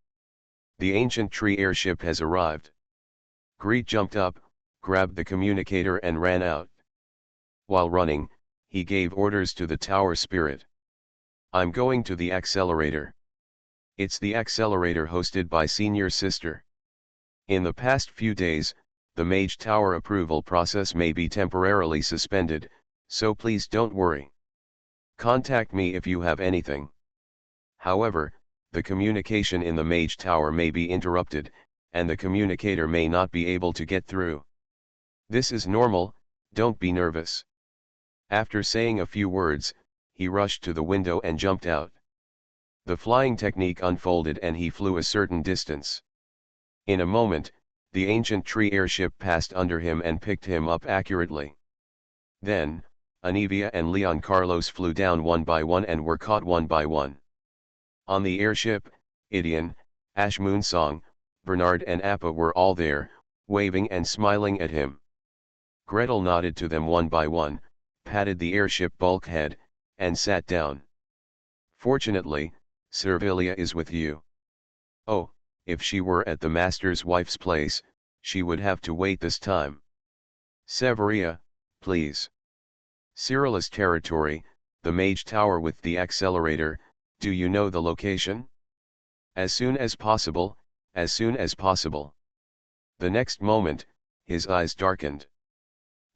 The ancient tree airship has arrived. Greet jumped up, grabbed the communicator and ran out. While running, he gave orders to the tower spirit. I'm going to the accelerator. It's the accelerator hosted by Senior Sister. In the past few days, the Mage Tower approval process may be temporarily suspended, so please don't worry. Contact me if you have anything. However, the communication in the Mage Tower may be interrupted, and the communicator may not be able to get through. This is normal, don't be nervous. After saying a few words, he rushed to the window and jumped out. The flying technique unfolded and he flew a certain distance. In a moment, the ancient tree airship passed under him and picked him up accurately. Then, Anivia and Leon Carlos flew down one by one and were caught one by one. On the airship, Idian, Ash Moonsong, Bernard and Appa were all there, waving and smiling at him. Gretel nodded to them one by one, patted the airship bulkhead, and sat down. Fortunately, Servilia is with you. Oh, if she were at the master's wife's place, she would have to wait this time. Severia, please. Cyrillus territory, the Mage Tower with the accelerator, do you know the location? As soon as possible, as soon as possible. The next moment, his eyes darkened.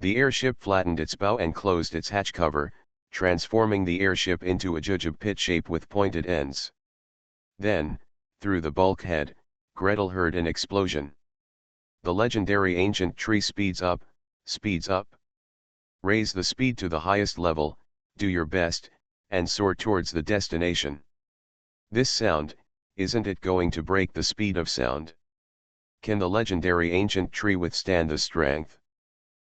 The airship flattened its bow and closed its hatch cover, transforming the airship into a jujube pit shape with pointed ends. Then, through the bulkhead, Gretel heard an explosion. The legendary ancient tree speeds up, speeds up. Raise the speed to the highest level, do your best, and soar towards the destination. This sound, isn't it going to break the speed of sound? Can the legendary ancient tree withstand the strength?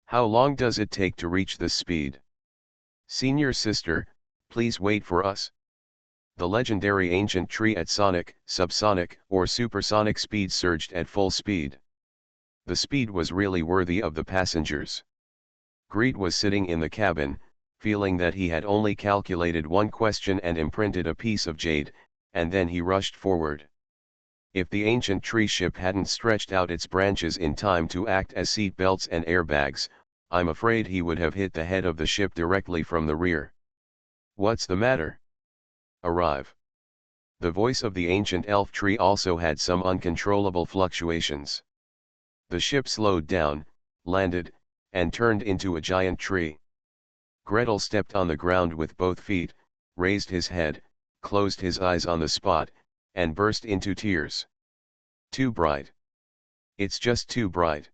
How long does it take to reach this speed? Senior sister, please wait for us. The legendary ancient tree at sonic, subsonic, or supersonic speed surged at full speed. The speed was really worthy of the passengers. Greet was sitting in the cabin, feeling that he had only calculated one question and imprinted a piece of jade, and then he rushed forward. If the ancient tree ship hadn't stretched out its branches in time to act as seat belts and airbags, I'm afraid he would have hit the head of the ship directly from the rear. What's the matter? Arrive. The voice of the ancient elf tree also had some uncontrollable fluctuations. The ship slowed down, landed, and turned into a giant tree. Gretel stepped on the ground with both feet, raised his head, closed his eyes on the spot, and burst into tears. Too bright. It's just too bright.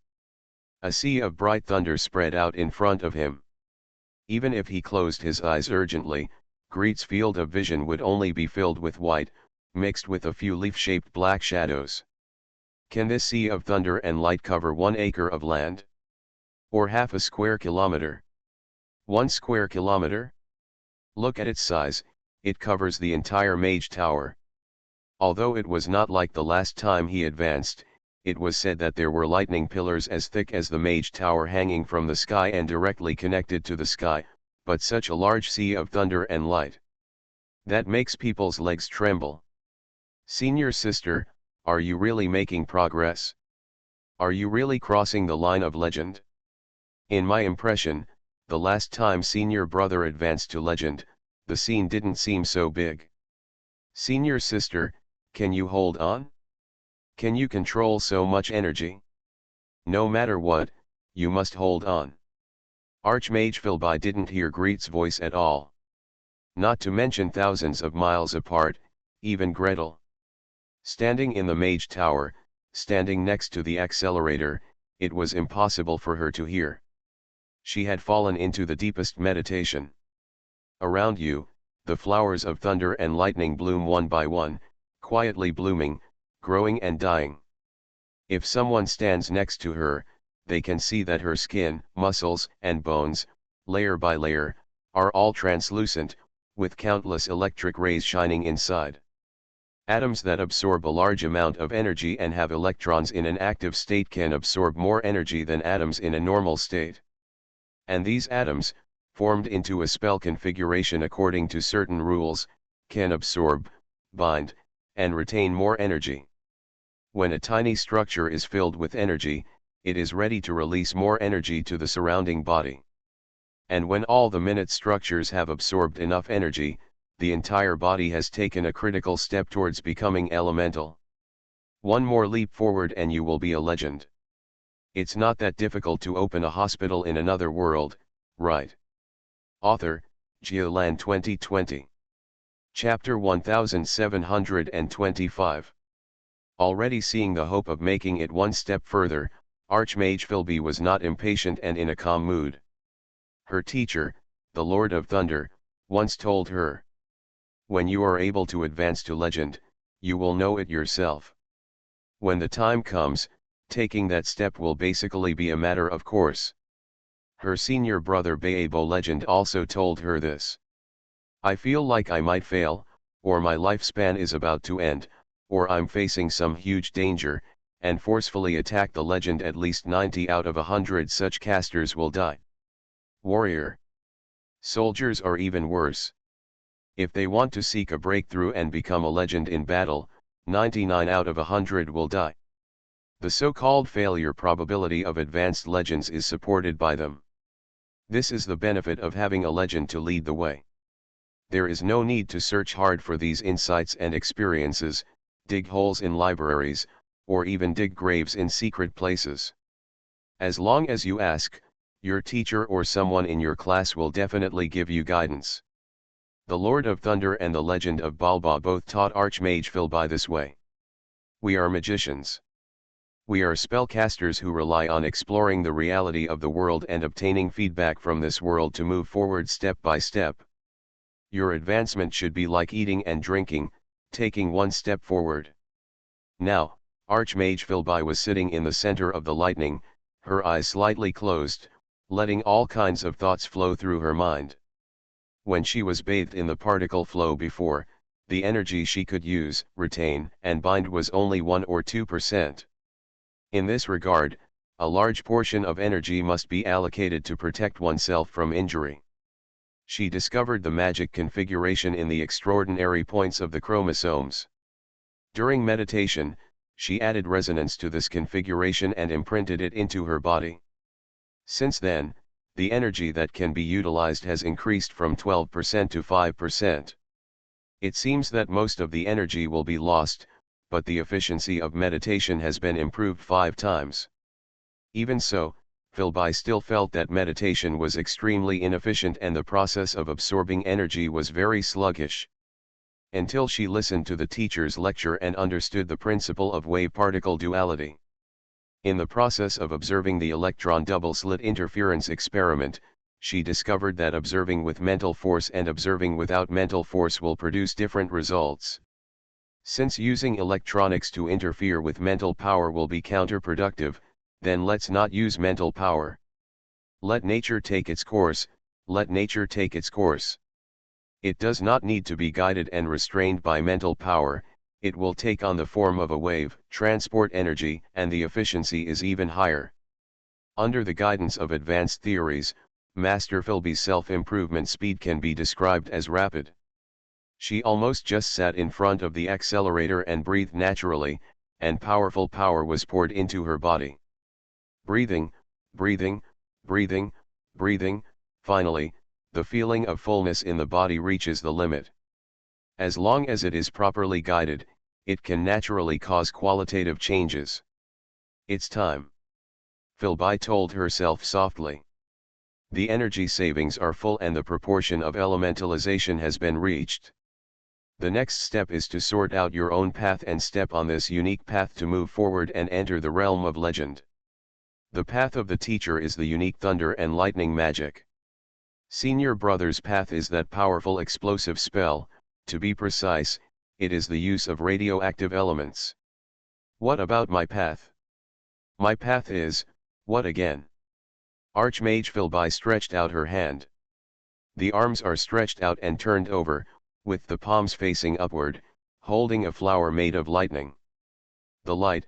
A sea of bright thunder spread out in front of him. Even if he closed his eyes urgently, Greet's field of vision would only be filled with white, mixed with a few leaf-shaped black shadows. Can this sea of thunder and light cover 1 acre of land? Or half a square kilometer? 1 square kilometer? Look at its size, it covers the entire Mage Tower. Although it was not like the last time he advanced, it was said that there were lightning pillars as thick as the Mage Tower hanging from the sky and directly connected to the sky, but such a large sea of thunder and light. That makes people's legs tremble. Senior sister, are you really making progress? Are you really crossing the line of legend? In my impression, the last time senior brother advanced to legend, the scene didn't seem so big. Senior sister, can you hold on? Can you control so much energy? No matter what, you must hold on. Archmage Philby didn't hear Greet's voice at all. Not to mention thousands of miles apart, even Gretel. Standing in the Mage Tower, standing next to the accelerator, it was impossible for her to hear. She had fallen into the deepest meditation. Around you, the flowers of thunder and lightning bloom one by one, quietly blooming, growing and dying. If someone stands next to her, they can see that her skin, muscles, and bones, layer by layer, are all translucent, with countless electric rays shining inside. Atoms that absorb a large amount of energy and have electrons in an active state can absorb more energy than atoms in a normal state. And these atoms, formed into a spell configuration according to certain rules, can absorb, bind, and retain more energy. When a tiny structure is filled with energy, it is ready to release more energy to the surrounding body. And when all the minute structures have absorbed enough energy, the entire body has taken a critical step towards becoming elemental. One more leap forward and you will be a legend. It's not that difficult to open a hospital in another world, right? Author, Geoland 2020. Chapter 1725. Already seeing the hope of making it one step further, Archmage Philby was not impatient and in a calm mood. Her teacher, the Lord of Thunder, once told her, "When you are able to advance to legend, you will know it yourself. When the time comes, taking that step will basically be a matter of course." Her senior brother Baebo Legend also told her this. "I feel like I might fail, or my lifespan is about to end, or I'm facing some huge danger, and forcefully attack the legend. At least 90 out of 100 such casters will die. Warrior. Soldiers are even worse. If they want to seek a breakthrough and become a legend in battle, 99 out of 100 will die. The so-called failure probability of advanced legends is supported by them. This is the benefit of having a legend to lead the way. There is no need to search hard for these insights and experiences, dig holes in libraries, or even dig graves in secret places. As long as you ask, your teacher or someone in your class will definitely give you guidance. The Lord of Thunder and the Legend of Balba both taught Archmage Philby this way. We are magicians. We are spellcasters who rely on exploring the reality of the world and obtaining feedback from this world to move forward step by step. Your advancement should be like eating and drinking, taking one step forward. Now, Archmage Philby was sitting in the center of the lightning, her eyes slightly closed, letting all kinds of thoughts flow through her mind. When she was bathed in the particle flow before, the energy she could use, retain, and bind was only 1 or 2%. In this regard, a large portion of energy must be allocated to protect oneself from injury. She discovered the magic configuration in the extraordinary points of the chromosomes. During meditation, she added resonance to this configuration and imprinted it into her body. Since then, the energy that can be utilized has increased from 12% to 5%. It seems that most of the energy will be lost, but the efficiency of meditation has been improved 5 times. Even so, Philby still felt that meditation was extremely inefficient and the process of absorbing energy was very sluggish. Until she listened to the teacher's lecture and understood the principle of wave-particle duality. In the process of observing the electron double-slit interference experiment, she discovered that observing with mental force and observing without mental force will produce different results. Since using electronics to interfere with mental power will be counterproductive, then let's not use mental power. Let nature take its course, let nature take its course. It does not need to be guided and restrained by mental power, it will take on the form of a wave, transport energy, and the efficiency is even higher. Under the guidance of advanced theories, Master Philby's self-improvement speed can be described as rapid. She almost just sat in front of the accelerator and breathed naturally, and powerful power was poured into her body. Breathing, breathing, breathing, breathing, finally, the feeling of fullness in the body reaches the limit. As long as it is properly guided, it can naturally cause qualitative changes. It's time. Philby told herself softly. The energy savings are full and the proportion of elementalization has been reached. The next step is to sort out your own path and step on this unique path to move forward and enter the realm of legend. The path of the teacher is the unique thunder and lightning magic. Senior Brother's path is that powerful explosive spell, to be precise, it is the use of radioactive elements. What about my path? My path is, what again? Archmage Philby stretched out her hand. The arms are stretched out and turned over, with the palms facing upward, holding a flower made of lightning. The light,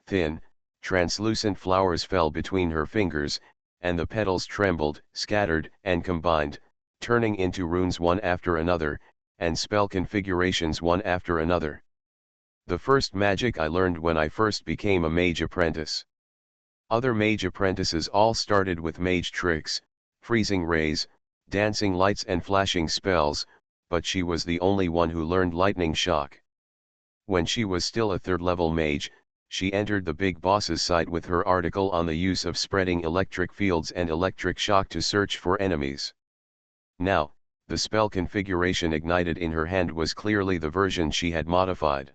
thin, translucent flowers fell between her fingers, and the petals trembled, scattered, and combined, turning into runes one after another, and spell configurations one after another. The first magic I learned when I first became a mage apprentice. Other mage apprentices all started with mage tricks, freezing rays, dancing lights and flashing spells, but she was the only one who learned lightning shock. When she was still a third-level mage, she entered the big boss's site with her article on the use of spreading electric fields and electric shock to search for enemies. Now, the spell configuration ignited in her hand was clearly the version she had modified.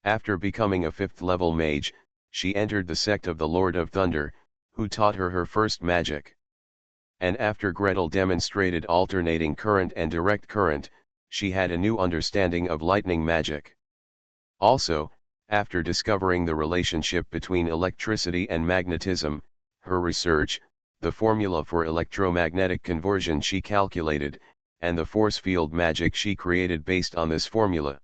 After becoming a 5th-level mage, she entered the sect of the Lord of Thunder, who taught her her first magic. And after Gretel demonstrated alternating current and direct current, she had a new understanding of lightning magic. Also, after discovering the relationship between electricity and magnetism, her research, the formula for electromagnetic conversion she calculated, and the force field magic she created based on this formula.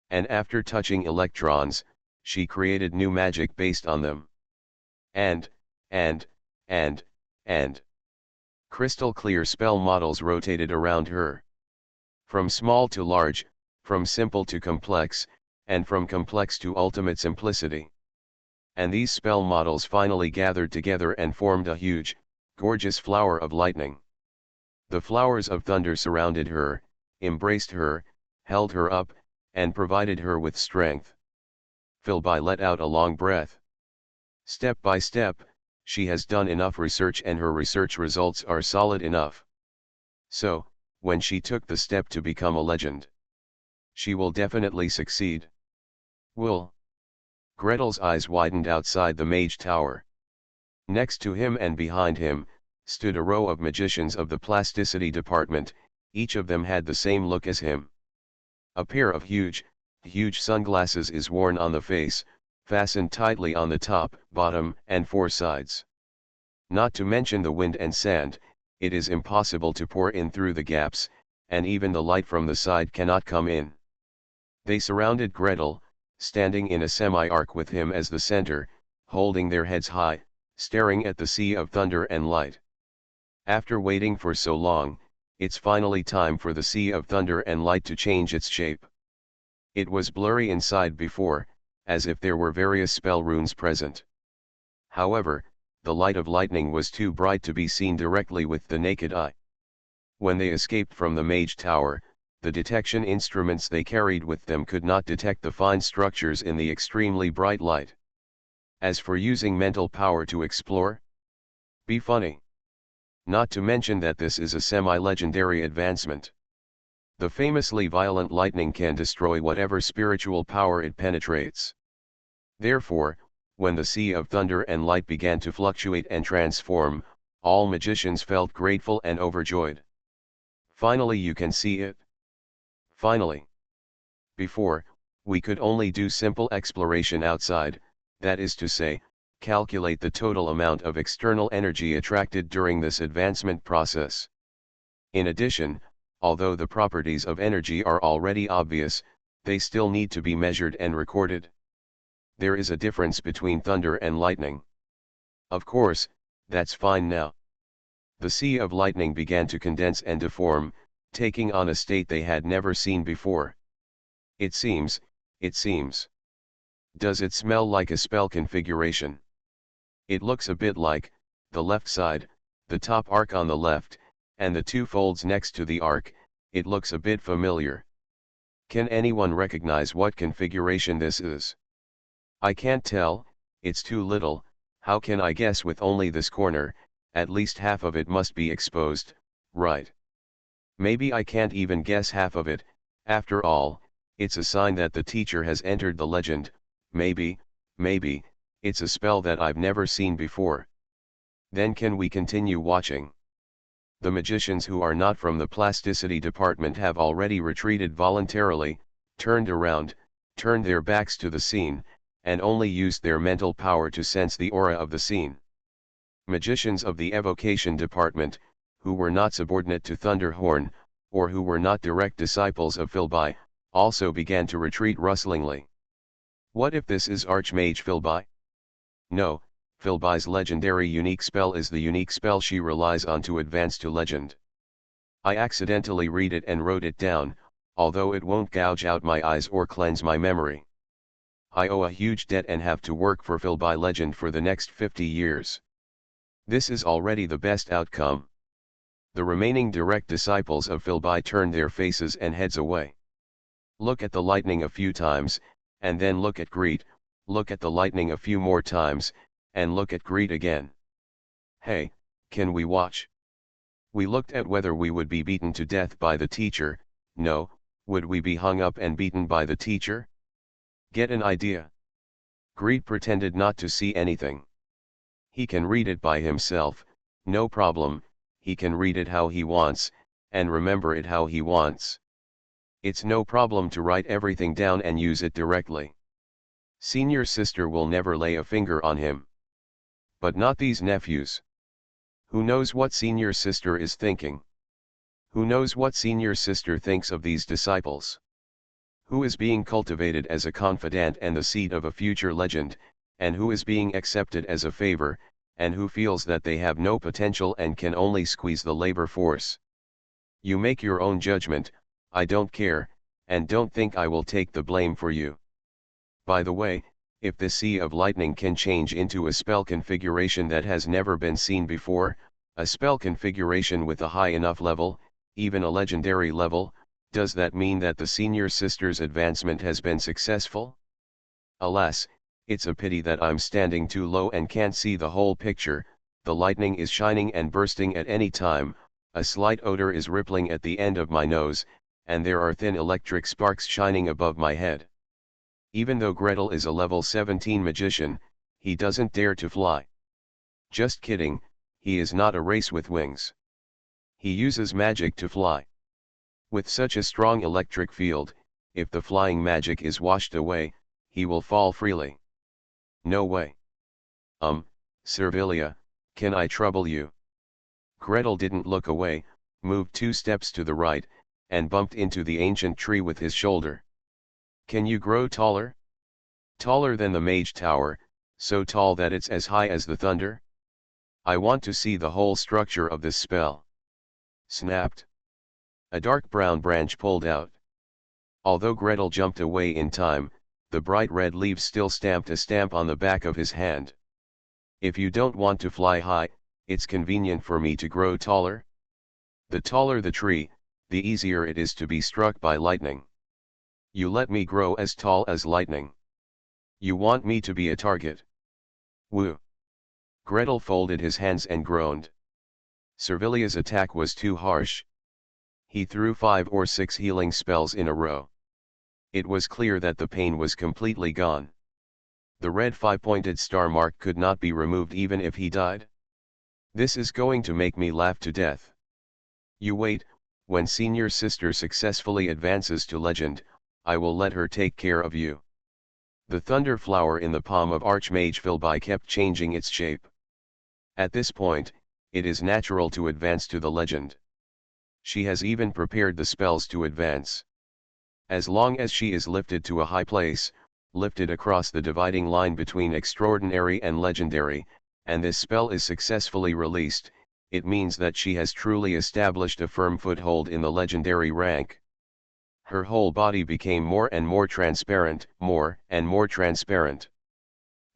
And after touching electrons, she created new magic based on them. And crystal clear spell models rotated around her. From small to large, from simple to complex, and from complex to ultimate simplicity. And these spell models finally gathered together and formed a huge, gorgeous flower of lightning. The flowers of thunder surrounded her, embraced her, held her up, and provided her with strength. Philby let out a long breath. Step by step, she has done enough research and her research results are solid enough. So, when she took the step to become a legend, she will definitely succeed. Will. Gretel's eyes widened outside the mage tower. Next to him and behind him, stood a row of magicians of the plasticity department, each of them had the same look as him. A pair of huge sunglasses is worn on the face, fastened tightly on the top, bottom, and four sides. Not to mention the wind and sand, it is impossible to pour in through the gaps, and even the light from the side cannot come in. They surrounded Gretel, standing in a semi-arc with him as the center, holding their heads high, staring at the sea of thunder and light. After waiting for so long, it's finally time for the sea of thunder and light to change its shape. It was blurry inside before, as if there were various spell runes present. However, the light of lightning was too bright to be seen directly with the naked eye. When they escaped from the mage tower, the detection instruments they carried with them could not detect the fine structures in the extremely bright light. As for using mental power to explore, be funny. Not to mention that this is a semi-legendary advancement. The famously violent lightning can destroy whatever spiritual power it penetrates. Therefore, when the sea of thunder and light began to fluctuate and transform, all magicians felt grateful and overjoyed. Finally you can see it. Finally. Before, we could only do simple exploration outside, that is to say, calculate the total amount of external energy attracted during this advancement process. In addition, although the properties of energy are already obvious, they still need to be measured and recorded. There is a difference between thunder and lightning. Of course, that's fine now. The sea of lightning began to condense and deform, taking on a state they had never seen before. It seems. Does it smell like a spell configuration? It looks a bit like, the left side, the top arc on the left, and the two folds next to the arc, it looks a bit familiar. Can anyone recognize what configuration this is? I can't tell, it's too little. How can I guess with only this corner? At least half of it must be exposed, right? Maybe I can't even guess half of it. After all, it's a sign that the teacher has entered the legend. Maybe, it's a spell that I've never seen before. Then can we continue watching? The magicians who are not from the plasticity department have already retreated voluntarily, turned around, turned their backs to the scene, and only used their mental power to sense the aura of the scene. Magicians of the evocation department, who were not subordinate to Thunderhorn, or who were not direct disciples of Philby, also began to retreat rustlingly. What if this is Archmage Philby? No, Philby's legendary unique spell is the unique spell she relies on to advance to legend. I accidentally read it and wrote it down, although it won't gouge out my eyes or cleanse my memory. I owe a huge debt and have to work for Philby legend for the next 50 years. This is already the best outcome. The remaining direct disciples of Philby turned their faces and heads away. Look at the lightning a few times, and then look at Greet, look at the lightning a few more times, and look at Greet again. Hey, can we watch? We looked at whether we would be beaten to death by the teacher. No, would we be hung up and beaten by the teacher? Get an idea. Greet pretended not to see anything. He can read it by himself, no problem, he can read it how he wants, and remember it how he wants. It's no problem to write everything down and use it directly. Senior sister will never lay a finger on him. But not these nephews. Who knows what senior sister is thinking? Who knows what senior sister thinks of these disciples? Who is being cultivated as a confidant and the seed of a future legend, and who is being accepted as a favor, and who feels that they have no potential and can only squeeze the labor force? You make your own judgment. I don't care, and don't think I will take the blame for you. By the way, if the sea of lightning can change into a spell configuration that has never been seen before, a spell configuration with a high enough level, even a legendary level, does that mean that the senior sister's advancement has been successful? Alas, it's a pity that I'm standing too low and can't see the whole picture. The lightning is shining and bursting at any time, a slight odor is rippling at the end of my nose, and there are thin electric sparks shining above my head. Even though Gretel is a level 17 magician, he doesn't dare to fly. Just kidding, he is not a race with wings. He uses magic to fly. With such a strong electric field, if the flying magic is washed away, he will fall freely. No way. Servilia, can I trouble you? Gretel didn't look away, moved 2 steps to the right, and bumped into the ancient tree with his shoulder. Can you grow taller? Taller than the mage tower, so tall that it's as high as the thunder? I want to see the whole structure of this spell. Snapped. A dark brown branch pulled out. Although Gretel jumped away in time, the bright red leaves still stamped a stamp on the back of his hand. If you don't want to fly high, it's convenient for me to grow taller. The taller the tree, the easier it is to be struck by lightning. You let me grow as tall as lightning. You want me to be a target. Woo. Gretel folded his hands and groaned. Servilia's attack was too harsh. He threw 5 or 6 healing spells in a row. It was clear that the pain was completely gone. The red 5-pointed star mark could not be removed even if he died. This is going to make me laugh to death. You wait, when senior sister successfully advances to legend, I will let her take care of you. The thunder flower in the palm of Archmage Philby kept changing its shape. At this point, it is natural to advance to the legend. She has even prepared the spells to advance. As long as she is lifted to a high place, lifted across the dividing line between extraordinary and legendary, and this spell is successfully released, it means that she has truly established a firm foothold in the legendary rank. Her whole body became more and more transparent, more and more transparent.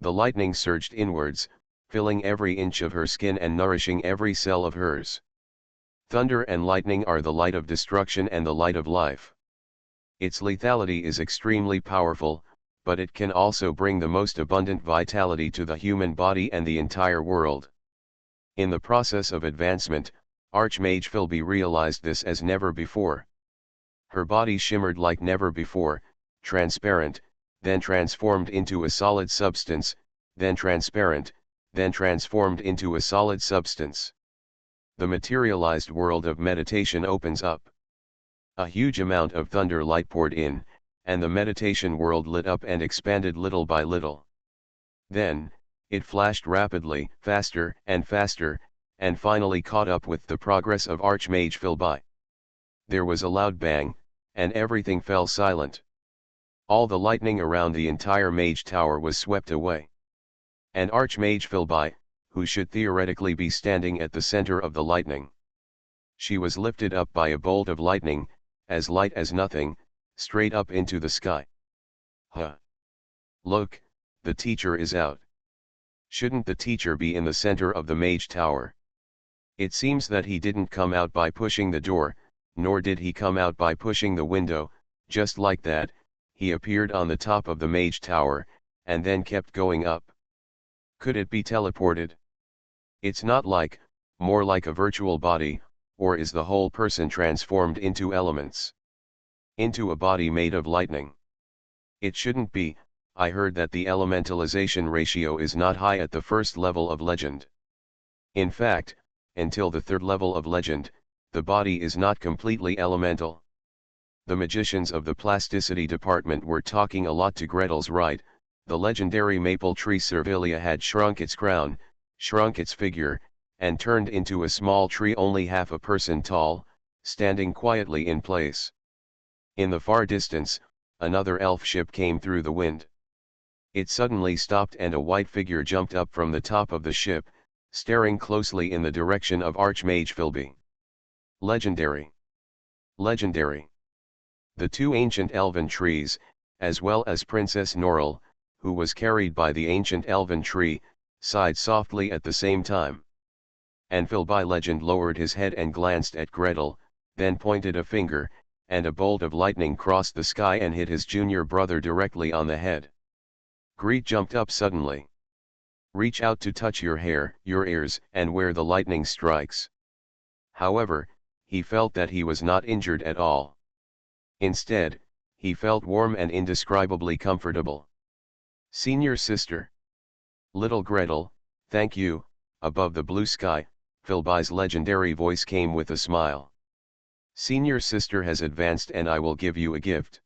The lightning surged inwards, filling every inch of her skin and nourishing every cell of hers. Thunder and lightning are the light of destruction and the light of life. Its lethality is extremely powerful, but it can also bring the most abundant vitality to the human body and the entire world. In the process of advancement, Archmage Philby realized this as never before. Her body shimmered like never before, transparent, then transformed into a solid substance, then transparent, then transformed into a solid substance. The materialized world of meditation opens up. A huge amount of thunder light poured in, and the meditation world lit up and expanded little by little. Then, it flashed rapidly, faster, and finally caught up with the progress of Archmage Philby. There was a loud bang, and everything fell silent. All the lightning around the entire mage tower was swept away. And Archmage Philby, who should theoretically be standing at the center of the lightning. She was lifted up by a bolt of lightning, as light as nothing, straight up into the sky. Huh. Look, the teacher is out. Shouldn't the teacher be in the center of the mage tower? It seems that he didn't come out by pushing the door, nor did he come out by pushing the window. Just like that, he appeared on the top of the mage tower, and then kept going up. Could it be teleported? It's not like, more like a virtual body, or is the whole person transformed into elements? Into a body made of lightning? It shouldn't be. I heard that the elementalization ratio is not high at the first level of legend. In fact, until the third level of legend, the body is not completely elemental. The magicians of the plasticity department were talking a lot to Gretel's right. The legendary maple tree Servilia had shrunk its crown, shrunk its figure, and turned into a small tree only half a person tall, standing quietly in place. In the far distance, another elf ship came through the wind. It suddenly stopped and a white figure jumped up from the top of the ship, staring closely in the direction of Archmage Philby. Legendary. Legendary. The 2 ancient elven trees, as well as Princess Norrell, who was carried by the ancient elven tree, sighed softly at the same time. And Philby Legend lowered his head and glanced at Gretel, then pointed a finger, and a bolt of lightning crossed the sky and hit his junior brother directly on the head. Greet jumped up suddenly. Reach out to touch your hair, your ears, and where the lightning strikes. However, he felt that he was not injured at all. Instead, He felt warm and indescribably comfortable. Senior sister. Little Gretel, thank you. Above the blue sky, Philby's legendary voice came with a smile. Senior sister has advanced and I will give you a gift.